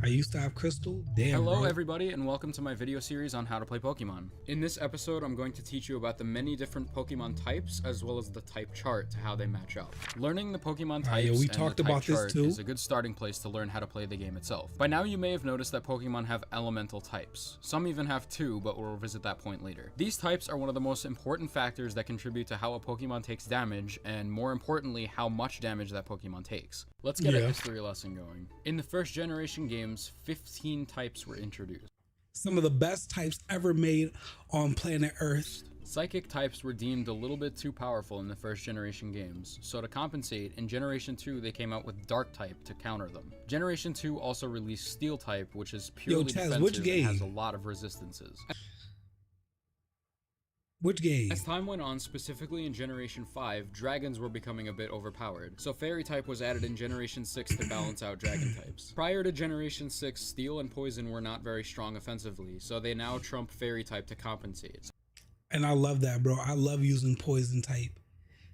I used to have Crystal. Damn. Hello bro. everybody and welcome to my video series on how to play Pokemon. In this episode I'm going to teach you about the many different Pokemon types as well as the type chart to how they match up. Learning the Pokemon types yeah, we and talked the type about this chart too. is a good starting place to learn how to play the game itself. By now you may have noticed that Pokemon have elemental types. Some even have 2, but we'll visit that point later. These types are one of the most important factors that contribute to how a Pokemon takes damage and more importantly how much damage that Pokemon takes. Let's get a history lesson going. In the first generation games, 15 types were introduced. Some of the best types ever made on planet Earth. Psychic types were deemed a little bit too powerful in the first generation games, so to compensate, in Generation 2 they came out with Dark type to counter them. Generation 2 also released Steel type, which is purely Chaz, defensive which and game? has a lot of resistances. Which game? As time went on, specifically in Generation 5, dragons were becoming a bit overpowered, so Fairy type was added in Generation 6 to balance out dragon types. Prior to Generation 6, Steel and Poison were not very strong offensively, so they now trump Fairy type to compensate. And I love that, bro. I love using Poison type.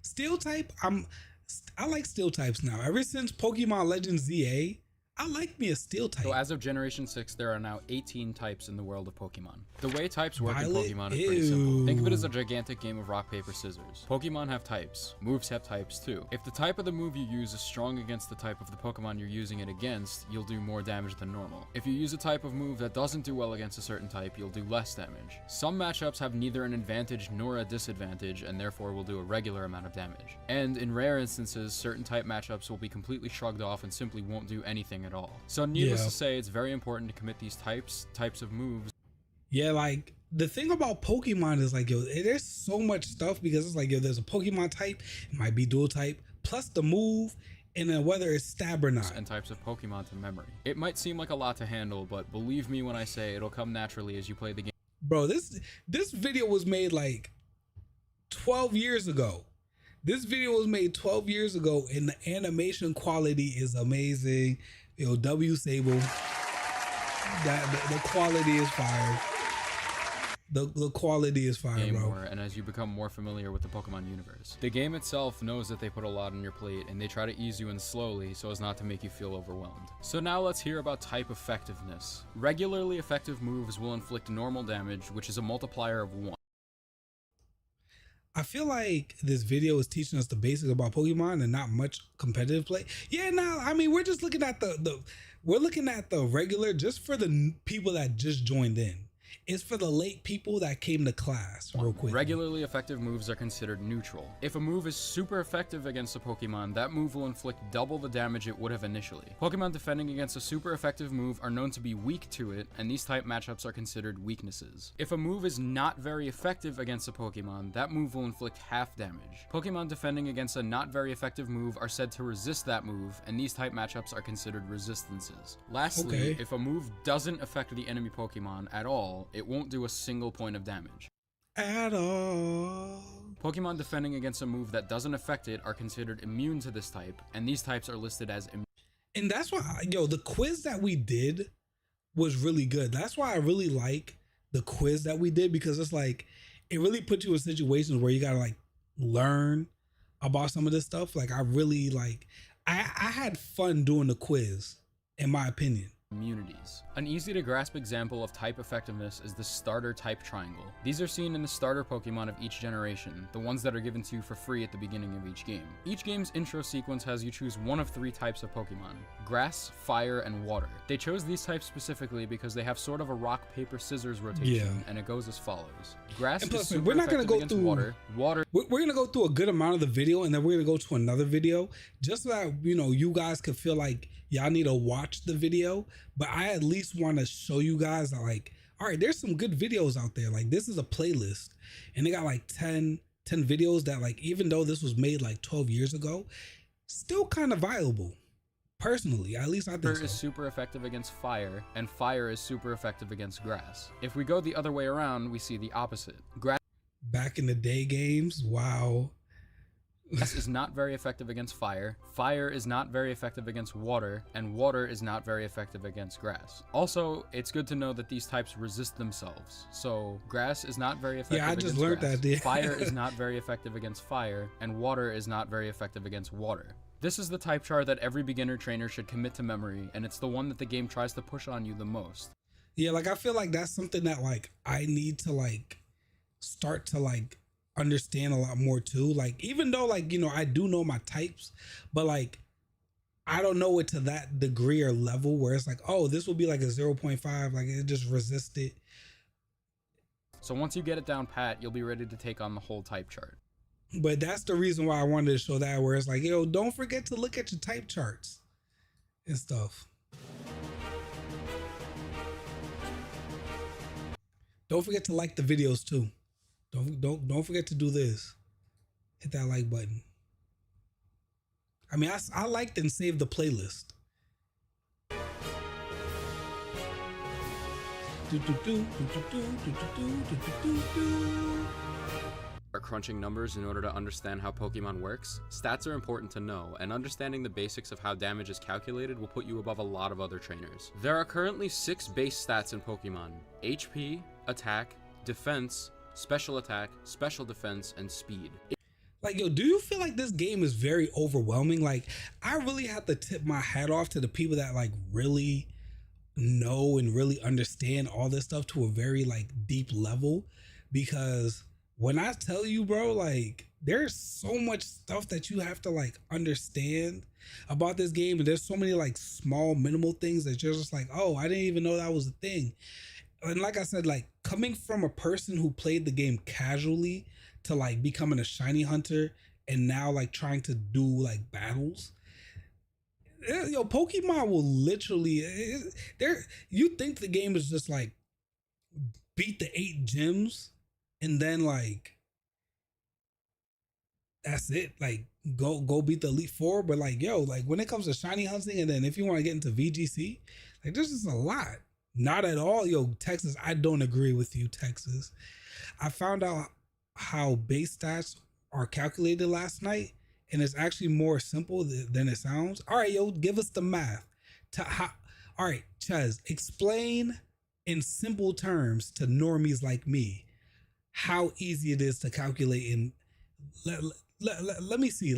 Steel type, I like Steel types now. Ever since Pokemon Legends ZA, I like me a Steel type. So as of Generation 6, there are now 18 types in the world of Pokemon. The way types work Violet? in Pokemon is pretty simple. Ew. Think of it as a gigantic game of rock, paper, scissors. Pokemon have types. Moves have types too. If the type of the move you use is strong against the type of the Pokemon you're using it against, you'll do more damage than normal. If you use a type of move that doesn't do well against a certain type, you'll do less damage. Some matchups have neither an advantage nor a disadvantage and therefore will do a regular amount of damage. And in rare instances, certain type matchups will be completely shrugged off and simply won't do anything at all. So needless to say, it's very important to commit these types of moves. Yeah, like the thing about Pokemon is like, yo, there's so much stuff because it's like, yo, there's a Pokemon type, it might be dual type, plus the move, and then whether it's stab or not. And types of Pokemon to memory. It might seem like a lot to handle, but believe me when I say it'll come naturally as you play the game. Bro, this video was made like 12 years ago. This video was made 12 years ago and the animation quality is amazing. Yo, W Sable, the quality is fire. The quality is fire, bro. More, and as you become more familiar with the Pokemon universe. The game itself knows that they put a lot on your plate and they try to ease you in slowly so as not to make you feel overwhelmed. So now let's hear about type effectiveness. Regularly effective moves will inflict normal damage, which is a multiplier of 1. I feel like this video is teaching us the basics about Pokemon and not much competitive play. Yeah, no, I mean, we're just looking at we're looking at the regular just for the people that just joined in. It's for the late people that came to class real quick. Regularly effective moves are considered neutral. If a move is super effective against a Pokemon, that move will inflict double the damage it would have initially. Pokemon defending against a super effective move are known to be weak to it, and these type matchups are considered weaknesses. If a move is not very effective against a Pokemon, that move will inflict half damage. Pokemon defending against a not very effective move are said to resist that move, and these type matchups are considered resistances. Lastly, if a move doesn't affect the enemy Pokemon at all, it won't do a single point of damage. At all. Pokemon defending against a move that doesn't affect it are considered immune to this type, and these types are listed as immune. And that's why, yo, the quiz that we did was really good. That's why I really like the quiz that we did because it's like, it really puts you in situations where you gotta like learn about some of this stuff. Like I really like, I had fun doing the quiz, in my opinion. immunities. An easy to grasp example of type effectiveness is the starter type triangle. These are seen in the starter Pokemon of each generation, the ones that are given to you for free at the beginning of each game. Each game's intro sequence has you choose one of 3 types of Pokemon: grass, fire, and water. They chose these types specifically because they have sort of a rock, paper, scissors rotation, and it goes as follows. Grass And plus, is super we're not gonna effective go against through water. We're gonna go through a good amount of the video, and then we're gonna go to another video, just so that you guys could feel like y'all need to watch the video. But I at least want to show you guys that, like, all right, there's some good videos out there. Like, this is a playlist, and they got like 10 videos that, like, even though this was made like 12 years ago, still kind of viable. Personally, at least I think Water so. is super effective against fire, and fire is super effective against grass. If we go the other way around, we see the opposite. Grass Back in the day games, wow. is not very effective against fire, fire is not very effective against water, and water is not very effective against grass. Also, it's good to know that these types resist themselves. So, grass is not very effective Yeah, I just against learned grass. that, yeah. Fire is not very effective against fire, and water is not very effective against water. This is the type chart that every beginner trainer should commit to memory, and it's the one that the game tries to push on you the most. Yeah, like, I feel like that's something that, like, I need to, like, start to, like, understand a lot more too. Like, even though, like, I do know my types, but, like, I don't know it to that degree or level where it's like, oh, this will be like a 0.5, like, it just resists it. So once you get it down pat, you'll be ready to take on the whole type chart. But that's the reason why I wanted to show that, where it's like, don't forget to look at your type charts and stuff. Don't forget to like the videos too. Don't forget to do this. Hit that like button. I mean, I liked and saved the playlist. Are crunching numbers in order to understand how Pokemon works? Stats are important to know, and understanding the basics of how damage is calculated will put you above a lot of other trainers. There are currently 6 base stats in Pokemon: HP, attack, defense, special attack, special defense, and speed. Like, do you feel like this game is very overwhelming? Like, I really have to tip my hat off to the people that, like, really know and really understand all this stuff to a very, like, deep level. Because when I tell you, bro, like, there's so much stuff that you have to, like, understand about this game. And there's so many, like, small, minimal things that you're just like, oh, I didn't even know that was a thing. And like I said, like, coming from a person who played the game casually to, like, becoming a shiny hunter and now, like, trying to do, like, battles, Pokemon will literally, you think the game is just like beat the 8 gyms and then, like, that's it, like, go beat the Elite Four. But, like, like, when it comes to shiny hunting, and then if you want to get into VGC, like, there's just a lot. Not at all. Texas, I don't agree with you, Texas. I found out how base stats are calculated last night, and it's actually more simple than it sounds. All right, give us the math. All right, Chaz, explain in simple terms to normies like me how easy it is to calculate, and let me see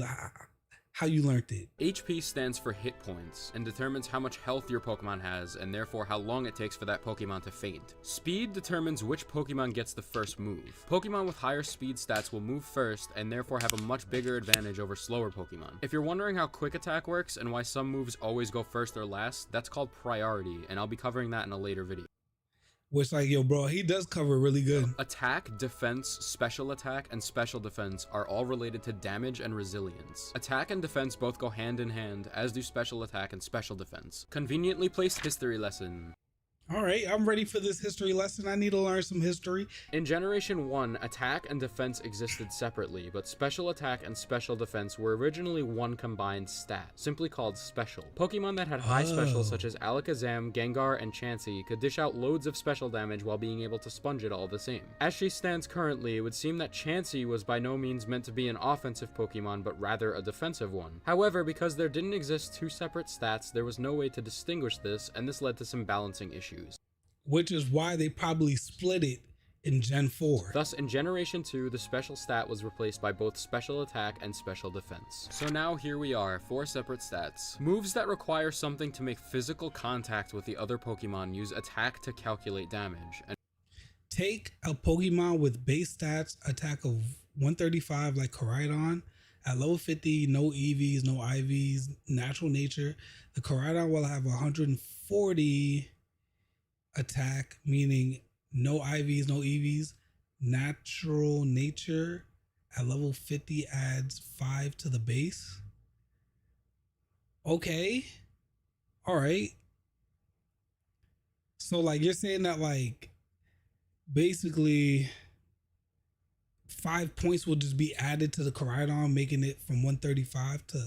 how you learned it. HP stands for hit points and determines how much health your Pokemon has, and therefore how long it takes for that Pokemon to faint. Speed determines which Pokemon gets the first move. Pokemon with higher speed stats will move first and therefore have a much bigger advantage over slower Pokemon. If you're wondering how quick attack works and why some moves always go first or last, that's called priority, and I'll be covering that in a later video. Which, like, bro, he does cover really good. Attack, defense, special attack, and special defense are all related to damage and resilience. Attack and defense both go hand in hand, as do special attack and special defense. Conveniently placed history lesson. All right, I'm ready for this history lesson. I need to learn some history. In Generation 1, attack and defense existed separately, but special attack and special defense were originally one combined stat, simply called special. Pokemon that had high specials such as Alakazam, Gengar, and Chansey could dish out loads of special damage while being able to sponge it all the same. As she stands currently, it would seem that Chansey was by no means meant to be an offensive Pokemon, but rather a defensive one. However, because there didn't exist 2 separate stats, there was no way to distinguish this, and this led to some balancing issues. Which is why they probably split it in Gen 4. Thus, in Generation 2, the special stat was replaced by both special attack and special defense. So now here we are, 4 separate stats. Moves that require something to make physical contact with the other Pokemon use attack to calculate damage. And Take a Pokemon with base stats, attack of 135 like Koraidon. At level 50, no EVs, no IVs, natural nature. The Koraidon will have 140 attack, meaning no IVs, no EVs. Natural nature at level 50 adds 5 to the base. Okay. All right. So like you're saying that like basically 5 points will just be added to the Koraidon, making it from 135 to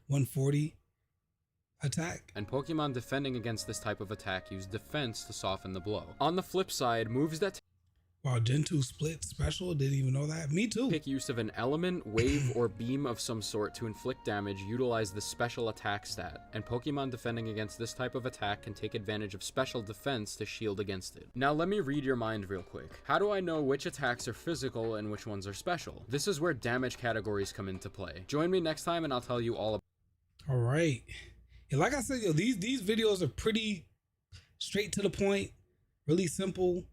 140 attack. And Pokemon defending against this type of attack use defense to soften the blow. On the flip side, moves that Wow, Gen 2 split special, didn't even know that. Me too. take use of an element, wave, or beam of some sort to inflict damage utilize the special attack stat, and Pokemon defending against this type of attack can take advantage of special defense to shield against it. Now let me read your mind real quick. How do I know which attacks are physical and which ones are special? This is where damage categories come into play. Join me next time and I'll tell you all about it. All right. Yeah, like I said, yo, these videos are pretty straight to the point, really simple.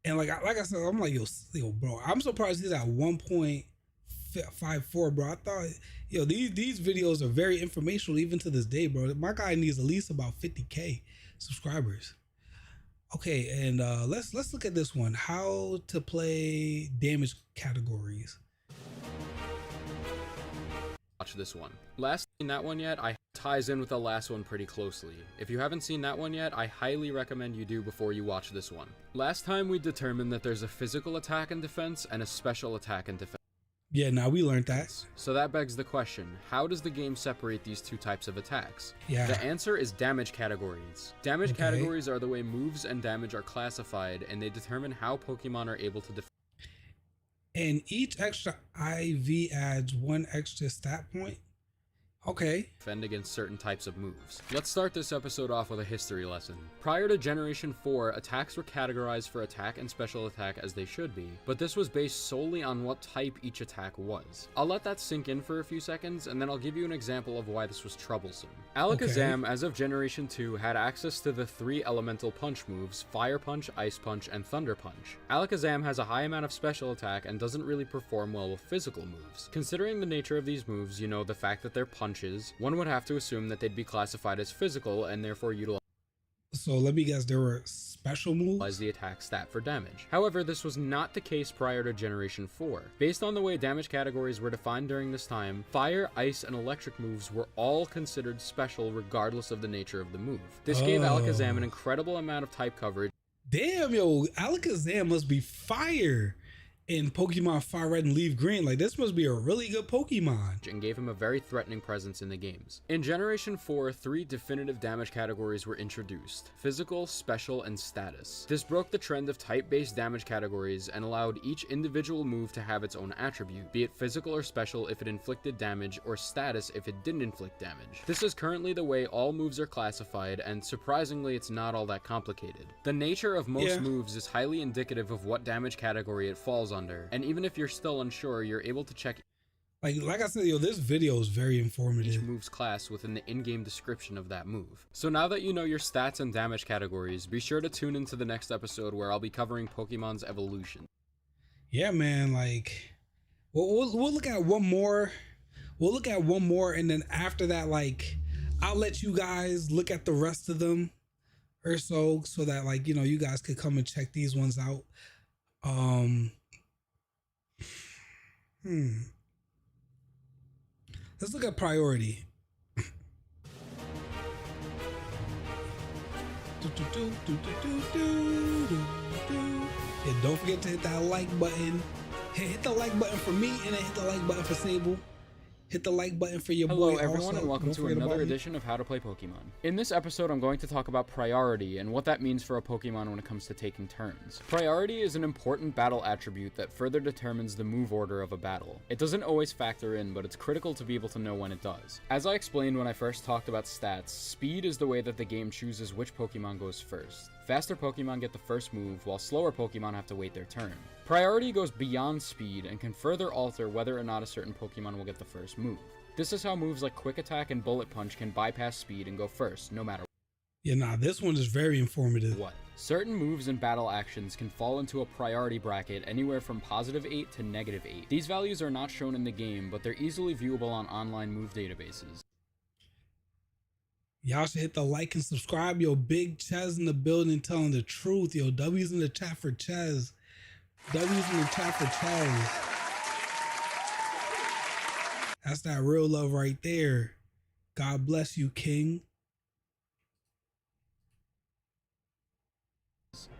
And like I said, I'm like, yo, bro, I'm surprised he's at 1.54, bro. I thought, yo, these videos are very informational even to this day, bro. My guy needs at least about 50K subscribers. Okay, and let's look at this one. How to play damage categories. Watch this one. Last seen that one yet, I ties in with the last one pretty closely. If you haven't seen that one yet, I highly recommend you do before you watch this one. Last time we determined that there's a physical attack and defense and a special attack and defense. Yeah, now we learned that. So that begs the question, how does the game separate these two types of attacks? Yeah. The answer is damage categories. Damage categories are the way moves and damage are classified, and they determine how Pokemon are able to defend. And each extra IV adds 1 extra stat point. Okay. Defend against certain types of moves. Let's start this episode off with a history lesson. Prior to Generation 4, attacks were categorized for attack and special attack as they should be, but this was based solely on what type each attack was. I'll let that sink in for a few seconds, and then I'll give you an example of why this was troublesome. Alakazam, as of Generation 2, had access to the 3 elemental punch moves, Fire Punch, Ice Punch, and Thunder Punch. Alakazam has a high amount of special attack and doesn't really perform well with physical moves. Considering the nature of these moves, you know, the fact that they're punches, one would have to assume that they'd be classified as physical and therefore utilize. So let me guess, there were special moves? The attack stat for damage. However, this was not the case prior to Generation 4. Based on the way damage categories were defined during this time, fire, ice, and electric moves were all considered special regardless of the nature of the move. This gave Alakazam an incredible amount of type coverage. Damn, yo, Alakazam must be fire in Pokemon Fire Red and Leaf Green. Like, this must be a really good Pokemon. And gave him a very threatening presence in the games. In Generation 4, 3 definitive damage categories were introduced: physical, special, and status. This broke the trend of type-based damage categories and allowed each individual move to have its own attribute, be it physical or special if it inflicted damage, or status if it didn't inflict damage. This is currently the way all moves are classified, and surprisingly, it's not all that complicated. The nature of most moves is highly indicative of what damage category it falls under, and even if you're still unsure, you're able to check like I said, yo, this video is very informative. Each move's class within the in-game description of that move. So now that you know your stats and damage categories, be sure to tune into the next episode where I'll be covering Pokemon's evolution. Yeah, man, like we'll look at one more. We'll look at one more, and then after that, like, I'll let you guys look at the rest of them or so that, like, you know, you guys could come and check these ones out. Let's look at priority. Yeah, don't forget to hit that like button. Hit the like button for me, and then hit the like button for Sable. Hit the like button for your Hello boy. everyone, Also, and welcome don't to forget another about me. edition of How to Play Pokemon. In this episode, I'm going to talk about priority and what that means for a Pokemon when it comes to taking turns. Priority is an important battle attribute that further determines the move order of a battle. It doesn't always factor in, but it's critical to be able to know when it does. As I explained when I first talked about stats, speed is the way that the game chooses which Pokemon goes first. Faster Pokemon get the first move, while slower Pokemon have to wait their turn. Priority goes beyond speed and can further alter whether or not a certain Pokemon will get the first move. This is how moves like Quick Attack and Bullet Punch can bypass speed and go first, no matter Yeah, nah, this one is very informative. what. Certain moves and battle actions can fall into a priority bracket anywhere from +8 to -8. These values are not shown in the game, but they're easily viewable on online move databases. Y'all should hit the like and subscribe. Yo, big Ches in the building telling the truth. Yo, W's in the chat for Ches. W's in the chat for Ches. That's that real love right there. God bless you, King.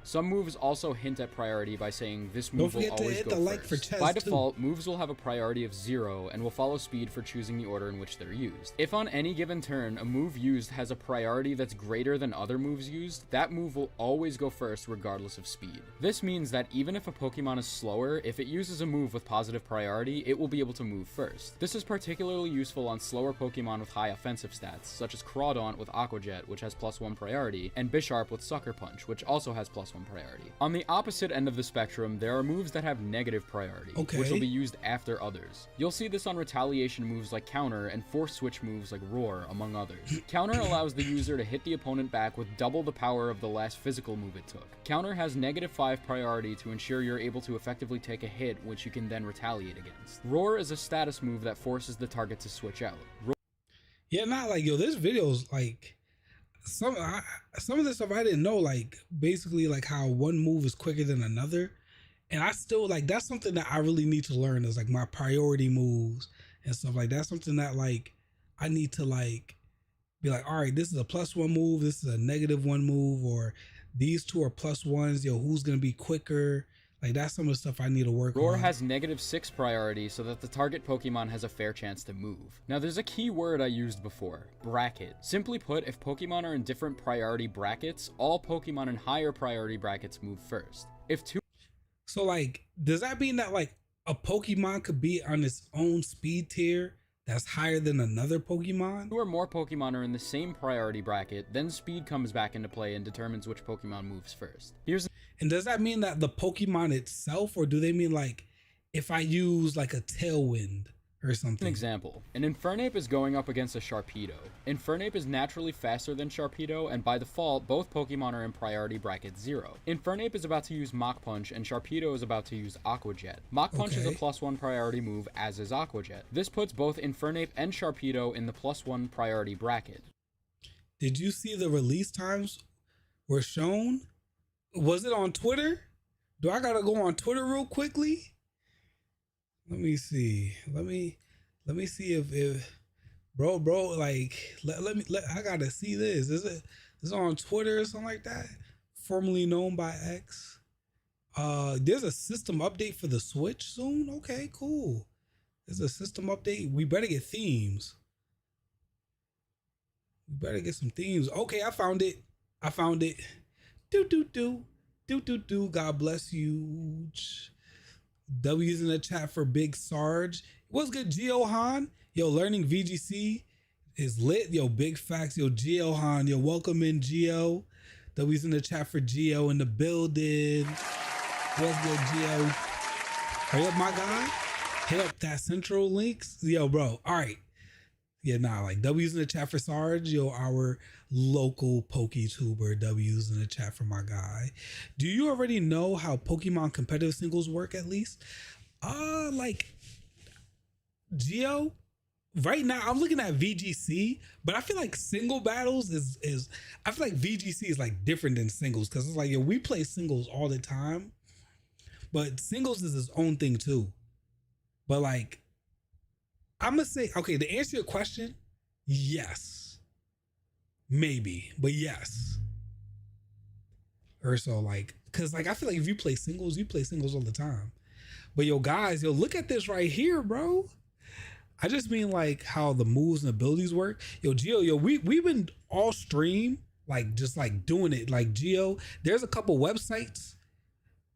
Some moves also hint at priority by saying this Don't move will forget to always hit go the like for first. Ches, By too. default, moves will have a priority of 0 and will follow speed for choosing the order in which they're used. If on any given turn a move used has a priority that's greater than other moves used, that move will always go first regardless of speed. This means that even if a Pokemon is slower, if it uses a move with positive priority, it will be able to move first. This is particularly useful on slower Pokemon with high offensive stats, such as Crawdaunt with Aqua Jet, which has +1 priority, and Bisharp with Sucker Punch, which also has +1 priority. On the opposite end of the spectrum, there are moves that have negative priority, which will be used after others. You'll see this on retaliation moves like Counter and force switch moves like Roar, among others. Counter allows the user to hit the opponent back with double the power of the last physical move it took. Counter has -5 priority to ensure you're able to effectively take a hit, which you can then retaliate against. Roar is a status move that forces the target to switch out. Yeah, not like, yo, this video's like some of this stuff I didn't know, like basically like how one move is quicker than another. And I still like, that's something that I really need to learn, is like my priority moves and stuff like that's something that like I need to like be like, all right, this is a +1 move, this is a -1 move, or these two are +1s. Yo, who's gonna be quicker? Like that's some of the stuff I need to work on. Roar has -6 priority so that the target Pokemon has a fair chance to move. Now there's a key word I used before, bracket. Simply put, if Pokemon are in different priority brackets, all Pokemon in higher priority brackets move first. If two So like, does that mean that like a Pokemon could be on its own speed tier that's higher than another Pokemon? or more Pokemon are in the same priority bracket, then speed comes back into play and determines which Pokemon moves first. And does that mean that the Pokemon itself, or do they mean like if I use like a Tailwind or something? An example. An Infernape is going up against a Sharpedo. Infernape is naturally faster than Sharpedo, and by default, both Pokemon are in priority bracket 0. Infernape is about to use Mach Punch, and Sharpedo is about to use Aqua Jet. Mach Punch is a +1 priority move, as is Aqua Jet. This puts both Infernape and Sharpedo in the +1 priority bracket. Did you see the release times were shown? Was it on Twitter? Do I gotta go on Twitter real quickly? Let me see. Let me see if bro, like I gotta see this. Is it on Twitter or something like that? Formerly known by X. There's a system update for the Switch soon. Okay, cool. There's a system update. We better get themes. We better get some themes. Okay, I found it. Do. God bless you. W's in the chat for Big Sarge. What's good, Geohan? Yo, learning VGC is lit. Yo, big facts. Yo, Geohan. Yo, welcome in, Geo. W's in the chat for Geo in the building. What's good, Geo? Hurry up, my guy. Hit up that central links. Yo, bro. All right. Yeah, nah, like W's in the chat for Sarge. Yo, our local PokeTuber. W's in the chat for my guy. Do you already know how Pokemon competitive singles work at least? Like Geo, right now I'm looking at VGC, but I feel like single battles is I feel like VGC is like different than singles, because it's like, yo, we play singles all the time, but singles is its own thing too. But like, I'm gonna say, okay, to answer your question, yes. Maybe, but yes. Or so like, cause like I feel like if you play singles all the time. But yo, guys, yo, look at this right here, bro. I just mean like how the moves and abilities work. Yo, Gio, yo, we've been all stream, like just like doing it. Like Gio, there's a couple websites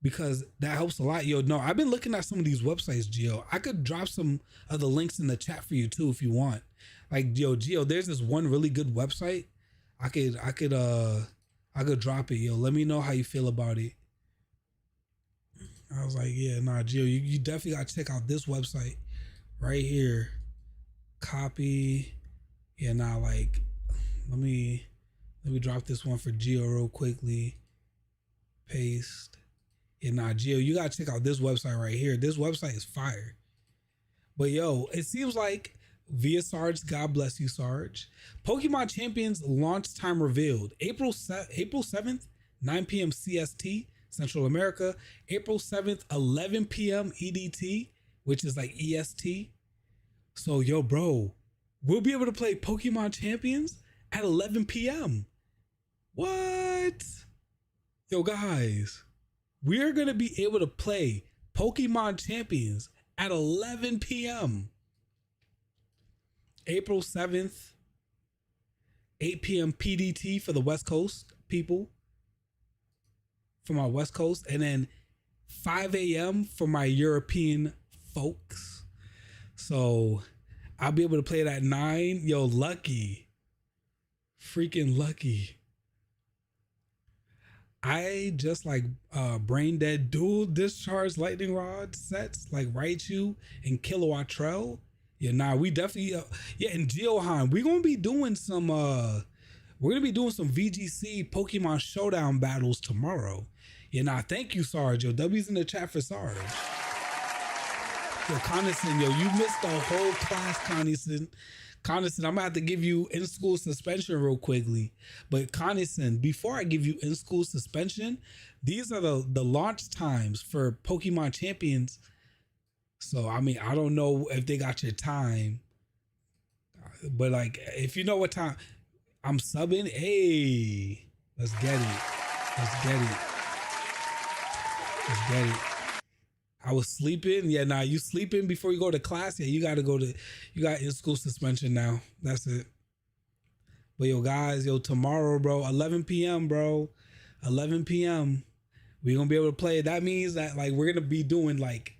because that helps a lot. Yo, no, I've been looking at some of these websites, Gio. I could drop some of the links in the chat for you too if you want. Like, yo, Gio, there's this one really good website. I could drop it. Yo, let me know how you feel about it. I was like, yeah, nah, Gio, you definitely gotta check out this website right here. Copy. Yeah, nah, like, let me drop this one for Gio real quickly. Paste. Yeah, nah, Gio, you gotta check out this website right here. This website is fire. But yo, it seems like via Sarge, God bless you, Sarge. Pokemon Champions launch time revealed. April 7th, 9 p.m. CST, Central America. April 7th, 11 p.m. EDT, which is like EST. So, yo, bro, we'll be able to play Pokemon Champions at 11 p.m. What? Yo, guys, we're going to be able to play Pokemon Champions at 11 p.m. April 7th, 8 p.m. PDT for the West Coast people, for my West Coast, and then 5 a.m. for my European folks. So I'll be able to play it at 9. Yo, lucky. Freaking lucky. I just like brain dead dual discharge lightning rod sets like Raichu and Kilowatt Trail. Yeah, nah, we definitely and Geohan, we're gonna be doing some VGC Pokemon Showdown battles tomorrow. Yeah, nah, thank you, Sarge. Yo, W's in the chat for Sarge. Yo, Connaughton, yo, you missed the whole class, Connaughton. Connaughton, I'm gonna have to give you in-school suspension real quickly. But Connaughton, before I give you in-school suspension, these are the launch times for Pokemon Champions. So, I mean, I don't know if they got your time. But, like, if you know what time I'm subbing, hey, let's get it. Let's get it. Let's get it. I was sleeping. Yeah, nah, you sleeping before you go to class? Yeah, you got in-school suspension now. That's it. But, yo, guys, yo, tomorrow, bro, 11 p.m., bro. 11 p.m. We're going to be able to play. That means that, like, we're going to be doing, like,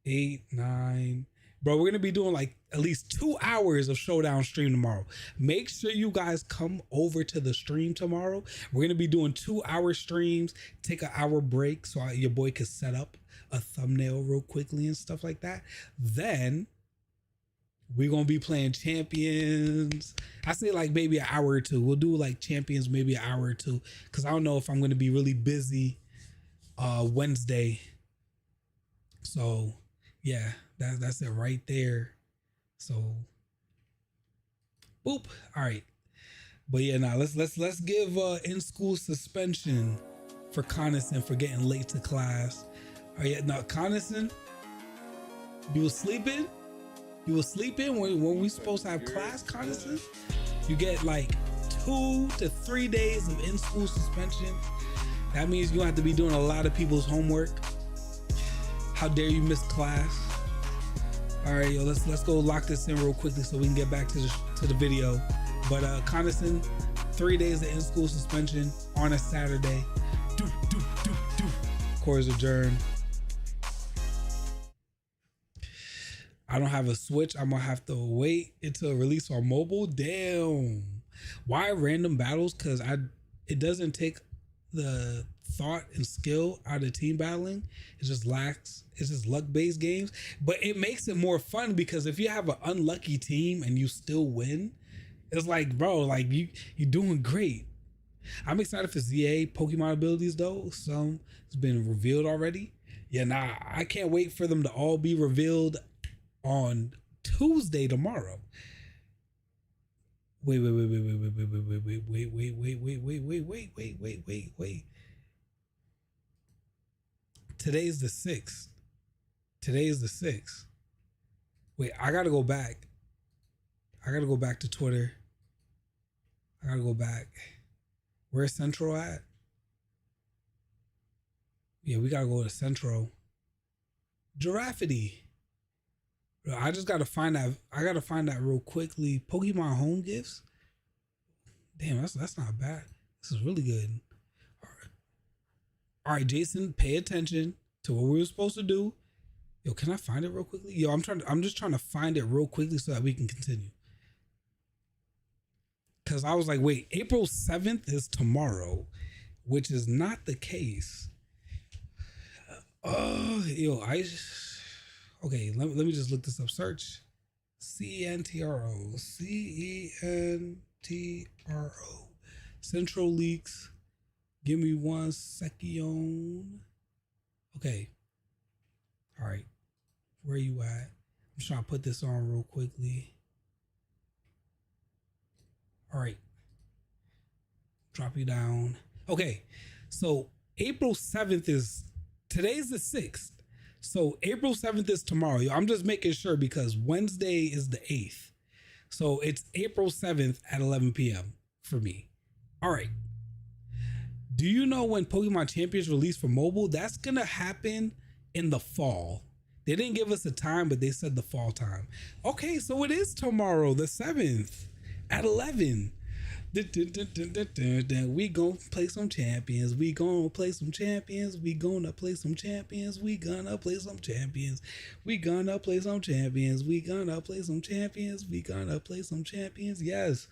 8, 9. Bro, we're going to be doing like at least 2 hours of Showdown stream tomorrow. Make sure you guys come over to the stream tomorrow. We're going to be doing 2-hour streams. Take an hour break so your boy can set up a thumbnail real quickly and stuff like that. Then we're going to be playing Champions. I say like maybe an hour or two. We'll do like Champions maybe an hour or two because I don't know if I'm going to be really busy Wednesday. So yeah, that's it right there. So, boop. All right, but yeah, now let's give in-school suspension for Connaughton for getting late to class. All right, now Connaughton, you was sleeping. You was sleeping when we supposed to have class, Connaughton. You get like 2 to 3 days of in-school suspension. That means you have to be doing a lot of people's homework. How dare you miss class? All right, yo, let's go lock this in real quickly so we can get back to the video. But Connaughton, 3 days of in-school suspension on a Saturday. Course adjourned. I don't have a Switch. I'm gonna have to wait until release on mobile. Damn. Why random battles? Cause it doesn't take the thought and skill out of team battling. It just lacks. It's just luck-based games, but it makes it more fun because if you have an unlucky team and you still win, it's like, bro, like you're doing great. I'm excited for ZA Pokemon abilities though. Some has been revealed already. Yeah, nah, I can't wait for them to all be revealed on Tuesday tomorrow. Wait. Today's the 6th. Wait, I gotta go back. I gotta go back to Twitter. I gotta go back. Where's Central at? Yeah, we gotta go to Central. Giraffity. I just gotta find that. I gotta find that real quickly. Pokemon home gifts. Damn, that's not bad. This is really good. All right, Jason, pay attention to what we were supposed to do. Yo, can I find it real quickly? Yo, I'm just trying to find it real quickly so that we can continue. Cause I was like, wait, April 7th is tomorrow, which is not the case. Yo, okay, let me just look this up. Search CENTRO. Central Leaks. Give me 1 second. Okay. All right. Where you at? I'm trying to put this on real quickly. All right. Drop you down. Okay. So April 7th is, today's the 6th. So April 7th is tomorrow. I'm just making sure because Wednesday is the 8th. So it's April 7th at 11 p.m. for me. All right. Do you know when Pokemon Champions released for mobile? That's going to happen in the fall. They didn't give us a time, but they said the fall time. Okay, so it is tomorrow, the 7th at 11. We gonna play some champions. We gonna play some champions. We gonna play some champions. We gonna play some champions. We gonna play some champions. We gonna play some champions. We gonna play some champions. Yes.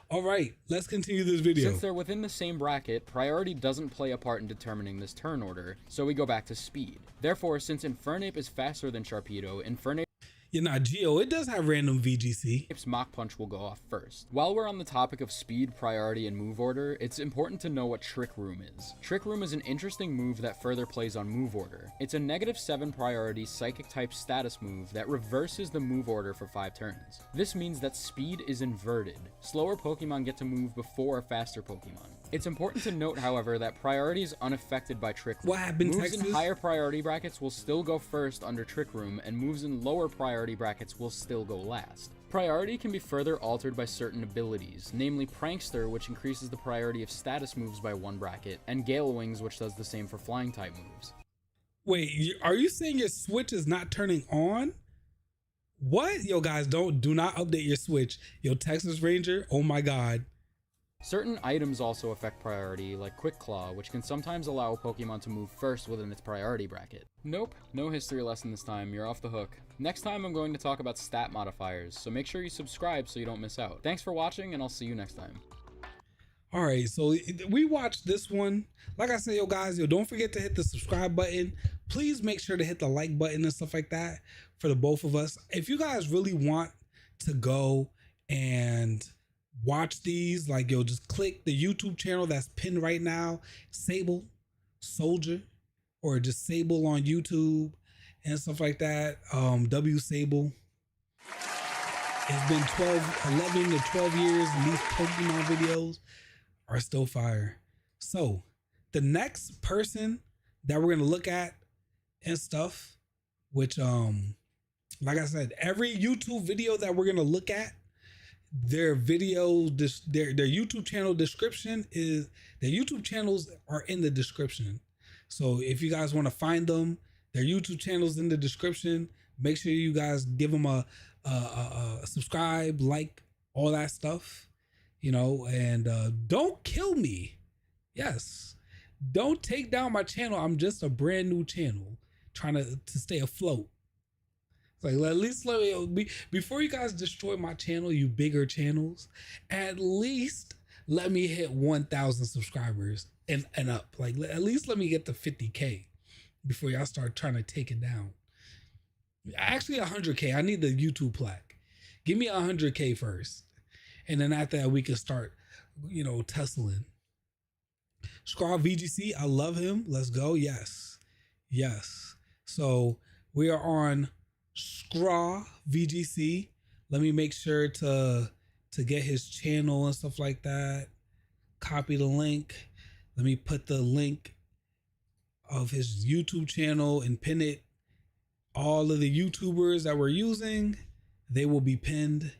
All right, let's continue this video. Since they're within the same bracket, priority doesn't play a part in determining this turn order, so we go back to speed. Therefore, since Infernape is faster than Sharpedo, Infernape You're not Geo. It does have random VGC. Mach Punch will go off first. While we're on the topic of speed, priority, and move order, it's important to know what Trick Room is. Trick Room is an interesting move that further plays on move order. It's a -7 priority psychic type status move that reverses the move order for 5 turns. This means that speed is inverted. Slower Pokemon get to move before faster Pokemon. It's important to note, however, that priority is unaffected by Trick Room. What happened, Moves Texas? in higher priority brackets will still go first under Trick Room, and moves in lower priority brackets will still go last. Priority can be further altered by certain abilities, namely Prankster, which increases the priority of status moves by 1 bracket, and Gale Wings, which does the same for flying type moves. Wait, are you saying your Switch is not turning on? What? Yo, guys, do not update your Switch. Yo, Texas Ranger, oh my God. Certain items also affect priority, like Quick Claw, which can sometimes allow a Pokemon to move first within its priority bracket. Nope, no history lesson this time, you're off the hook. Next time I'm going to talk about stat modifiers, so make sure you subscribe so you don't miss out. Thanks for watching, and I'll see you next time. All right, so we watched this one. Like I said, yo, guys, don't forget to hit the subscribe button. Please make sure to hit the like button and stuff like that for the both of us. If you guys really want to go and watch these, like, yo, just click the YouTube channel that's pinned right now, Sable Soldier, or just Sable on YouTube and stuff like that. W Sable. It's been 11 to 12 years, and these Pokemon videos are still fire. So the next person that we're gonna look at and stuff, which like I said, every YouTube video that we're gonna look at, their video, their YouTube channel description is, their YouTube channels are in the description. So if you guys want to find them, their YouTube channels in the description. Make sure you guys give them a subscribe, like, all that stuff, and don't kill me. Yes, don't take down my channel. I'm just a brand new channel trying to stay afloat. It's like, at least let me, before you guys destroy my channel, you bigger channels, at least let me hit 1,000 subscribers and up. Like, at least let me get to 50K before y'all start trying to take it down. Actually, 100K. I need the YouTube plaque. Give me 100K first, and then after that we can start, tussling. Scraw VGC, I love him. Let's go. Yes. So we are on Scraw VGC. Let me make sure to get his channel and stuff like that. Copy the link. Let me put the link of his YouTube channel and pin it. All of the YouTubers that we're using, they will be pinned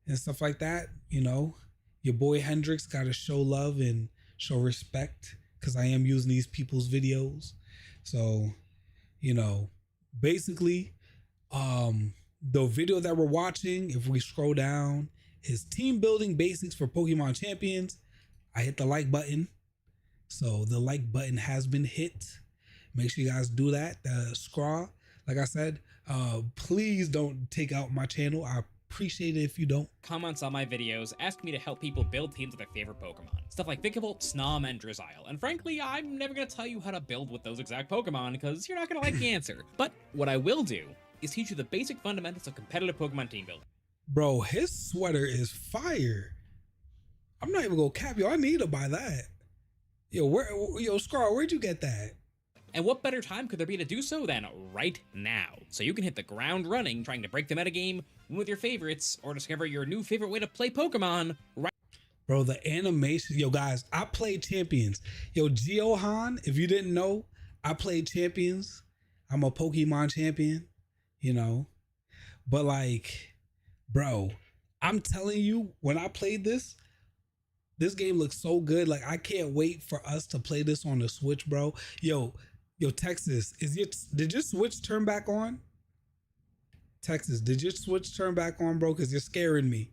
and stuff like that. Your boy Hendrixs got to show love and show respect because I am using these people's videos. So, basically, The video that we're watching, if we scroll down, is team building basics for Pokemon champions. I hit the like button. So the like button has been hit. Make sure you guys do that. Scroll. Like I said, please don't take out my channel. I appreciate it if you don't. Comments on my videos ask me to help people build teams with their favorite Pokemon. Stuff like Vikavolt, Snom, and Drizzile. And frankly, I'm never going to tell you how to build with those exact Pokemon because you're not going to like the answer. But what I will do is teach you the basic fundamentals of competitive Pokemon team building. Bro, his sweater is fire. I'm not even gonna cap you. I need to buy that. Yo, Scar, where'd you get that? And what better time could there be to do so than right now? So you can hit the ground running trying to break the metagame, win with your favorites, or discover your new favorite way to play Pokemon right. Bro, the animation. Yo, guys, I played Champions. Yo, Geohan, if you didn't know, I played Champions. I'm a Pokemon champion, you know. But like, bro, I'm telling you, when I played this game looks so good. Like, I can't wait for us to play this on the Switch, bro. Yo, Texas, did your Switch turn back on? Texas, did your Switch turn back on, bro? Because you're scaring me.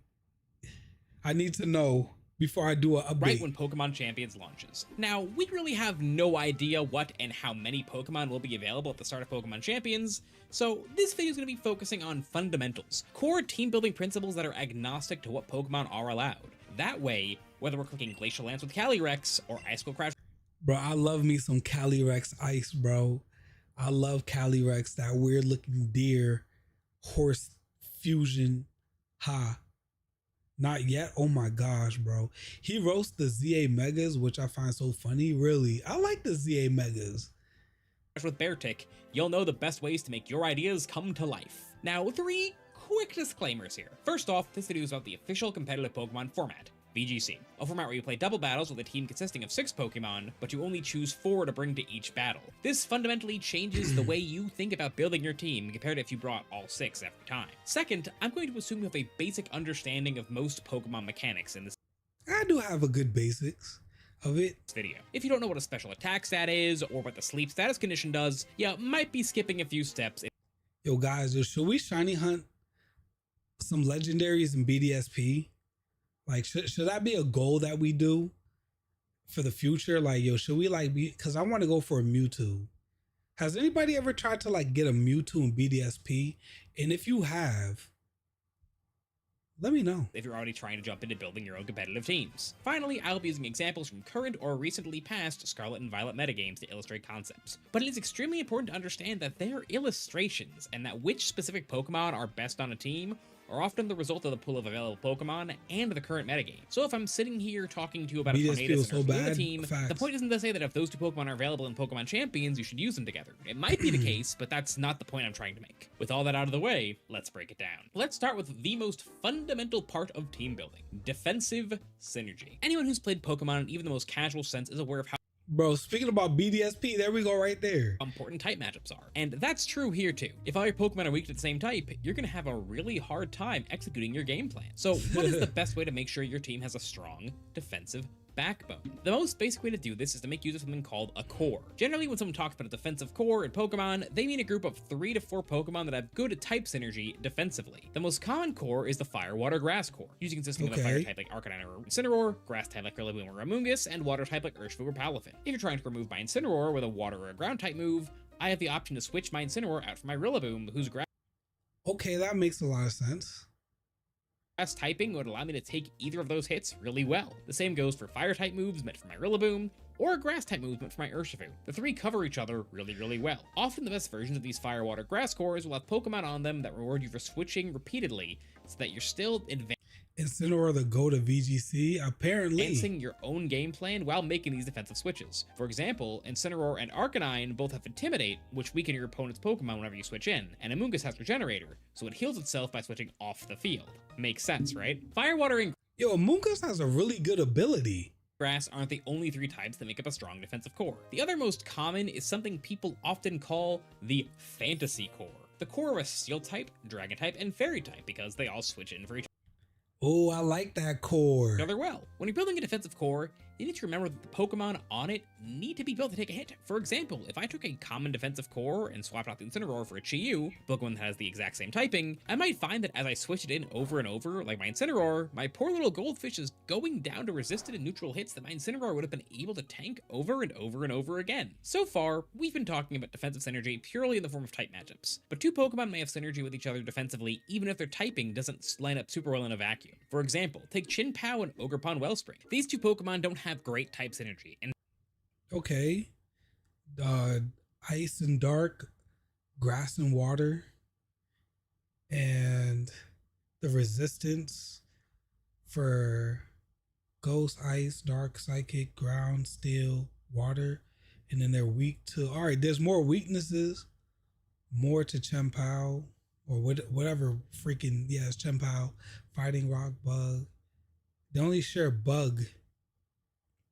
I need to know before I do an update. Right when Pokemon Champions launches. Now, we really have no idea what and how many Pokemon will be available at the start of Pokemon Champions, so this video is going to be focusing on fundamentals, core team building principles that are agnostic to what Pokemon are allowed. That way, whether we're clicking Glacial Lance with Calyrex or Icicle Crash. Bro, I love me some Calyrex Ice, bro. I love Calyrex, that weird looking deer horse fusion. Ha. Not yet. Oh my gosh, bro. He roasts the ZA Megas, which I find so funny. Really, I like the ZA Megas. With Beartic, you'll know the best ways to make your ideas come to life. Now, 3 quick disclaimers here. First off, this video is about the official competitive Pokemon format, VGC, a format where you play double battles with a team consisting of 6 Pokemon, but you only choose 4 to bring to each battle. This fundamentally changes the way you think about building your team compared to if you brought all 6 every time. Second, I'm going to assume you have a basic understanding of most Pokemon mechanics in this I do have a good basics of it. video. If you don't know what a special attack stat is, or what the sleep status condition does, you might be skipping a few steps. Yo, guys, should we shiny hunt some legendaries in BDSP? Like, should that be a goal that we do for the future? Like, yo, should we like be, because I want to go for a Mewtwo. Has anybody ever tried to like get a Mewtwo in BDSP? And if you have, let me know. If you're already trying to jump into building your own competitive teams. Finally, I'll be using examples from current or recently past Scarlet and Violet metagames to illustrate concepts. But it is extremely important to understand that they are illustrations, and that which specific Pokemon are best on a team are often the result of the pool of available Pokemon and the current metagame. So if I'm sitting here talking to you about a Tornadus and a team, the point isn't to say that if those 2 Pokemon are available in Pokemon Champions, you should use them together. It might be the case, but that's not the point I'm trying to make. With all that out of the way, let's break it down. Let's start with the most fundamental part of team building, defensive synergy. Anyone who's played Pokemon in even the most casual sense is aware of how Bro, speaking about BDSP, there we go right there. important type matchups are. And that's true here too. If all your Pokemon are weak to the same type, you're gonna have a really hard time executing your game plan. So what is the best way to make sure your team has a strong defensive backbone? The most basic way to do this is to make use of something called a core. Generally, when someone talks about a defensive core in Pokemon, they mean a group of 3 to 4 Pokemon that have good type synergy defensively. The most common core is the Fire, Water, Grass core, usually consisting of a Fire type like Arcanine or Incineroar, Grass type like Rillaboom or Amoonguss, and Water type like Urshifu or Palafin. If you're trying to remove my Incineroar with a Water or a Ground type move, I have the option to switch my Incineroar out for my Rillaboom, whose Grass Okay, that makes a lot of sense. typing would allow me to take either of those hits really well. The same goes for Fire type moves meant for my Rillaboom, or Grass type moves meant for my Urshifu. The 3 cover each other really well. Often the best versions of these Fire, Water, Grass cores will have Pokemon on them that reward you for switching repeatedly, so that you're still Incineroar the go to VGC, apparently. advancing your own game plan while making these defensive switches. For example, Incineroar and Arcanine both have Intimidate, which weaken your opponent's Pokemon whenever you switch in, and Amoonguss has Regenerator, so it heals itself by switching off the field. Makes sense, right? Fire, Water, and Yo, Amoonguss has a really good ability. Grass aren't the only 3 types that make up a strong defensive core. The other most common is something people often call the Fantasy Core. The core of a Steel type, Dragon type, and Fairy type, because they all switch in for each Oh, I like that core. other well. When you're building a defensive core, you need to remember that the Pokemon on it need to be built to take a hit. For example, if I took a common defensive core and swapped out the Incineroar for a Chi-Yu, a Pokemon that has the exact same typing, I might find that as I switch it in over and over, like my Incineroar, my poor little Goldfish is going down to resisted and neutral hits that my Incineroar would have been able to tank over and over and over again. So far, we've been talking about defensive synergy purely in the form of type matchups, but two Pokemon may have synergy with each other defensively even if their typing doesn't line up super well in a vacuum. For example, take Chin-Pao and Ogerpon Wellspring. These two Pokemon don't have great type synergy, and Okay. Ice and dark, grass and water, and the resistance for ghost, ice, dark, psychic, ground, steel, water, and then they're weak to, all right, there's more weaknesses, more to Chin-Pao, or whatever freaking, yeah, it's Chin-Pao, fighting rock, bug. They only share bug.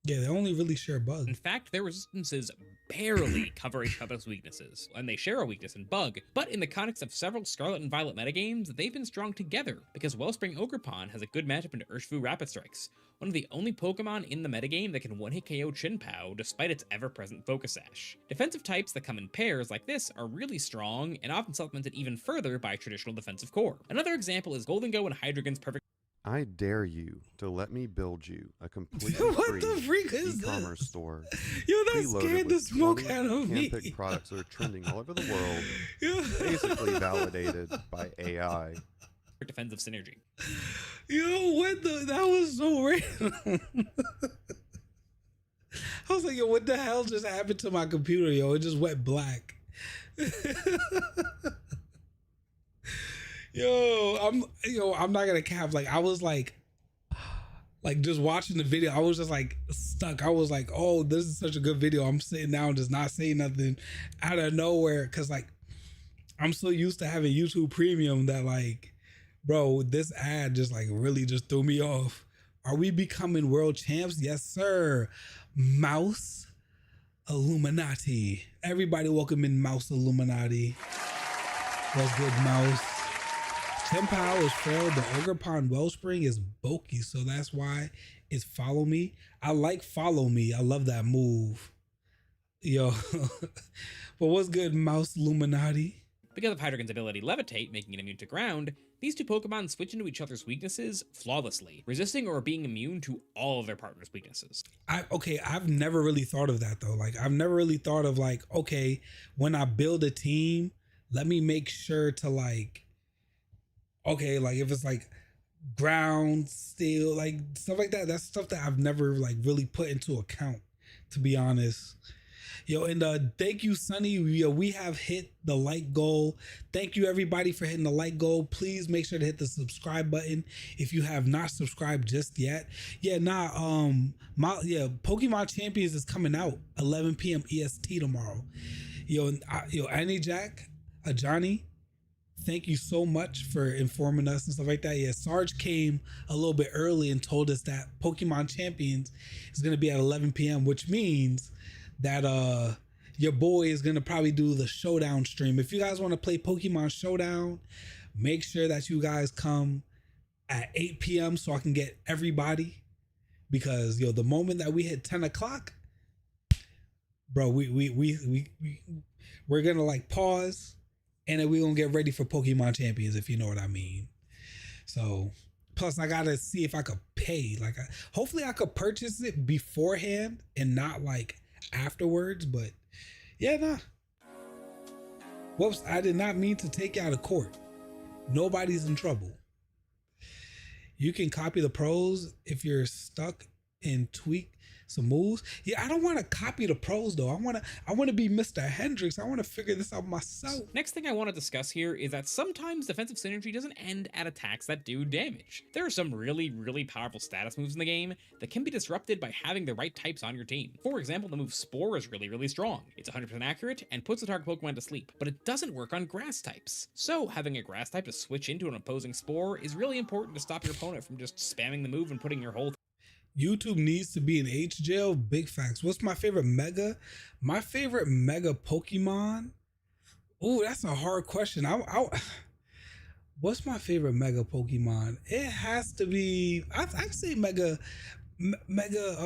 Yeah, they only really share bug. in fact, their resistances barely cover each other's weaknesses, and they share a weakness in Bug, but in the context of several Scarlet and Violet metagames, they've been strong together, because Wellspring Ogerpon has a good matchup into Urshifu Rapid Strikes, one of the only Pokemon in the metagame that can one-hit KO Chin-Pao despite its ever-present Focus Sash. Defensive types that come in pairs like this are really strong, and often supplemented even further by a traditional defensive core. Another example is Goldengo and Hydreigon's perfect I dare you to let me build you a completely What free the freak is e-commerce this? store. Yo, that preloaded scared the with smoke 20 out of me. hand-picked products that are trending all over the world, Yo. basically validated by AI. defensive synergy. Yo, what the? That was so random. I was like, yo, what the hell just happened to my computer, yo? It just went black. I'm not gonna cap. Like, I was like just watching the video, I was just like stuck. I was like, oh, this is such a good video. I'm sitting down, just not saying nothing out of nowhere, because like I'm so used to having YouTube Premium that like, bro, this ad just like really just threw me off. Are we becoming world champs? Yes, sir. Mouse Illuminati. Everybody welcome in Mouse Illuminati. What's good, Mouse? Chin-Pao is feral. The Ogerpon Wellspring is bulky, so that's why it's follow me. I like follow me. I love that move. Yo. But what's good, Mouse Illuminati? Because of Hydreigon's ability Levitate, making it immune to ground, these two Pokemon switch into each other's weaknesses flawlessly, resisting or being immune to all of their partner's weaknesses. I've never really thought of that though. Like, I've never really thought of like, okay, when I build a team, let me make sure to like, okay, like if it's like ground, steel, like stuff like that, that's stuff that I've never like really put into account, to be honest. Yo, and thank you, Sonny. Yo, we have hit the like goal. Thank you, everybody, for hitting the like goal. Please make sure to hit the subscribe button if you have not subscribed just yet. Yeah, Pokemon Champions is coming out 11 p.m. EST tomorrow. Yo, Annie Jack, Johnny, thank you so much for informing us and stuff like that. Yeah, Sarge came a little bit early and told us that Pokemon Champions is going to be at 11 p.m., which means that your boy is gonna probably do the Showdown stream. If you guys want to play Pokemon Showdown, make sure that you guys come at 8 p.m. so I can get everybody, because the moment that we hit 10 o'clock, bro, we're gonna like pause and then we're gonna get ready for Pokemon Champions, if you know what I mean. So plus I gotta see if I could pay, like hopefully I could purchase it beforehand and not like afterwards, but yeah, nah. Whoops, I did not mean to take you out of court. Nobody's in trouble. You can copy the pros if you're stuck and tweak some moves. Yeah, I don't want to copy the pros though. I want to be Mr. Hendrixs. I want to figure this out myself. Next thing I want to discuss here is that sometimes defensive synergy doesn't end at attacks that do damage. There are some really, really powerful status moves in the game that can be disrupted by having the right types on your team. For example, the move Spore is really, really strong. It's 100% accurate and puts the target Pokemon to sleep, but it doesn't work on grass types. So having a grass type to switch into an opposing Spore is really important to stop your opponent from just spamming the move and putting your whole YouTube needs to be in H jail. Big facts. What's my favorite mega? My favorite mega Pokemon? Oh, that's a hard question. What's my favorite mega Pokemon? It has to be, I'd say Mega Mega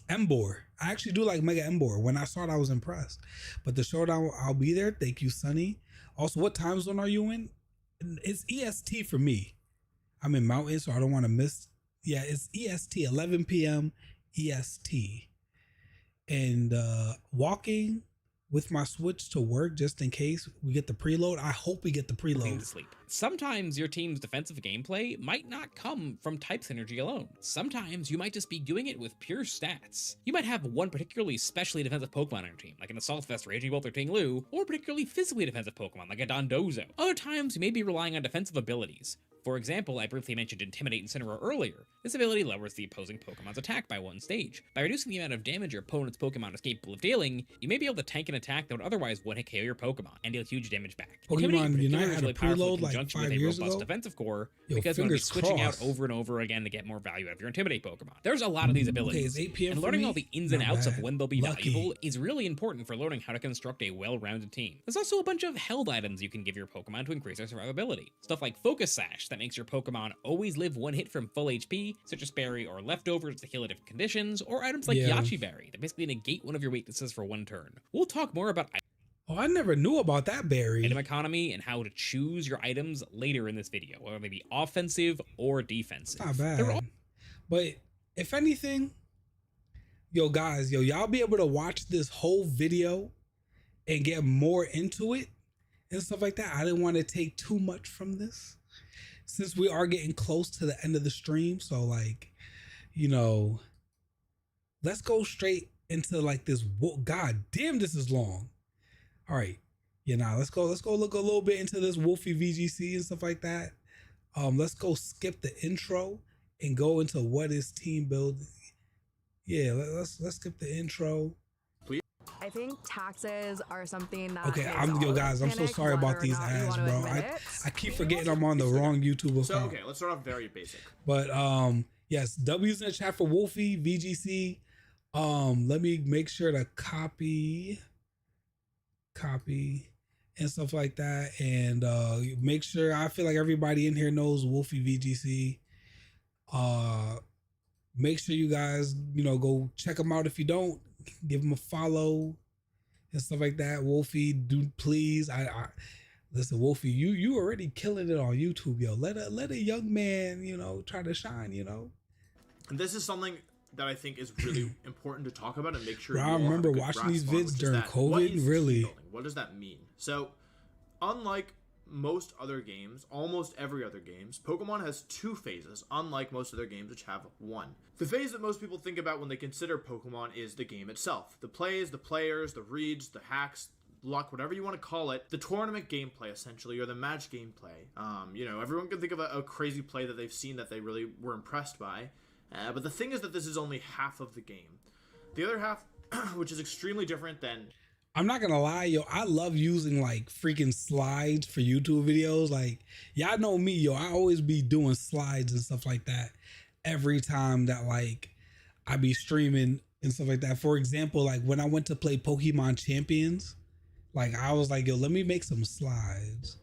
Embor. I actually do like Mega Embor. When I saw it, I was impressed. But the Showdown, I'll be there. Thank you, Sunny. Also, what time zone are you in? It's EST for me. I'm in Mountain, so I don't want to miss. Yeah, it's EST, 11 p.m. EST. And walking with my Switch to work just in case we get the preload. I hope we get the preload. To sleep. Sometimes your team's defensive gameplay might not come from type synergy alone. Sometimes you might just be doing it with pure stats. You might have one particularly specially defensive Pokemon on your team, like an Assault Vest Raging Bolt or Ting-Lu, or particularly physically defensive Pokemon, like a Dondozo. Other times, you may be relying on defensive abilities. For example, I briefly mentioned Intimidate Incineroar earlier. This ability lowers the opposing Pokemon's attack by one stage. By reducing the amount of damage your opponent's Pokemon is capable of dealing, you may be able to tank an attack that would otherwise one-hit KO your Pokemon and deal huge damage back. Pokemon Unite had a really powerful preload like conjunction 5 with a years robust ago. defensive core Yo, because you're going to be fingers switching crossed. out over and over again to get more value out of your Intimidate Pokemon. There's a lot of these abilities, it's 8 p.m. and for learning me? all the ins and Not outs bad. of when they'll be Lucky. valuable is really important for learning how to construct a well-rounded team. There's also a bunch of held items you can give your Pokemon to increase their survivability. Stuff like Focus Sash that makes your Pokemon always live one hit from full HP, such as Berry, or Leftovers to heal at different conditions, or items like Yeah. Yachi Berry that basically negate one of your weaknesses for one turn. We'll talk more about Oh, I never knew about that berry. item economy and how to choose your items later in this video, whether they be offensive or defensive. Not bad. They're all But if anything, yo guys, y'all be able to watch this whole video and get more into it and stuff like that. I didn't want to take too much from this since we are getting close to the end of the stream. So like, you know, let's go straight into like this. God damn, this is long. All right. Yeah, now let's go look a little bit into this Wolfie VGC and stuff like that. Let's go skip the intro and go into what is team building. Yeah, let's skip the intro. I think taxes are something that Okay, makes I'm all of us I'm so panic, sorry about whether or these not you ads, want to bro. admit it. I keep forgetting I'm on the wrong YouTube So account. okay, let's start off very basic. But yes, W's in the chat for Wolfie VGC. Let me make sure to copy and stuff like that, and make sure, I feel like everybody in here knows Wolfie VGC. Make sure you guys, you know, go check him out. If you don't, give him a follow and stuff like that. Wolfie, do please. I listen, Wolfie, you already killing it on YouTube, yo. Let a young man, you know, try to shine, you know. And this is something that I think is really important to talk about and make sure. Bro, you I all have a remember good watching grasp these on, vids which is during that, what COVID, is team really. building? What does that mean? So, unlike most other games, almost every other games, Pokemon has two phases, unlike most other games which have one. The phase that most people think about when they consider Pokemon is the game itself. The plays, the players, the reads, the hacks, luck, whatever you want to call it, the tournament gameplay essentially, or the match gameplay. You know, everyone can think of a crazy play that they've seen that they really were impressed by. But the thing is that this is only half of the game. The other half, which is extremely different than... I'm not gonna lie, yo, I love using like freaking slides for YouTube videos. Like, y'all know me, yo, I always be doing slides and stuff like that every time that like I be streaming and stuff like that. For example, like when I went to play Pokemon Champions, like I was like, yo, let me make some slides.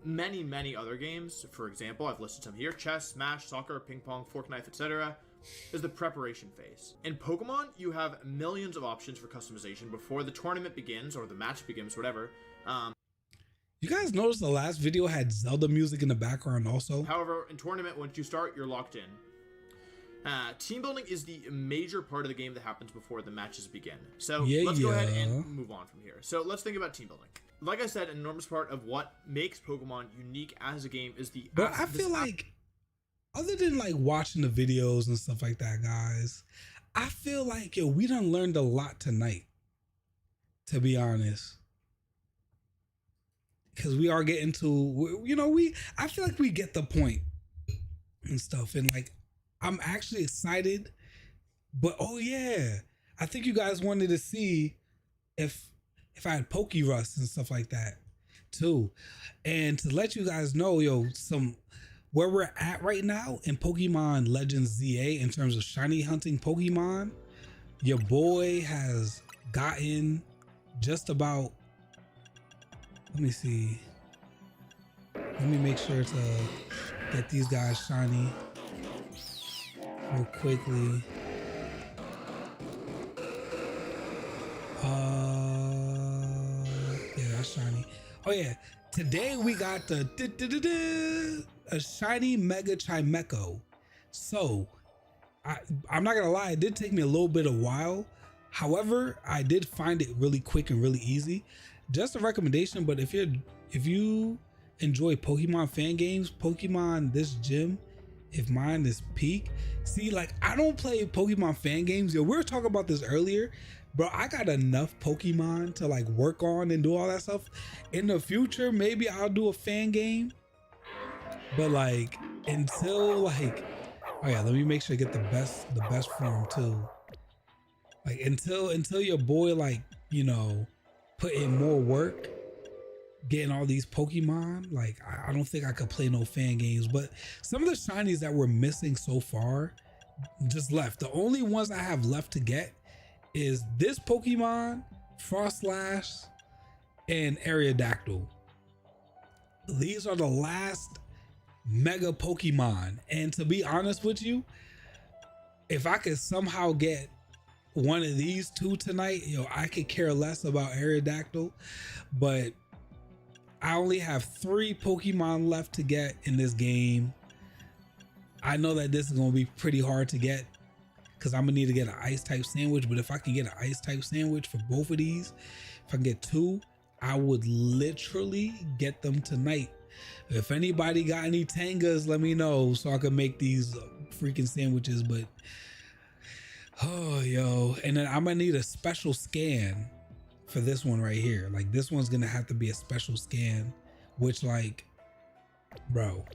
Many other games, for example, I've listed some here: chess, smash, soccer, ping pong, fork knife, etc. is the preparation phase. In Pokemon, you have millions of options for customization before the tournament begins, or the match begins, whatever. You guys notice the last video had Zelda music in the background also? However, in tournament, once you start, you're locked in. Team building is the major part of the game that happens before the matches begin. So let's go ahead and move on from here. So let's think about team building. Like I said, an enormous part of what makes Pokemon unique as a game is the... But I feel like, other than like watching the videos and stuff like that, guys, I feel like, yo, we done learned a lot tonight, to be honest. Because we are getting to, you know, I feel like we get the point and stuff. And like, I'm actually excited. But oh yeah, I think you guys wanted to see if I had Pokerust and stuff like that too. And to let you guys know, yo, where we're at right now in Pokemon Legends ZA in terms of shiny hunting Pokemon, your boy has gotten just about, let me see. Let me make sure to get these guys shiny. real quickly. Yeah, that's shiny. Oh yeah, today we got the a shiny Mega Chimecho. So I'm not gonna lie, it did take me a little bit of while. However, I did find it really quick and really easy. Just a recommendation, but if you enjoy Pokemon fan games, Pokemon this gym, if mine is peak. See, like I don't play Pokemon fan games. Yo, we were talking about this earlier. Bro, I got enough Pokemon to like work on and do all that stuff. In the future, maybe I'll do a fan game. But like until like, oh yeah, let me make sure I get the best form too. Like until your boy like, you know, put in more work getting all these Pokemon, like I don't think I could play no fan games. But some of the shinies that we're missing so far just left. The only ones I have left to get is this Pokemon, Frostlash, and Aerodactyl. These are the last mega Pokemon. And to be honest with you, if I could somehow get one of these two tonight, yo, I could care less about Aerodactyl. But I only have 3 Pokemon left to get in this game. I know that this is gonna be pretty hard to get because I'm gonna need to get an ice type sandwich. But if I can get an ice type sandwich for both of these, if I can get 2, I would literally get them tonight. If anybody got any Tangas, let me know so I can make these freaking sandwiches. But oh, yo, and then I'm gonna need a special scan for this one right here. Like this one's gonna have to be a special scan, which like, bro,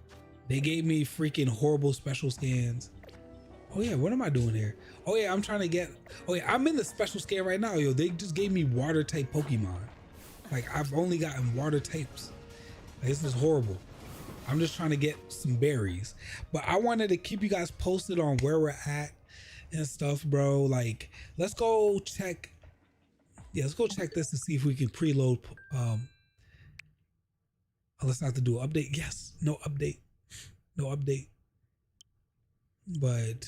they gave me freaking horrible special scans. Oh yeah, what am I doing here? Oh yeah, I'm trying to get, oh yeah, I'm in the special scan right now, yo. They just gave me water type Pokemon. Like I've only gotten water types. Like, this is horrible. I'm just trying to get some berries. But I wanted to keep you guys posted on where we're at and stuff, bro. Like, let's go check. Yeah, let's go check this to see if we can preload. Let's not have to do an update. Yes, no update. No update. But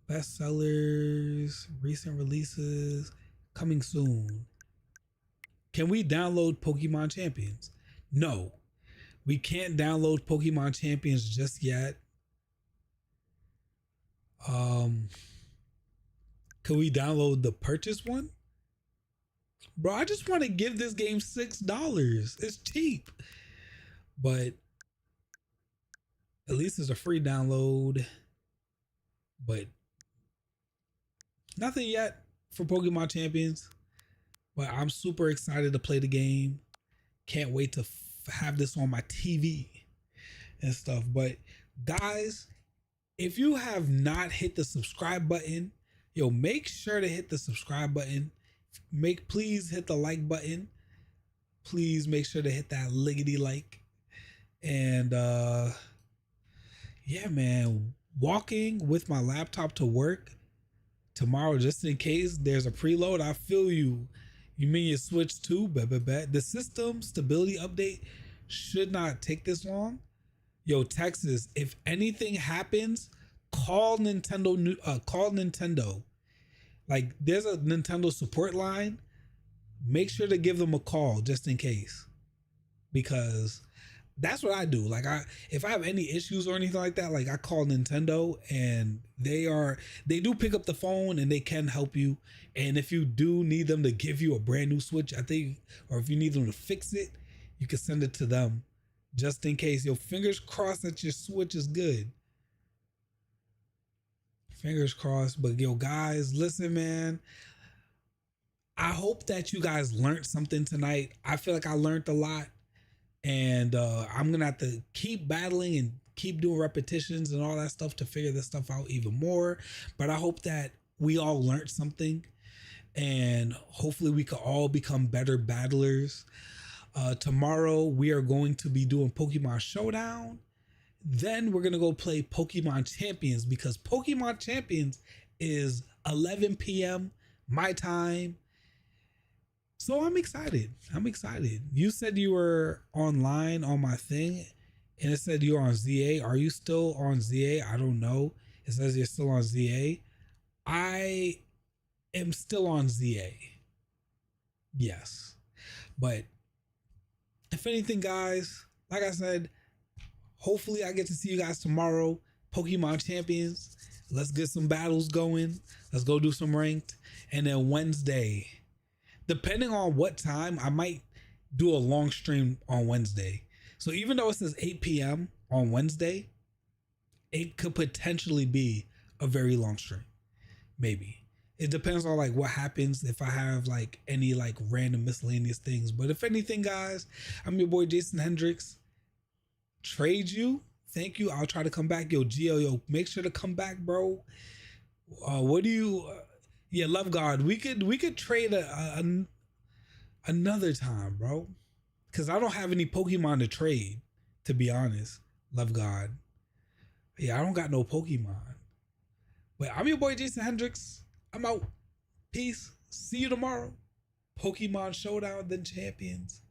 bestsellers, recent releases, coming soon. Can we download Pokemon Champions? No, we can't download Pokemon Champions just yet. Can we download the purchase one? Bro, I just want to give this game $6. It's cheap. But at least it's a free download. But nothing yet for Pokemon Champions. But I'm super excited to play the game. Can't wait to have this on my TV and stuff. But guys, if you have not hit the subscribe button, yo, make sure to hit the subscribe button. Please hit the like button. Please make sure to hit that liggity like. And yeah, man, walking with my laptop to work tomorrow, just in case there's a preload. I feel you. You mean your Switch 2? The system stability update should not take this long. Yo, Texas, if anything happens, call Nintendo. Call Nintendo. Like, there's a Nintendo support line. Make sure to give them a call just in case, because that's what I do. Like, if I have any issues or anything like that, like I call Nintendo and they do pick up the phone and they can help you. And if you do need them to give you a brand new Switch, I think, or if you need them to fix it, you can send it to them just in case. Yo, fingers crossed that your Switch is good. Fingers crossed. But yo, guys, listen, man. I hope that you guys learned something tonight. I feel like I learned a lot. And I'm going to have to keep battling and keep doing repetitions and all that stuff to figure this stuff out even more. But I hope that we all learned something. And hopefully we could all become better battlers. Tomorrow we are going to be doing Pokemon Showdown. Then we're going to go play Pokemon Champions, because Pokemon Champions is 11 p.m. my time. So I'm excited. I'm excited. You said you were online on my thing and it said you're on ZA. Are you still on ZA? I don't know. It says you're still on ZA. I am still on ZA. Yes. But if anything, guys, like I said, hopefully I get to see you guys tomorrow. Pokemon Champions. Let's get some battles going. Let's go do some ranked. And then Wednesday, depending on what time, I might do a long stream on Wednesday. So even though it says 8 p.m. on Wednesday, it could potentially be a very long stream. Maybe. It depends on like what happens, if I have like any like random miscellaneous things. But if anything, guys, I'm your boy JasonHendrixs. Trade you. Thank you. I'll try to come back. Yo, Gio, yo, make sure to come back, bro. What do you yeah, Love God. We could trade another time, bro. Cause I don't have any Pokemon to trade, to be honest. Love God. Yeah, I don't got no Pokemon. But I'm your boy JasonHendrixs. I'm out. Peace. See you tomorrow. Pokemon Showdown, then Champions.